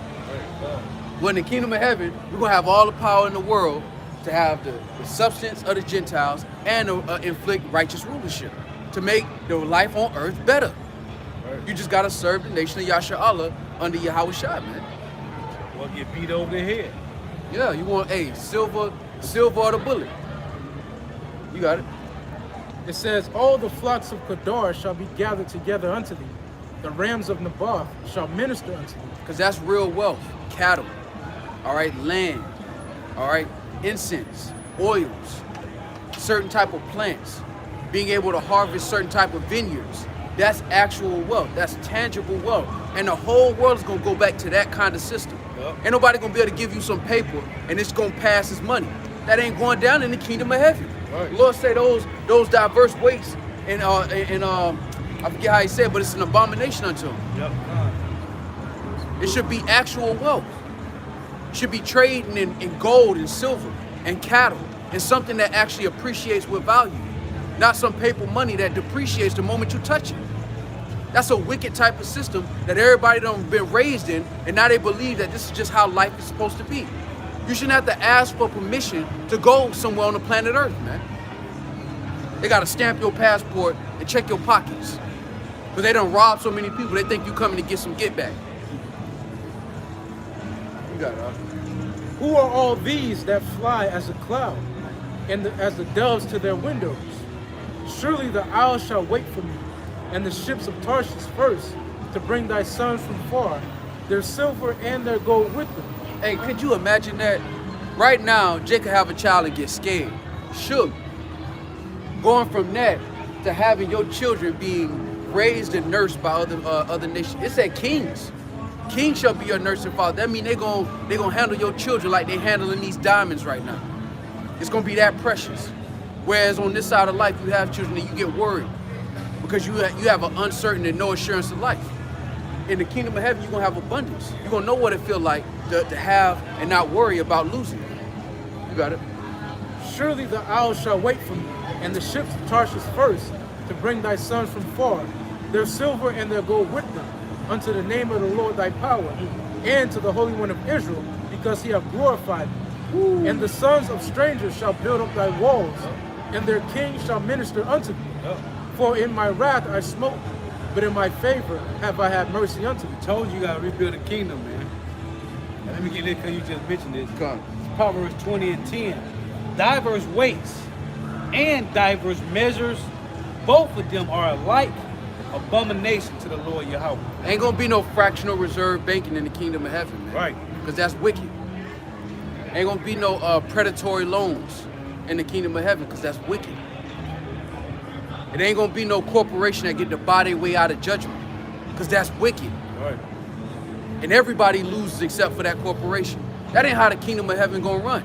When in the kingdom of heaven, we're gonna have all the power in the world to have the substance of the Gentiles and to inflict righteous rulership to make the life on earth better. Right. You just gotta serve the nation of Yasha Allah under Yahweh Shai, man. Or get beat over the head. Yeah, you want silver or the bullet. You got it. It says, all the flocks of Kedar shall be gathered together unto thee. The rams of Naboth shall minister unto thee. Because that's real wealth. Cattle, all right, land, all right, incense, oils, certain type of plants, being able to harvest certain type of vineyards. That's actual wealth. That's tangible wealth. And the whole world is going to go back to that kind of system. Yep. Ain't nobody going to be able to give you some paper and it's going to pass as money. That ain't going down in the kingdom of heaven. Right. The Lord say those diverse weights and I forget how he said, but it's an abomination unto him. Yep. It should be actual wealth. It should be trading in gold and silver and cattle and something that actually appreciates with value. Not some paper money that depreciates the moment you touch it. That's a wicked type of system that everybody done been raised in, and now they believe that this is just how life is supposed to be. You shouldn't have to ask for permission to go somewhere on the planet Earth, man. They gotta stamp your passport and check your pockets. Because they done robbed so many people, they think you coming to get some get back. You got it, huh? Who are all these that fly as a cloud, and as the doves to their windows? Surely the isles shall wait for me, and the ships of Tarshish first, to bring thy sons from far, their silver and their gold with them. Hey, could you imagine that? Right now, Jake could have a child and get scared, shook. Going from that to having your children being raised and nursed by other nations. It said kings. Kings shall be your nursing father. That means they gonna handle your children like they handling these diamonds right now. It's gonna be that precious. Whereas on this side of life, you have children and you get worried because you have an uncertain and no assurance of life. In the kingdom of heaven, you're gonna have abundance. You're gonna know what it feels like to have and not worry about losing. You got it. Surely the isles shall wait for me, and the ships of Tarshish first, to bring thy sons from far, their silver and their gold with them, unto the name of the Lord thy power, and to the Holy One of Israel, because he hath glorified thee. And the sons of strangers shall build up thy walls, and their kings shall minister unto thee. For in my wrath I smote, but in my favor have I had mercy unto thee. Told you, you gotta rebuild the kingdom, man. And let me get this because you just mentioned this. Come. Proverbs 20 and 10. Diverse weights and diverse measures, both of them are alike abomination to the Lord Yahweh. Ain't gonna be no fractional reserve banking in the kingdom of heaven, man. Right. Because that's wicked. Ain't gonna be no predatory loans in the kingdom of heaven, because that's wicked. It ain't gonna be no corporation that get to buy their way out of judgment, because that's wicked. Right. And everybody loses except for that corporation. That ain't how the kingdom of heaven gonna run.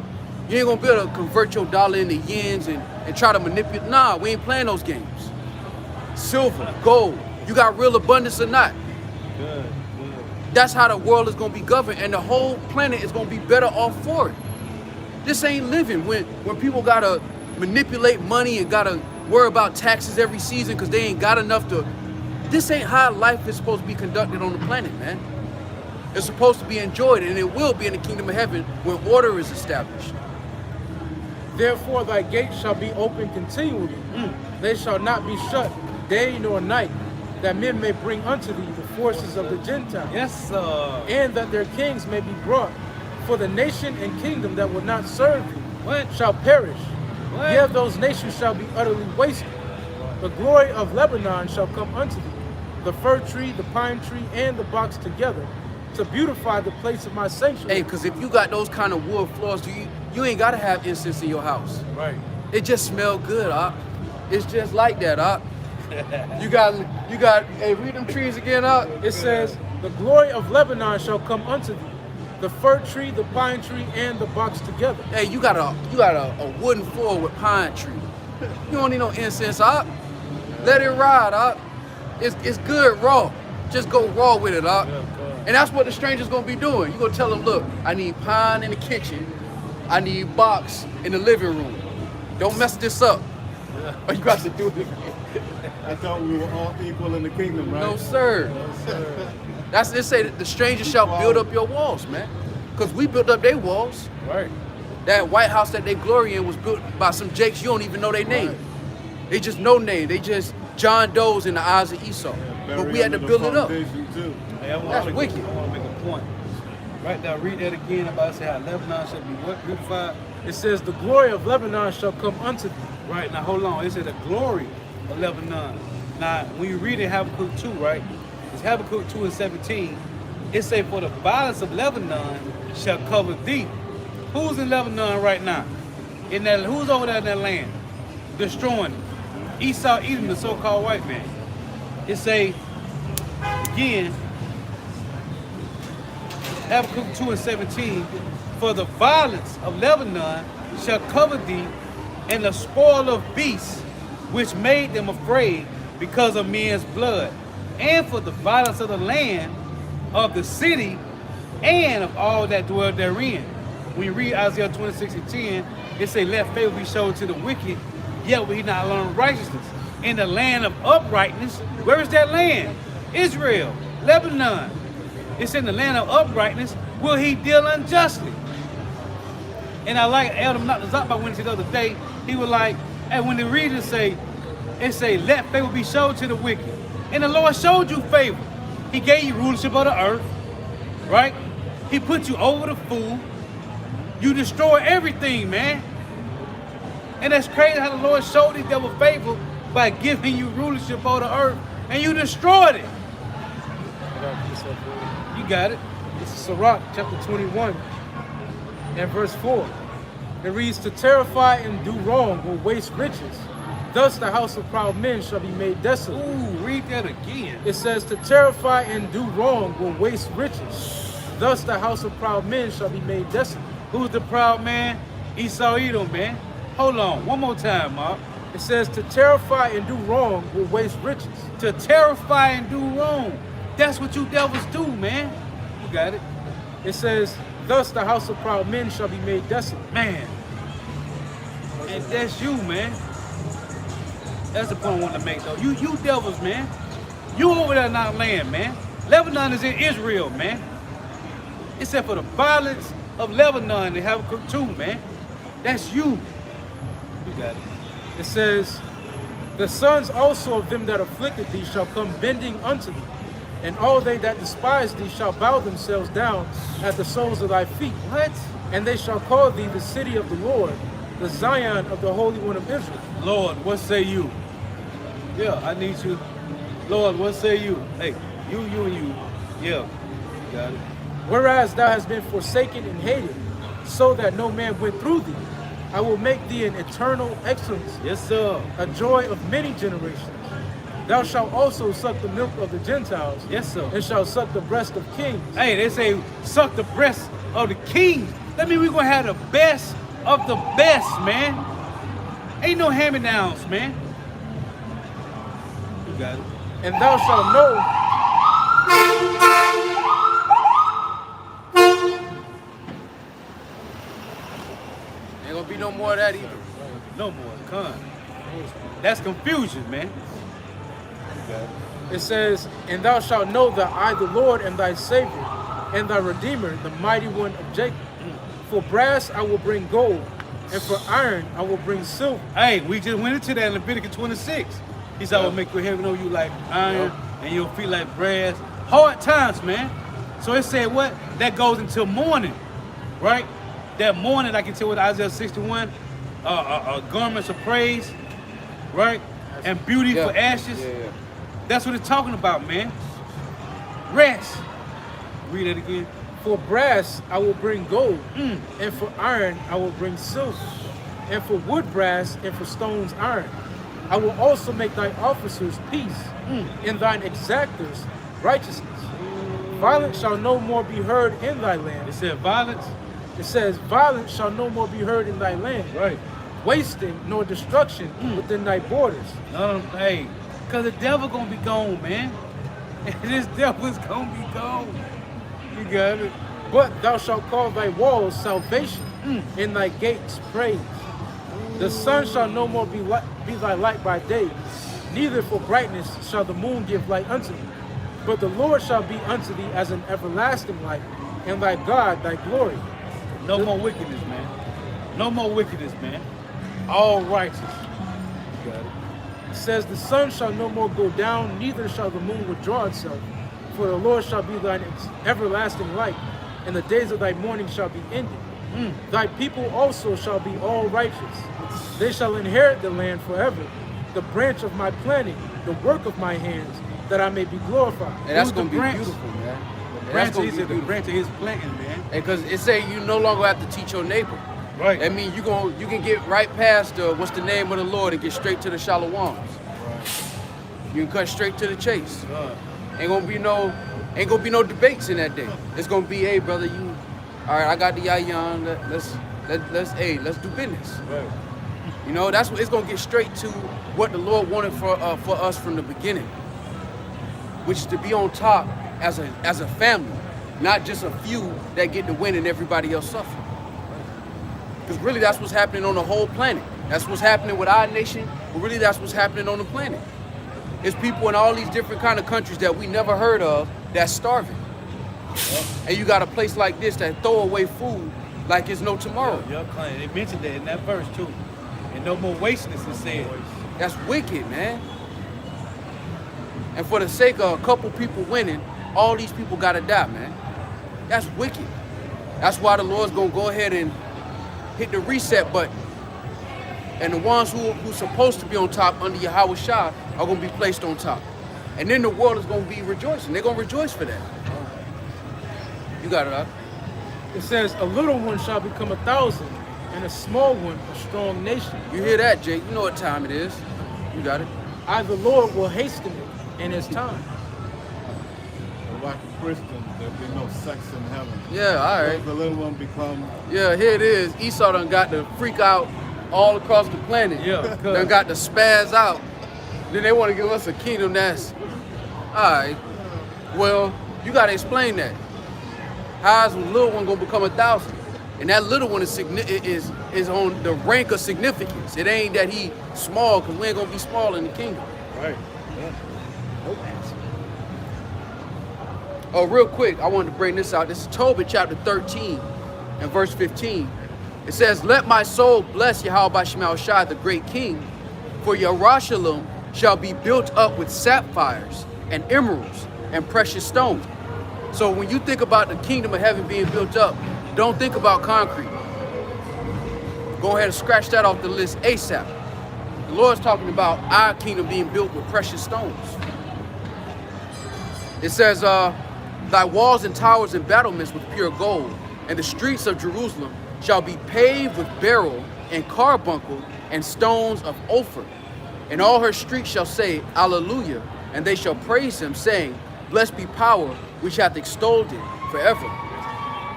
You ain't gonna be able to convert your dollar into yens and try to manipulate. Nah, we ain't playing those games. Silver, gold, you got real abundance or not. Good. That's how the world is gonna be governed, and the whole planet is gonna be better off for it. This ain't living when people gotta manipulate money and gotta worry about taxes every season because they ain't got enough to. This ain't how life is supposed to be conducted on the planet, man. It's supposed to be enjoyed, and it will be in the kingdom of heaven when order is established. Therefore thy gates shall be open continually. They shall not be shut day nor night, that men may bring unto thee the forces of the Gentiles. Yes, sir. And that their kings may be brought. For the nation and kingdom that will not serve thee shall perish. What? Yea, those nations shall be utterly wasted. The glory of Lebanon shall come unto thee, the fir tree, the pine tree, and the box together, to beautify the place of my sanctuary. Hey, because if you got those kind of wood floors, you ain't got to have incense in your house. Right. It just smell good, Op. It's just like that, Op. You got, hey, read them trees again, Op. It says, the glory of Lebanon shall come unto thee, the fir tree, the pine tree, and the box together. Hey, you got a wooden floor with pine tree. You don't need no incense, Op. Let it ride, Op. It's good raw. Just go raw with it, Op. And that's what the stranger's gonna be doing. You gonna tell them, look, I need pine in the kitchen. I need box in the living room. Don't mess this up. Or you got to do it. I thought we were all equal in the kingdom, right? No, sir. That's it. Say that the stranger shall build up your walls, man. Because we built up their walls. Right. That White House that they glory in was built by some jakes you don't even know their name. They just no name. They just John Doe's in the eyes of Esau. But we had to build it up. Hey, That's wicked. I want to make a point. Right now, read that again about to say how Lebanon should be what? Beautified. It says, the glory of Lebanon shall come unto thee. Right, now hold on. It said the glory of Lebanon. Now, when you read in Habakkuk 2, right? It's Habakkuk 2 and 17. It say, for the violence of Lebanon shall cover thee. Who's in Lebanon right now? Who's over there in that land? Destroying it. Esau, Edom, the so-called white man. It say, again, Habakkuk 2 and 17, for the violence of Lebanon shall cover thee, and the spoil of beasts, which made them afraid because of men's blood, and for the violence of the land, of the city, and of all that dwell therein. When you read Isaiah 26 and 10, it say, let favor be showed to the wicked, yet will he not learn righteousness. In the land of uprightness, where is that land? Israel, Lebanon. It's in the land of uprightness, will he deal unjustly. And I like Elder Zakba when he said the other day, he was like, and when the readers say, it say, let favor be showed to the wicked. And the Lord showed you favor. He gave you rulership of the earth, right? He put you over the fool. You destroy everything, man. And that's crazy how the Lord showed these devil favor by giving you rulership over the earth, and you destroyed it. You got it. This is Sirach chapter 21 and verse 4. It reads, to terrify and do wrong will waste riches. Thus the house of proud men shall be made desolate. Ooh, read that again. It says, to terrify and do wrong will waste riches. Thus the house of proud men shall be made desolate. Who's the proud man? Esau, Edom, man. Hold on, one more time, Mark. It says, to terrify and do wrong will waste riches. To terrify and do wrong. That's what you devils do, man. You got it. It says, thus the house of proud men shall be made desolate. Man. And that's you, man. That's the point I want to make, though. You devils, man. You over there in our land, man. Lebanon is in Israel, man. It said for the violence of Lebanon, they have Habakkuk 2, man. That's you. You got it. It says, the sons also of them that afflicted thee shall come bending unto thee, and all they that despise thee shall bow themselves down at the soles of thy feet. What? And they shall call thee the city of the Lord, the Zion of the Holy One of Israel. Lord, what say you? Yeah, I need you. Lord, what say you? Hey, you, and you. Yeah, got it. Whereas thou hast been forsaken and hated, so that no man went through thee, I will make thee an eternal excellence, Yes, sir. a joy of many generations. Thou shalt also suck the milk of the Gentiles, Yes, sir. and shalt suck the breast of kings. Hey, they say suck the breast of the king. That means we're gonna have the best of the best, man. Ain't no hand-me-downs, man. You got it. And thou shalt know Ain't gonna be no more of that either. No more. Con. That's confusion, man. it says, and thou shalt know that I, the Lord, am thy Savior, and thy Redeemer, the mighty one of Jacob. For brass I will bring gold, and for iron I will bring silver. Hey, we just went into that in Leviticus 26. He said, I will make your heaven know you like iron and your feet like brass. Hard times, man. So it said what? That goes until morning, right? That morning, I can tell with Isaiah 61, garments of praise, right? And beauty Yeah. for ashes. Yeah. That's what it's talking about, man. Rest. Read it again. For brass I will bring gold, and for iron I will bring silver, and for wood brass, and for stones iron. I will also make thy officers peace, and thine exactors righteousness. Violence shall no more be heard in thy land. It said violence. It says, violence shall no more be heard in thy land. Right. Wasting nor destruction within thy borders. Hey, because the devil gonna be gone, man. This devil is gonna be gone. You got it. But thou shalt call thy walls salvation, and thy gates praise. The sun shall no more be thy light by day, neither for brightness shall the moon give light unto thee. But the Lord shall be unto thee as an everlasting light, and thy God thy glory. No more wickedness, man. No more wickedness, man. All righteous. You got it. It says, the sun shall no more go down, neither shall the moon withdraw itself. For the Lord shall be thine everlasting light, and the days of thy mourning shall be ended. Thy people also shall be all righteous. They shall inherit the land forever, the branch of my planting, the work of my hands, that I may be glorified. And that's Who's the gonna be branch? beautiful, man. The That's branch, gonna he be said the beautiful. branch of his planting, man. Because it say you no longer have to teach your neighbor. Right. That means you can get right past what's the name of the Lord and get straight to the shalawams. You can cut straight to the chase. Ain't gonna be no debates in that day. It's gonna be, hey brother, all right, I got the yayan. Let's do business. Right. You know, that's what it's gonna get straight to what the Lord wanted for us from the beginning, which is to be on top as a family, not just a few that get to win and everybody else suffer. Because really, that's what's happening on the whole planet. That's what's happening with our nation, but really, that's what's happening on the planet. It's people in all these different kind of countries that we never heard of that's starving, and you got a place like this that throw away food like it's no tomorrow. They mentioned that in that verse too. And no more wasteness is said. That's wicked, man. And for the sake of a couple people winning, all these people gotta die, man. That's wicked. That's why the Lord's gonna go ahead and hit the reset button. And the ones who's supposed to be on top under Yahweh Shah are gonna be placed on top. And then the world is gonna be rejoicing. They're gonna rejoice for that. You got it, huh? It says, a little one shall become 1,000, and a small one a strong nation. You hear that, Jake? You know what time it is. You got it. I, the Lord, will hasten it in his time. Like a Christian, there'll be no sex in heaven. Yeah, all right. The little one become. Yeah, here it is. Esau done got to freak out all across the planet. Yeah, Done got to spaz out. Then they want to give us a kingdom that's, all right. Well, you got to explain that. How is a little one gonna become 1,000? And that little one is on the rank of significance. It ain't that he small, because we ain't gonna be small in the kingdom. Right. Oh, real quick, I wanted to bring this out. This is Tobit chapter 13 and verse 15. It says, let my soul bless Yahweh Shemel Shai, the great king, for Yerushalayim shall be built up with sapphires and emeralds and precious stones. So when you think about the kingdom of heaven being built up, don't think about concrete. Go ahead and scratch that off the list ASAP. The Lord's talking about our kingdom being built with precious stones. It says, thy walls and towers and battlements with pure gold, and the streets of Jerusalem shall be paved with beryl and carbuncle and stones of Ophir. And all her streets shall say, Alleluia, and they shall praise him, saying, Blessed be power, which hath extolled it forever.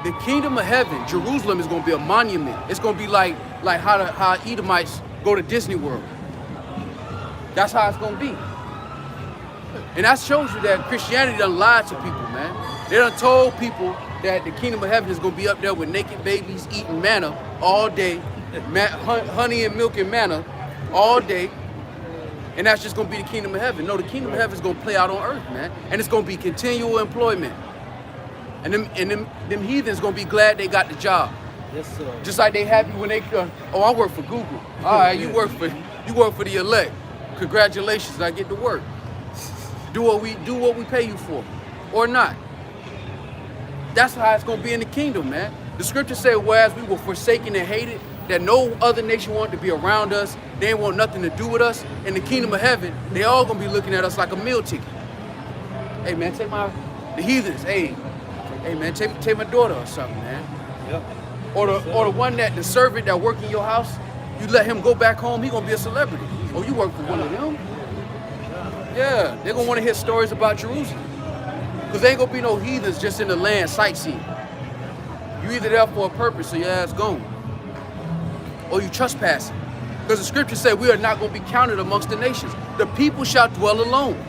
The kingdom of heaven, Jerusalem, is going to be a monument. It's going to be like how Edomites go to Disney World. That's how it's going to be. And that shows you that Christianity done lied to people, man. They done told people that the kingdom of heaven is going to be up there with naked babies eating manna all day, honey and milk and manna all day. And that's just going to be the kingdom of heaven. No, the kingdom of heaven is going to play out on earth, man. And it's going to be continual employment. And them heathens going to be glad they got the job. Yes, sir. Just like they happy when they oh, I work for Google. All right, you work for the elect. Congratulations, I get to work. Do what we pay you for, or not. That's how it's going to be in the kingdom, man. The scriptures say, whereas we were forsaken and hated, that no other nation wanted to be around us, they ain't want nothing to do with us. In the kingdom of heaven, they all gonna be looking at us like a meal ticket. Hey man, take the heathens. Hey man, take my daughter or something, man. Yep. Or the one the servant that work in your house, you let him go back home, he gonna be a celebrity. Oh, you work for one of them? Yeah, they're gonna want to hear stories about Jerusalem. Because there ain't gonna be no heathens just in the land sightseeing. You either there for a purpose or your ass gone. Or you trespassing. Because the scripture said we are not going to be counted amongst the nations. The people shall dwell alone.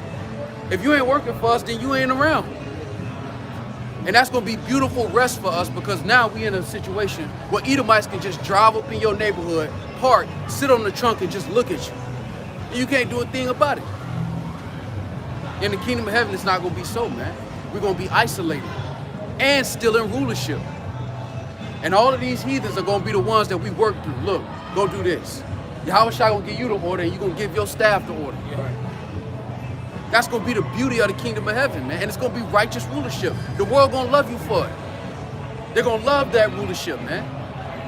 If you ain't working for us, then you ain't around. And that's going to be beautiful rest for us, because now we in a situation where Edomites can just drive up in your neighborhood, park, sit on the trunk and just look at you. And you can't do a thing about it. In the kingdom of heaven, it's not going to be so, man. We're going to be isolated and still in rulership. And all of these heathens are going to be the ones that we work through. Look, go do this. Yahweh Shai going to give you the order, and you're going to give your staff the order. Yeah. That's going to be the beauty of the kingdom of heaven, man. And it's going to be righteous rulership. The world going to love you for it. They're going to love that rulership, man.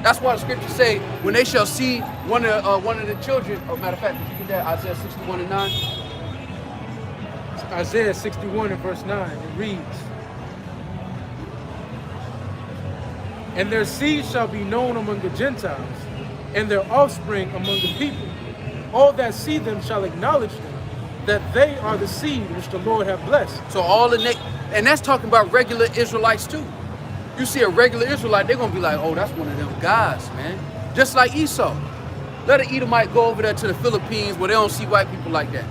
That's why the scriptures say, when they shall see one of the children, matter of fact, did you get that? Isaiah 61 and 9? Isaiah 61 and verse 9, it reads, And their seed shall be known among the Gentiles, and their offspring among the people. All that see them shall acknowledge them, that they are the seed which the Lord hath blessed. So and that's talking about regular Israelites too. You see a regular Israelite, they're gonna be like, oh, that's one of them guys, man. Just like Esau. Let an Edomite go over there to the Philippines where they don't see white people like that.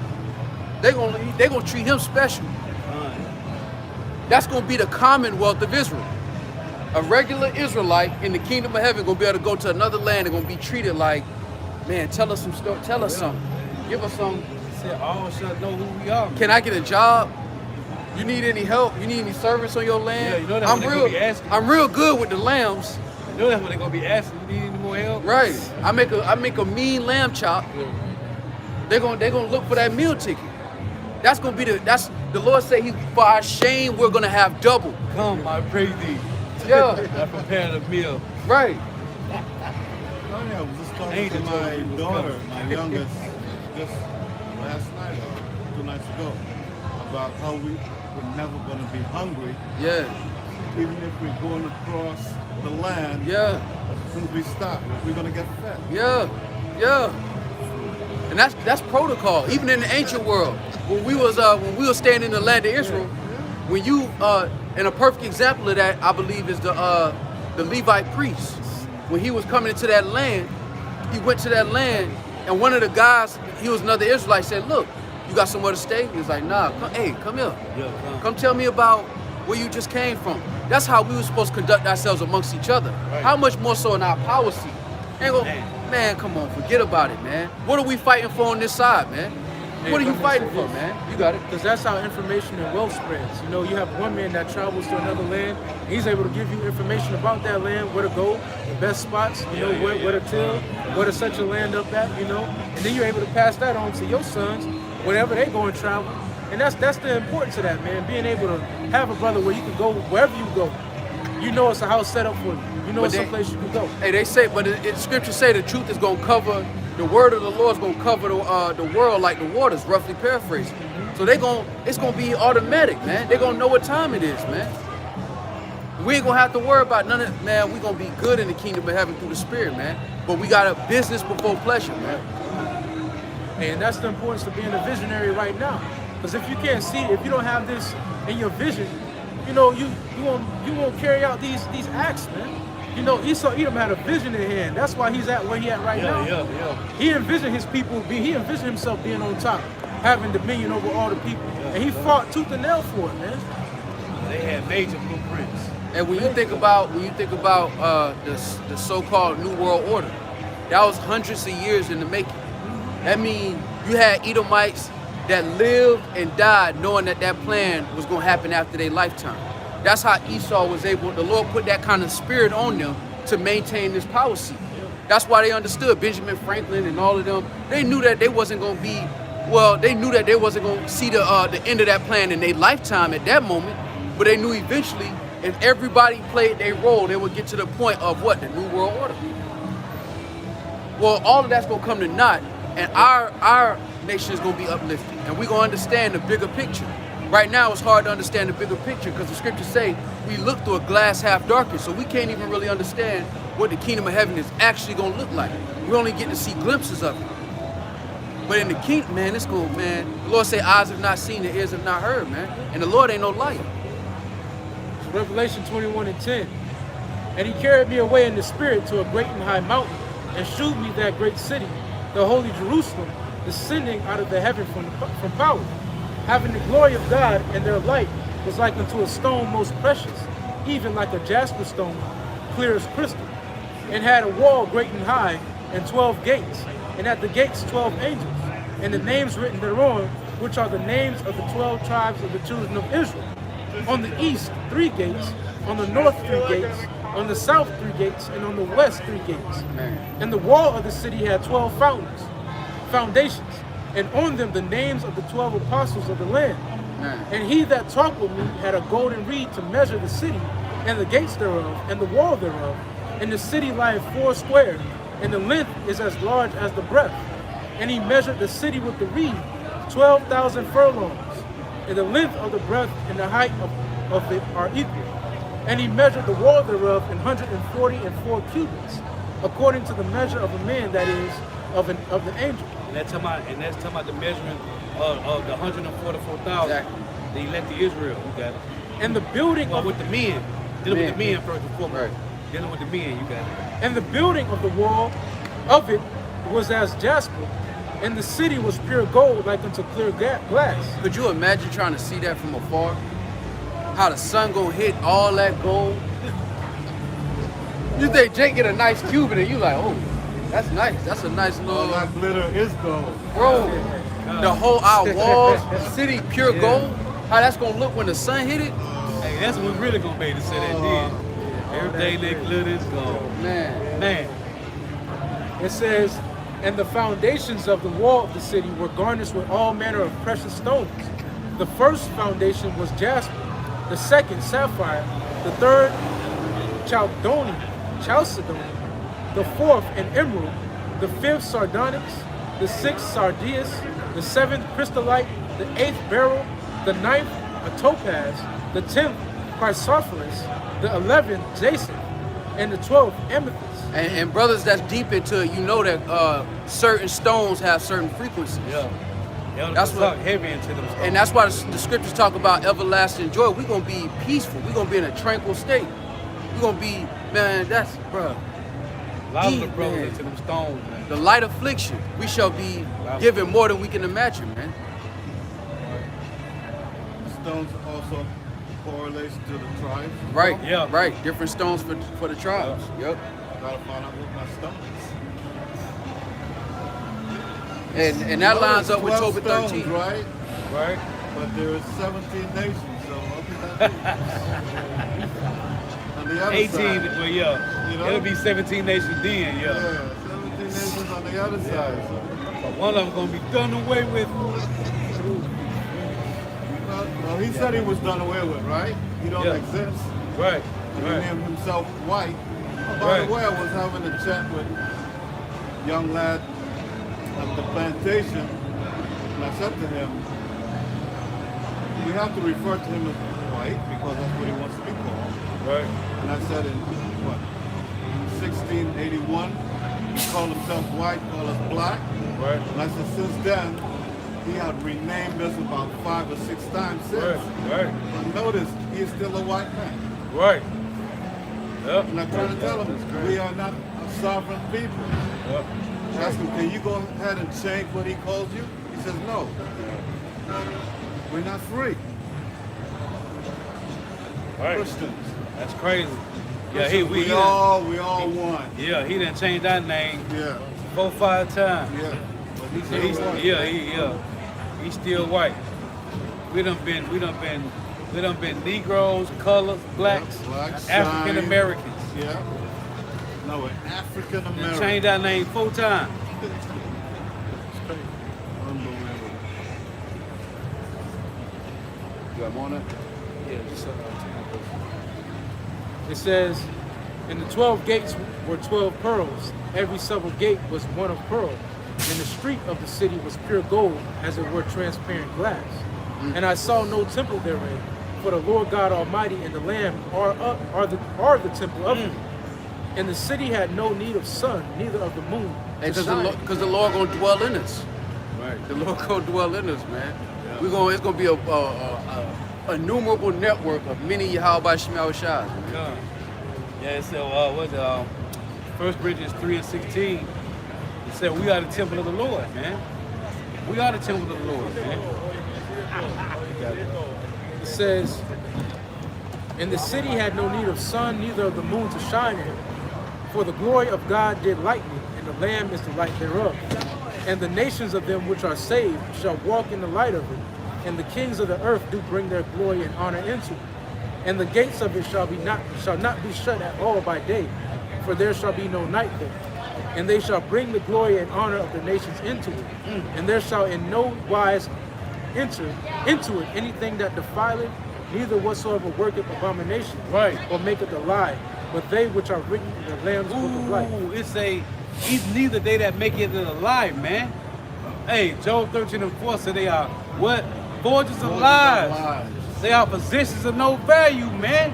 They're gonna treat him special. That's gonna be the commonwealth of Israel. A regular Israelite in the kingdom of heaven gonna be able to go to another land and gonna be treated like, man, tell us some stuff, tell us something. Give us some. Said all shall know who we are. Can I get a job? You need any help? You need any service on your land? Yeah, you know that's what they're gonna be asking. I'm real good with the lambs. You know that's what they're gonna be asking. You need any more help? Right. I make a mean lamb chop. Yeah. They're gonna look for that meal ticket. That's gonna be the Lord say for our shame we're gonna have double. Come, I praise thee. Yeah. I prepared a meal. Right. I was just talking to my daughter, my youngest, just last night or 2 nights ago, about how we're never going to be hungry. Yeah. Even if we're going across the land, Yeah. as soon as we stop, we're going to get fed. Yeah. Yeah. And that's protocol. Even in the ancient world, when we were staying in the land of Israel, when you and a perfect example of that, I believe, is the Levite priest. When he was coming into that land, he went to that land, and one of the guys, he was another Israelite, said, look, you got somewhere to stay? He was like, nah, come here. Yeah, Come tell me about where you just came from. That's how we were supposed to conduct ourselves amongst each other. Right. How much more so in our power seat? Man, come on, forget about it, man. What are we fighting for on this side, man? What are you fighting for, man? You got it. Because that's how information and wealth spreads. You know, you have one man that travels to another land. He's able to give you information about that land, where to go, the best spots, where to till, where to set your land up at, And then you're able to pass that on to your sons whenever they go and travel. And that's the importance of that, man. Being able to have a brother where you can go wherever you go. you know it's a house set up for you. You know But it's they- someplace you can go. Hey, they say, but scripture say the truth is gonna cover, the word of the Lord is gonna cover the world like the waters, roughly paraphrasing. So it's gonna be automatic, man. They're gonna know what time it is, man. We ain't gonna have to worry about none of, man. We gonna be good in the kingdom of heaven through the Spirit, man. But we got a business before pleasure, man. And that's the importance of being a visionary right now. Because if you can't see, if you don't have this in your vision, you know, you won't carry out these acts, man. You know, Esau Edom had a vision in hand. That's why he's at where he at right now. He envisioned his people he envisioned himself being on top, having dominion over all the people. And he fought tooth and nail for it, man. They had major blueprints. And when you think about the so-called New World Order, that was hundreds of years in the making. That means you had Edomites that lived and died knowing that plan was going to happen after their lifetime. That's how Esau was able, the Lord put that kind of spirit on them to maintain this power seat. That's why they understood Benjamin Franklin and all of them. They knew that they wasn't going to be, they knew that they wasn't going to see the end of that plan in their lifetime at that moment, but they knew eventually if everybody played their role, they would get to the point of what? The New World Order. Well, all of that's going to come to naught, and our nation is going to be uplifted, and we're going to understand the bigger picture. Right now, it's hard to understand the bigger picture because the scriptures say we look through a glass half darkened, so we can't even really understand what the kingdom of heaven is actually going to look like. We only get to see glimpses of it. But in the kingdom, man, it's cool, man. The Lord say eyes have not seen, the ears have not heard, man. And the Lord ain't no liar. Revelation 21:10. And he carried me away in the spirit to a great and high mountain, and shewed me that great city, the holy Jerusalem, descending out of the heaven from power, having the glory of God, and their light was like unto a stone most precious, even like a jasper stone, clear as crystal, and had a wall great and high, and 12 gates, and at the gates 12 angels, and the names written thereon, which are the names of the 12 tribes of the children of Israel. On the east 3 gates, on the north 3 gates, on the south 3 gates, and on the west 3 gates. And the wall of the city had 12 foundations, and on them the names of the 12 apostles of the Lamb. And he that talked with me had a golden reed to measure the city, and the gates thereof, and the wall thereof. And the city lieth 4 square, and the length is as large as the breadth. And he measured the city with the reed, 12,000 furlongs. And the length of the breadth and the height of it are equal. And he measured the wall thereof 144 cubits, according to the measure of a man, that is, of the angel. And that's talking about the measurement of the 144,000. Exactly. The elect of Israel. You got it. And the building Well, of with the men, dealing with the men first and foremost. Right. Dealing with the men, you got it. And the building of the wall of it was as jasper, and the city was pure gold like unto clear glass. Could you imagine trying to see that from afar? How the sun gonna hit all that gold? You think Jake get a nice cube and you like, oh, that's nice. That's a nice All little, that glitter is gold. bro. The whole our walls, the city, pure gold. How that's gonna look when the sun hit it? Hey, that's what we really gonna be able to say that did. Everything that glitters gold. Man. Man, It says, and the foundations of the wall of the city were garnished with all manner of precious stones. The first foundation was jasper, the second sapphire, the third chalcedony, the fourth an emerald, the fifth sardonyx, the sixth sardius, the seventh crystallite, the eighth beryl, the ninth a topaz, the 10th chrysoprase, the 11th jacinth, and the 12th amethyst. And brothers that's deep into it, you know that certain stones have certain frequencies. yeah. That's what- heavy into them stones. And that's why the scriptures talk about everlasting joy. We're going to be peaceful. We're going to be in a tranquil state. We're going to be, man, that's, bro. A lot of deep, the brothers man. into them stones, man. The light affliction, we shall be given more than we can imagine, man. Stones also correlates to the tribes. Right, Yeah. right. Different stones for the tribes. Yep. Gotta find out what my stone is. And that lines up with 12 Tobit stones, 13. right? Right? But there is 17 nations, so what would that be? On the other 18, side. well, yeah. You know? It'll be 17 nations then, yeah. Yeah, 17 nations on the other side. So, But one of them gonna be done away with. well, he said he was done away with, right? He don't Yeah. exist. Right. and he named himself white. Oh, by Right. the way, I was having a chat with a young lad at the plantation, and I said to him, we have to refer to him as white because that's what he wants to be called. Right. And I said in what, 1681, he called himself white, called us black. Right. And I said since then, he had renamed us about 5 or 6 times since. Right. But notice, he is still a white man. Right. Yep. And I'm trying to tell him, we are not a sovereign people. Yep. Ask him, can you go ahead and change what he calls you? He says, no. We're not free. Right. Christians. That's crazy. Yeah, Christians, we all one. Yeah, he done changed that name Yeah. 4, 5 times. Yeah. But he's So he's, still white. he's still white. We done been Negroes, colors, blacks, Blacks, African shine. Americans. Yeah. No, we're African And American. changed that name 4 times. Unbelievable. You got more on that? Yeah, just it says, and the 12 gates were 12 pearls. Every several gate was one of pearl. And the street of the city was pure gold, as it were transparent glass. And I saw no temple therein, for the Lord God Almighty and the Lamb are the temple of it. And the city had no need of sun, neither of the moon. Because the Lord gonna dwell in us. Right. The Lord gonna dwell in us, man. It's gonna be a innumerable network of many Yahweh Shemel Shahs. Yeah, so what First Corinthians 3 and 16, it said we are the temple of the Lord, man. We are the temple of the Lord, man. It says, and the city had no need of sun, neither of the moon to shine in it. For the glory of God did lighten it, and the Lamb is the light thereof. And the nations of them which are saved shall walk in the light of it, and the kings of the earth do bring their glory and honor into it. And the gates of it shall not be shut at all by day, for there shall be no night there. And they shall bring the glory and honor of the nations into it. And there shall in no wise enter into it anything that defileth, neither whatsoever worketh abomination, Right. or maketh a lie, but they which are written in the Lamb's book of life. Ooh, it's neither they that make it alive, man. Hey, Job 13 and 4 said they are what? Forges of lies. They are positions of no value, man.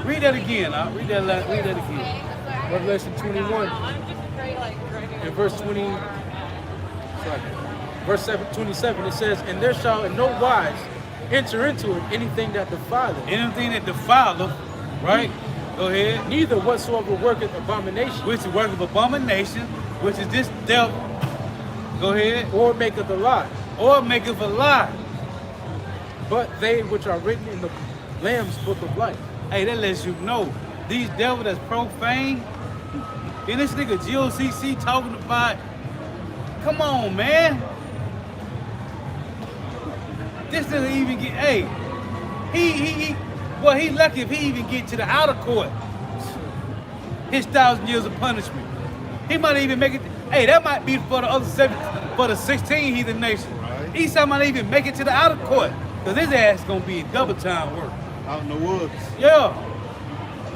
Read that again. Read that again. Revelation 21 and verse 27, it says, and there shall in no wise enter into it anything that defileth, Anything that defileth, right? Go ahead. neither whatsoever worketh abomination, Which is work of abomination, which is this devil. Go ahead. or maketh a lie, Or maketh a lie. but they which are written in the Lamb's book of life. Hey, that lets you know these devils that's profane. And this nigga GOCC talking about, come on, man. This nigga even get, hey, he lucky if he even get to the outer court. His 1,000 years of punishment. He might even make it, hey, that might be for the other 16 heathen nations. Right. Esau might even make it to the outer court. Cause his ass gonna be double time work. Out in the woods. Yeah.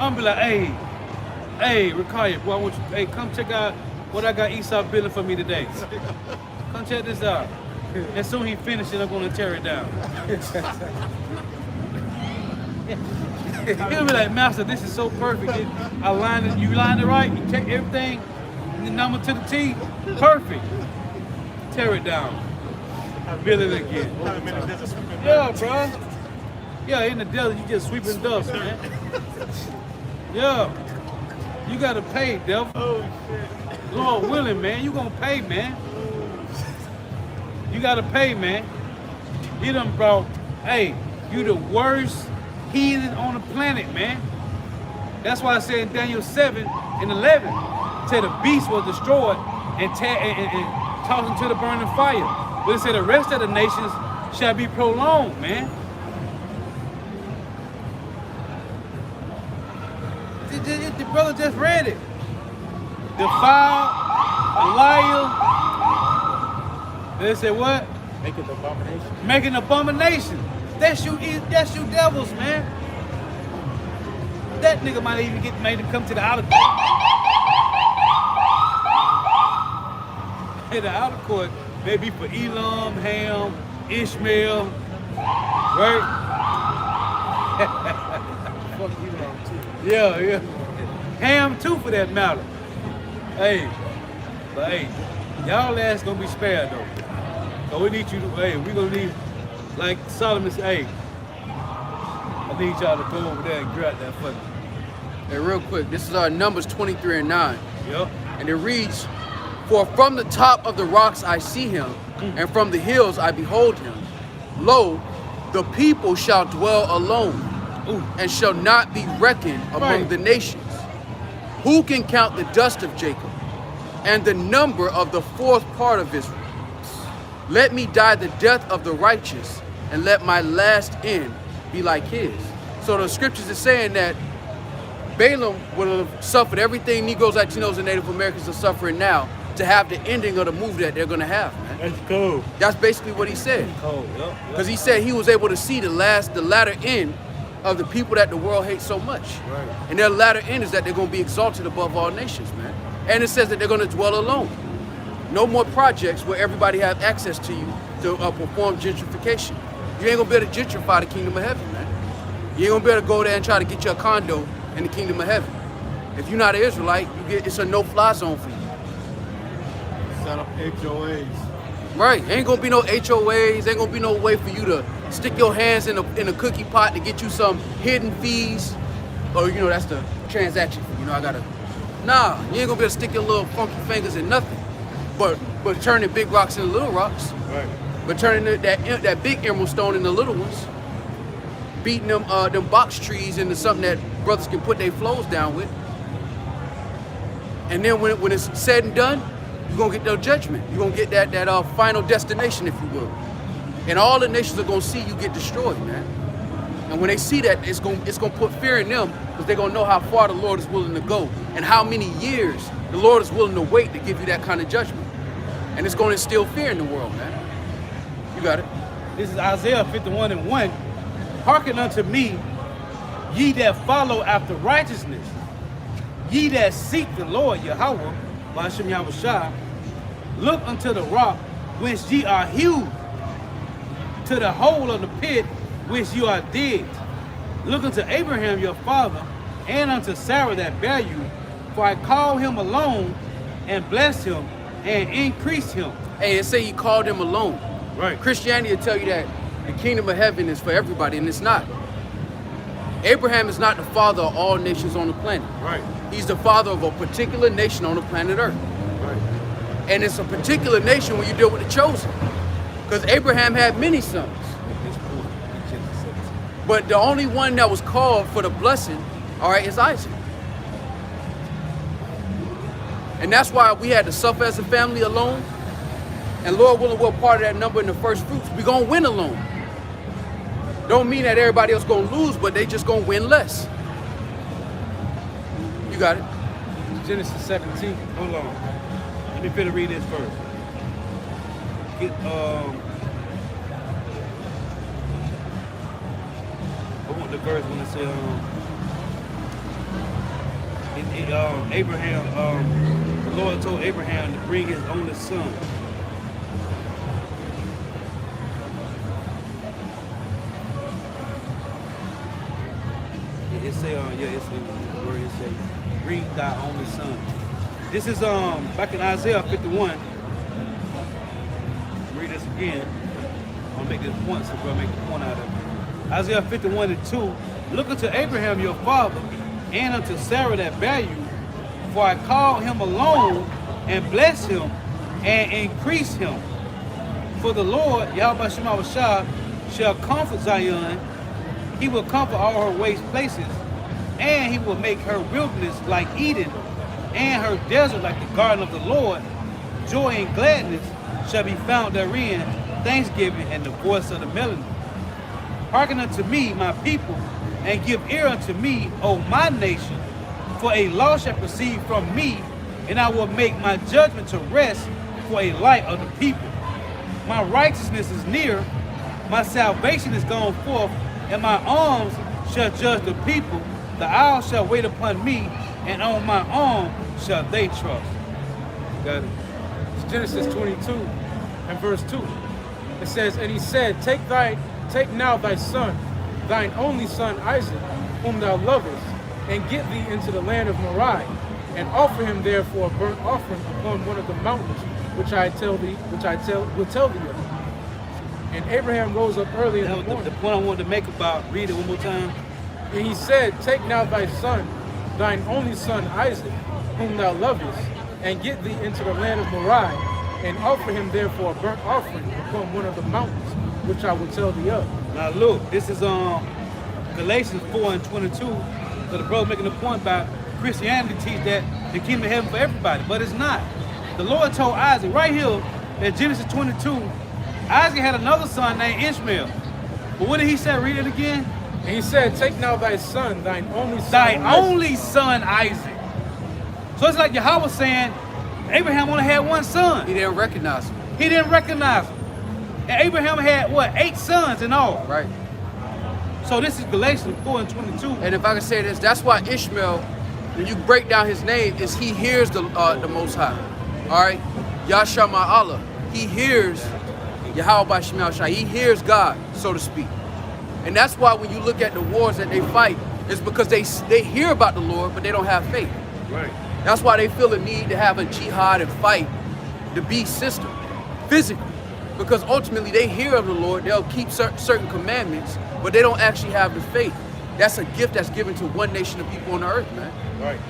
I'm be like, hey, Rakaya, boy, I want you, hey, come check out what I got Esau building for me today. Come check this out. As soon as he finishes, I'm gonna tear it down. He'll be like, Master, this is so perfect. You lined it right, you check everything, the number to the T, perfect. Tear it down. Build it again. Yeah, bro. Yeah, in the desert, you just sweeping dust, man. Yeah. You gotta pay, devil. Oh, shit. Lord willing, man. You gonna pay, man. You gotta pay, man. You done brought, hey, you the worst heathen on the planet, man. That's why I said in Daniel 7 and 11, said the beast was destroyed and tossed into the burning fire. But it said the rest of the nations shall be prolonged, man. The brother just read it. Defile, liar. They said what? Make it abomination. Make an abomination. That's you devils, man. that nigga might even get made to come to the outer court. In the outer court, maybe for Elam, Ham, Ishmael, right? Fuck Elam too. Yeah. Ham too, for that matter. Hey, but hey, y'all ass gonna be spared though. So we need you to, hey, we gonna need, like Solomon said, hey, I need y'all to go over there and grab that for me. Hey, real quick, this is Numbers 23 and 9. Yep. And it reads, "For from the top of the rocks I see him, and from the hills I behold him. Lo, the people shall dwell alone, and shall not be reckoned among the nations. Who can count the dust of Jacob, and the number of the fourth part of Israel? Let me die the death of the righteous, and let my last end be like his." So the scriptures is saying that Balaam would have suffered everything Negroes, Latinos, and Native Americans are suffering now to have the ending of the move that they're gonna have, man. That's cool. That's basically what he said. Cool, yep. Because he said he was able to see the latter end of the people that the world hates so much. Right. And their latter end is that they're gonna be exalted above all nations, man. And it says that they're gonna dwell alone. No more projects where everybody have access to you to perform gentrification. You ain't gonna be able to gentrify the kingdom of heaven, man. You ain't gonna be able to go there and try to get you a condo in the kingdom of heaven. If you're not an Israelite, it's a no-fly zone for you. Set up HOAs. Right, ain't gonna be no HOAs, ain't gonna be no way for you to stick your hands in a cookie pot to get you some hidden fees. Or, you know, that's the transaction fee, you know, nah, you ain't gonna be able to stick your little funky fingers in nothing. But turning big rocks into little rocks. Right. But turning that big emerald stone into little ones. Beating them box trees into something that brothers can put their flows down with. And then when it's said and done, you're gonna get their judgment. You're gonna get that final destination, if you will. And all the nations are gonna see you get destroyed, man. And when they see that, it's gonna put fear in them, because they're gonna know how far the Lord is willing to go and how many years the Lord is willing to wait to give you that kind of judgment. And it's gonna instill fear in the world, man. You got it. This is Isaiah 51 and 1. Hearken unto me, ye that follow after righteousness, ye that seek the Lord Yahweh, Ba'ashem Yahushua, look unto the rock whence ye are hewed, to the hole of the pit which you are dead. Look unto Abraham your father, and unto Sarah that bare you, for I call him alone, and bless him, and increase him. Hey, it say he called him alone. Right. Christianity will tell you that the kingdom of heaven is for everybody, and it's not. Abraham is not the father of all nations on the planet. Right. He's the father of a particular nation on the planet Earth. Right. And it's a particular nation when you deal with the chosen. Because Abraham had many sons. But the only one that was called for the blessing, all right, is Isaac. And that's why we had to suffer as a family alone. And Lord willing, we're part of that number in the first fruits. We're going to win alone. Don't mean that everybody else going to lose, but they just going to win less. You got it. Genesis 17. Hold on. Let me finish read this first. I want the verse when it says Abraham, the Lord told Abraham to bring his only son. It say, it's where it says, bring thy only son. This is back in Isaiah 51. Read this again. I'll make this point, so we'll make the point out of it. Isaiah 51 and 2. Look unto Abraham your father, and unto Sarah that bare you, for I called him alone, and bless him, and increase him. For the Lord, Yahweh Shema shall comfort Zion. He will comfort all her waste places, and he will make her wilderness like Eden, and her desert like the garden of the Lord. Joy and gladness shall be found therein, thanksgiving and the voice of the melody. Hearken unto me, my people, and give ear unto me, O my nation, for a law shall proceed from me, and I will make my judgment to rest for a light of the people. My righteousness is near, my salvation is gone forth, and my arms shall judge the people, The owl shall wait upon me, and on my arm shall they trust. Got it. It's Genesis 22 and verse 2. It says, and he said, take now thy son, thine only son Isaac, whom thou lovest, and get thee into the land of Moriah, and offer him therefore a burnt offering upon one of the mountains, which I will tell thee of. And Abraham rose up early in the morning. The point I wanted to make about, read it one more time. And he said, take now thy son, thine only son Isaac, whom thou lovest, and get thee into the land of Moriah, and offer him therefore a burnt offering upon one of the mountains, which I will tell thee of. Now look, this is Galatians 4 and 22. So the brother making the point about Christianity teach that the kingdom of heaven for everybody, but it's not. The Lord told Isaac right here at Genesis 22, Isaac had another son named Ishmael. But what did he say? Read it again. And he said, take now thy son, thine only son, Thy only son Isaac. So it's like Yahweh saying, Abraham only had one son. He didn't recognize him. He didn't recognize him. And Abraham had, what, 8 sons in all. Right. So this is Galatians 4 and 22. And if I can say this, that's why Ishmael, when you break down his name, is he hears the Most High. All right? Yahshua Allah. He hears Yahweh by Shemal Shai. He hears God, so to speak. And that's why when you look at the wars that they fight, it's because they hear about the Lord, but they don't have faith. Right. That's why they feel the need to have a jihad and fight the beast system, physically. Because ultimately they hear of the Lord, they'll keep certain commandments, but they don't actually have the faith. That's a gift that's given to one nation of people on the earth, man. Right.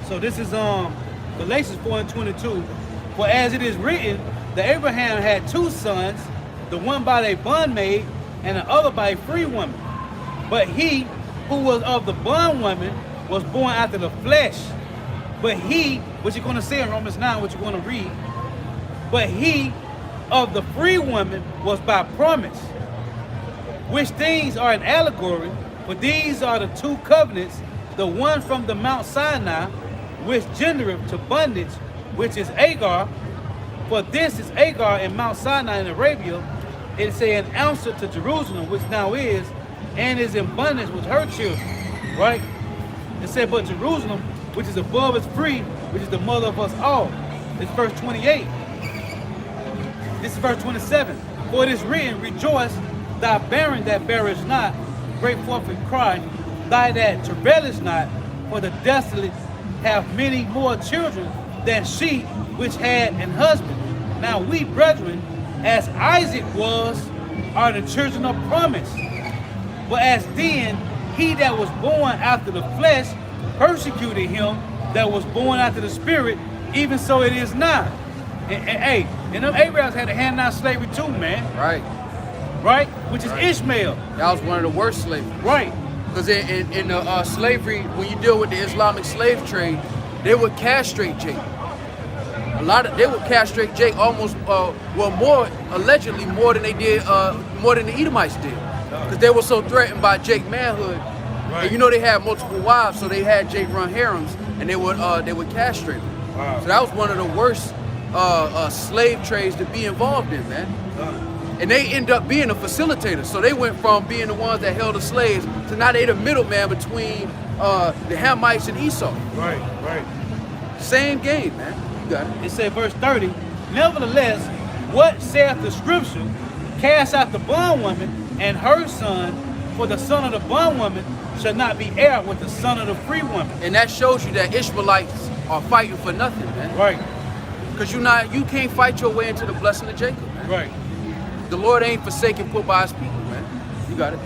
So this is Galatians 4 and 22. For as it is written, that Abraham had 2 sons, the one by a bondmaid and the other by a free woman. But he who was of the bondwoman was born after the flesh. But he, what you're going to say in Romans 9, what you're going to read, but he of the free woman was by promise, which things are an allegory, for these are the 2 covenants, the one from the Mount Sinai, which gendereth to bondage, which is Agar. For this is Agar in Mount Sinai in Arabia. It is an answer to Jerusalem, which now is, and is in bondage with her children. Right? It said, but Jerusalem, which is above, is free, which is the mother of us all. It's verse 28. This is verse 27. For it is written, rejoice, thou barren that bearest not, break forth and cry, thy that travailest not, for the desolate have many more children than she which had an husband. Now we, brethren, as Isaac was, are the children of promise. But as then he that was born after the flesh persecuted him that was born after the spirit, even so it is now. And them Abrahams had to hand down slavery too, man. Right. Right? Which is Ishmael. That was one of the worst slavery. Right. Because in the slavery, when you deal with the Islamic slave trade, they would castrate Jake. They would castrate Jake almost, allegedly more than they did, more than the Edomites did. Because they were so threatened by Jake manhood. Right. And you know they had multiple wives, so they had Jake run harems, and they would castrate him. Wow. So that was one of the worst slave trades to be involved in, man. And they end up being a facilitator. So they went from being the ones that held the slaves to now they the middleman between the Hamites and Esau. Right, right. Same game, man. You got it. It said verse 30, nevertheless, what saith the scripture? Cast out the bondwoman and her son, for the son of the bondwoman shall not be heir with the son of the free woman. And that shows you that Ishmaelites are fighting for nothing, man. Right. Because you can't fight your way into the blessing of Jacob, man. Right. The Lord ain't forsaken put by his people, man. You got it.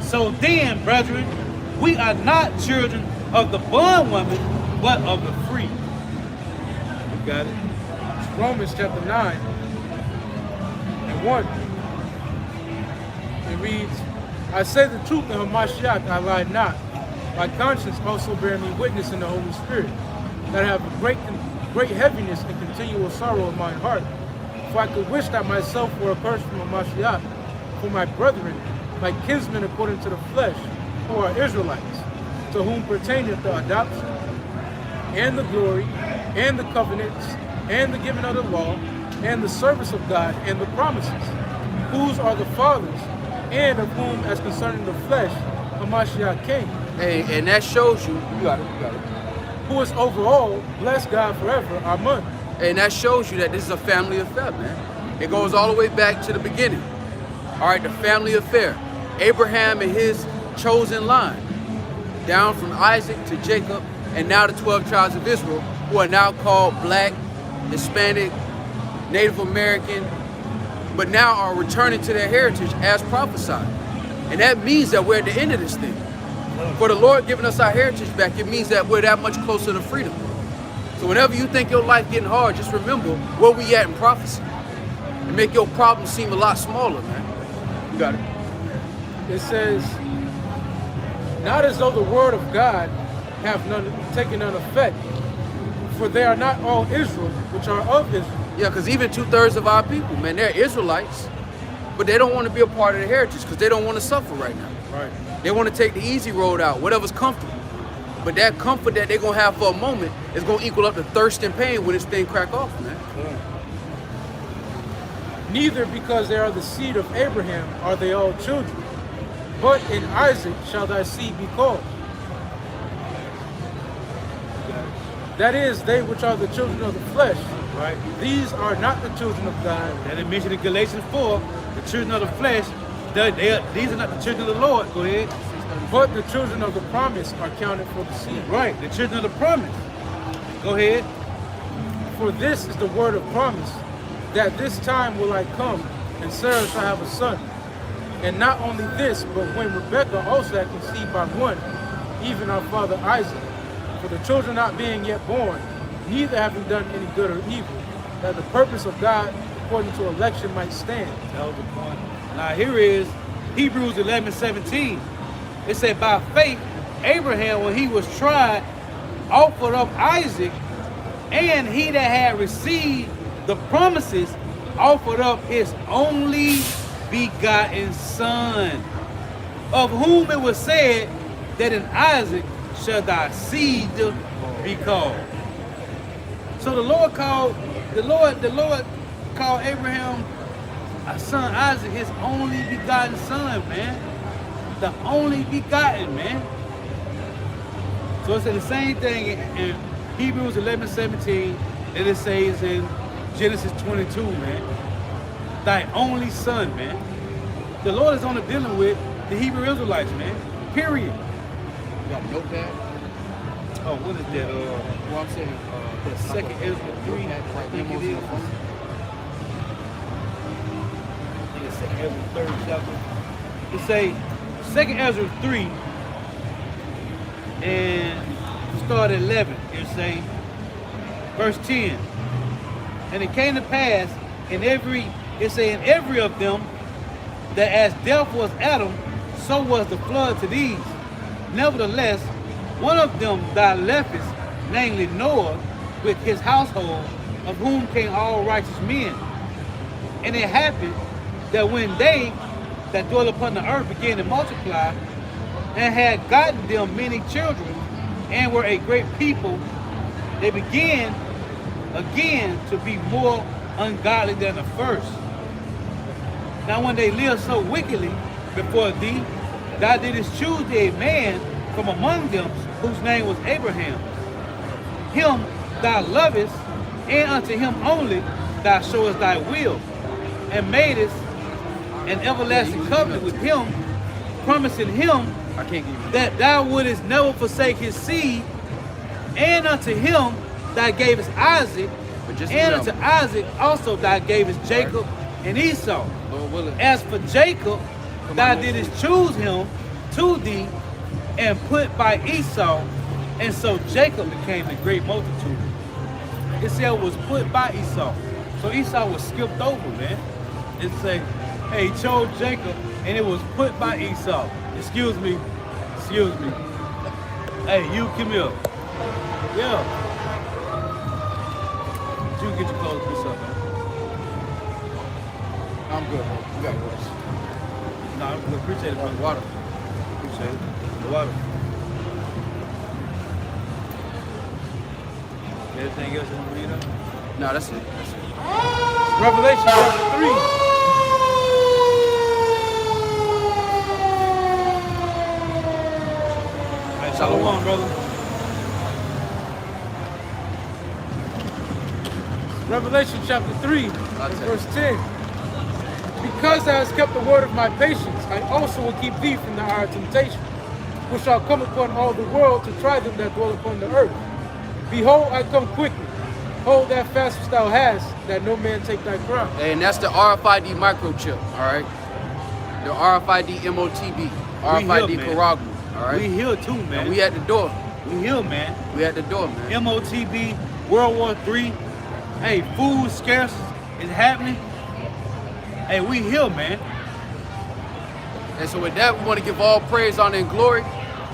So then, brethren, we are not children of the bondwoman, but of the free. You got it. It's Romans chapter 9 and 1. It reads, I say the truth in Hamashiach, I lie not. My conscience also bear me witness in the Holy Spirit, that I have a great heaviness and continual sorrow in my heart. For I could wish that myself were accursed from Hamashiach, for my brethren, my kinsmen according to the flesh, who are Israelites, to whom pertaineth the adoption, and the glory, and the covenants, and the giving of the law, and the service of God, and the promises, whose are the fathers, and of whom, as concerning the flesh, Hamashiach came, And that shows you got it, you got it. Who is overall, bless God forever, Amen. And that shows you that this is a family affair, man. It goes all the way back to the beginning. All right, the family affair. Abraham and his chosen line, down from Isaac to Jacob, and now the 12 tribes of Israel, who are now called Black, Hispanic, Native American, but now are returning to their heritage as prophesied. And that means that we're at the end of this thing. For the Lord giving us our heritage back, it means that we're that much closer to freedom. So whenever you think your life getting hard, just remember where we at in prophecy. And make your problems seem a lot smaller, man. You got it. It says, not as though the word of God have taken none effect, for they are not all Israel, which are of Israel. Yeah, because even 2/3 of our people, man, they're Israelites, but they don't want to be a part of the heritage because they don't want to suffer right now. Right. They want to take the easy road out, whatever's comfortable. But that comfort that they're going to have for a moment is going to equal up to thirst and pain when this thing crack off, man. Neither because they are the seed of Abraham are they all children, but in Isaac shall thy seed be called. That is, they which are the children of the flesh. Right. These are not the children of God. And it mentioned in Galatians 4, the children of the flesh, these are not the children of the Lord. Go ahead. But the children of the promise are counted for the seed. Right, the children of the promise. Go ahead. For this is the word of promise, that this time will I come, and Sarah shall have a son. And not only this, but when Rebekah also had conceived by one, even our father Isaac, for the children not being yet born, neither having done any good or evil, that the purpose of God according to election might stand. That was the point. Now here is Hebrews 11:17. It said, by faith, Abraham, when he was tried, offered up Isaac, and he that had received the promises offered up his only begotten son, of whom it was said that in Isaac shall thy seed be called. So the Lord called Abraham a son Isaac his only begotten son, man. The only begotten, man. So it's the same thing in Hebrews 11:17 that it says in Genesis 22, man. Thy only son, man. The Lord is only dealing with the Hebrew Israelites, man. Period. You got a notepad? Oh, what is that? Well, I'm saying, The second Ezra 3, I think it is. Yeah, second Ezra 3rd chapter. It say, second Ezra 3, and start at 11. It say, verse 10. And it came to pass in every of them, that as death was Adam, so was the flood to these. Nevertheless, one of them thou leftest, namely Noah, with his household, of whom came all righteous men. And it happened that when they that dwell upon the earth began to multiply, and had gotten them many children, and were a great people, they began again to be more ungodly than the first. Now when they lived so wickedly before thee, thou didst choose thee a man from among them, whose name was Abraham. Him thou lovest, and unto him only thou showest thy will, and madest an everlasting covenant with him, promising him that thou wouldest never forsake his seed, and unto him thou gavest Isaac, and unto Isaac also thou gavest Jacob and Esau. As for Jacob, thou didst choose him to thee, and put by Esau, and so Jacob became a great multitude. It said it was put by Esau. So Esau was skipped over, man. It say, hey, he chose Jacob, and it was put by Esau. Excuse me. Hey, you come here. Yeah. You get your clothes piece up, man. I'm good, bro. You got yours. No, I appreciate it, brother. Water. Appreciate it. The water. Anything else you want to read up? No, that's it. Revelation chapter 3. brother. Revelation chapter 3, I'll and take verse 10. Because thou hast kept the word of my patience, I also will keep thee from the hour of temptation, which shall come upon all the world to try them that dwell upon the earth. Behold, I come quickly. Hold that fast which thou hast, that no man take thy crown. And that's the RFID microchip, all right? The RFID MOTB, RFID here, man. Caragua, all right? We here too, man. And we at the door. We here, man. We at the door, man. MOTB, World War III. Hey, food scarce is happening. Hey, we here, man. And so with that, we want to give all praise, honor, and glory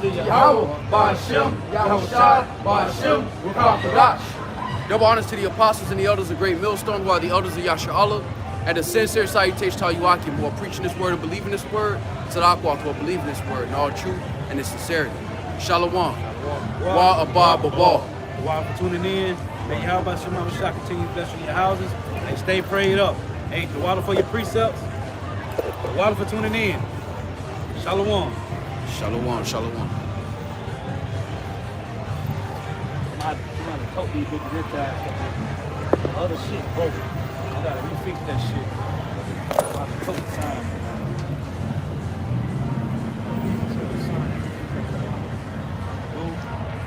to Yahweh, Ba'ashem, Yahweh Shai, Ba'ashem, Wakafadash. Double honors to the apostles and the elders of Great Millstone, who are the elders of Yasha Allah, and a sincere salutation to all you Akim, who are preaching this word and believing this word, to the Aqua, who are believing this word in all truth and in sincerity. Shalom. Wa Abba Babal. Wow for tuning in. May Yahweh Shema Shah continue to bless you in your houses. And stay prayed up. Hey, the water for your precepts. The water for tuning in. Shalom. Shalom, shalom. Somebody told these bitches this time. Other shit broken. I gotta refix that shit. About to coat time.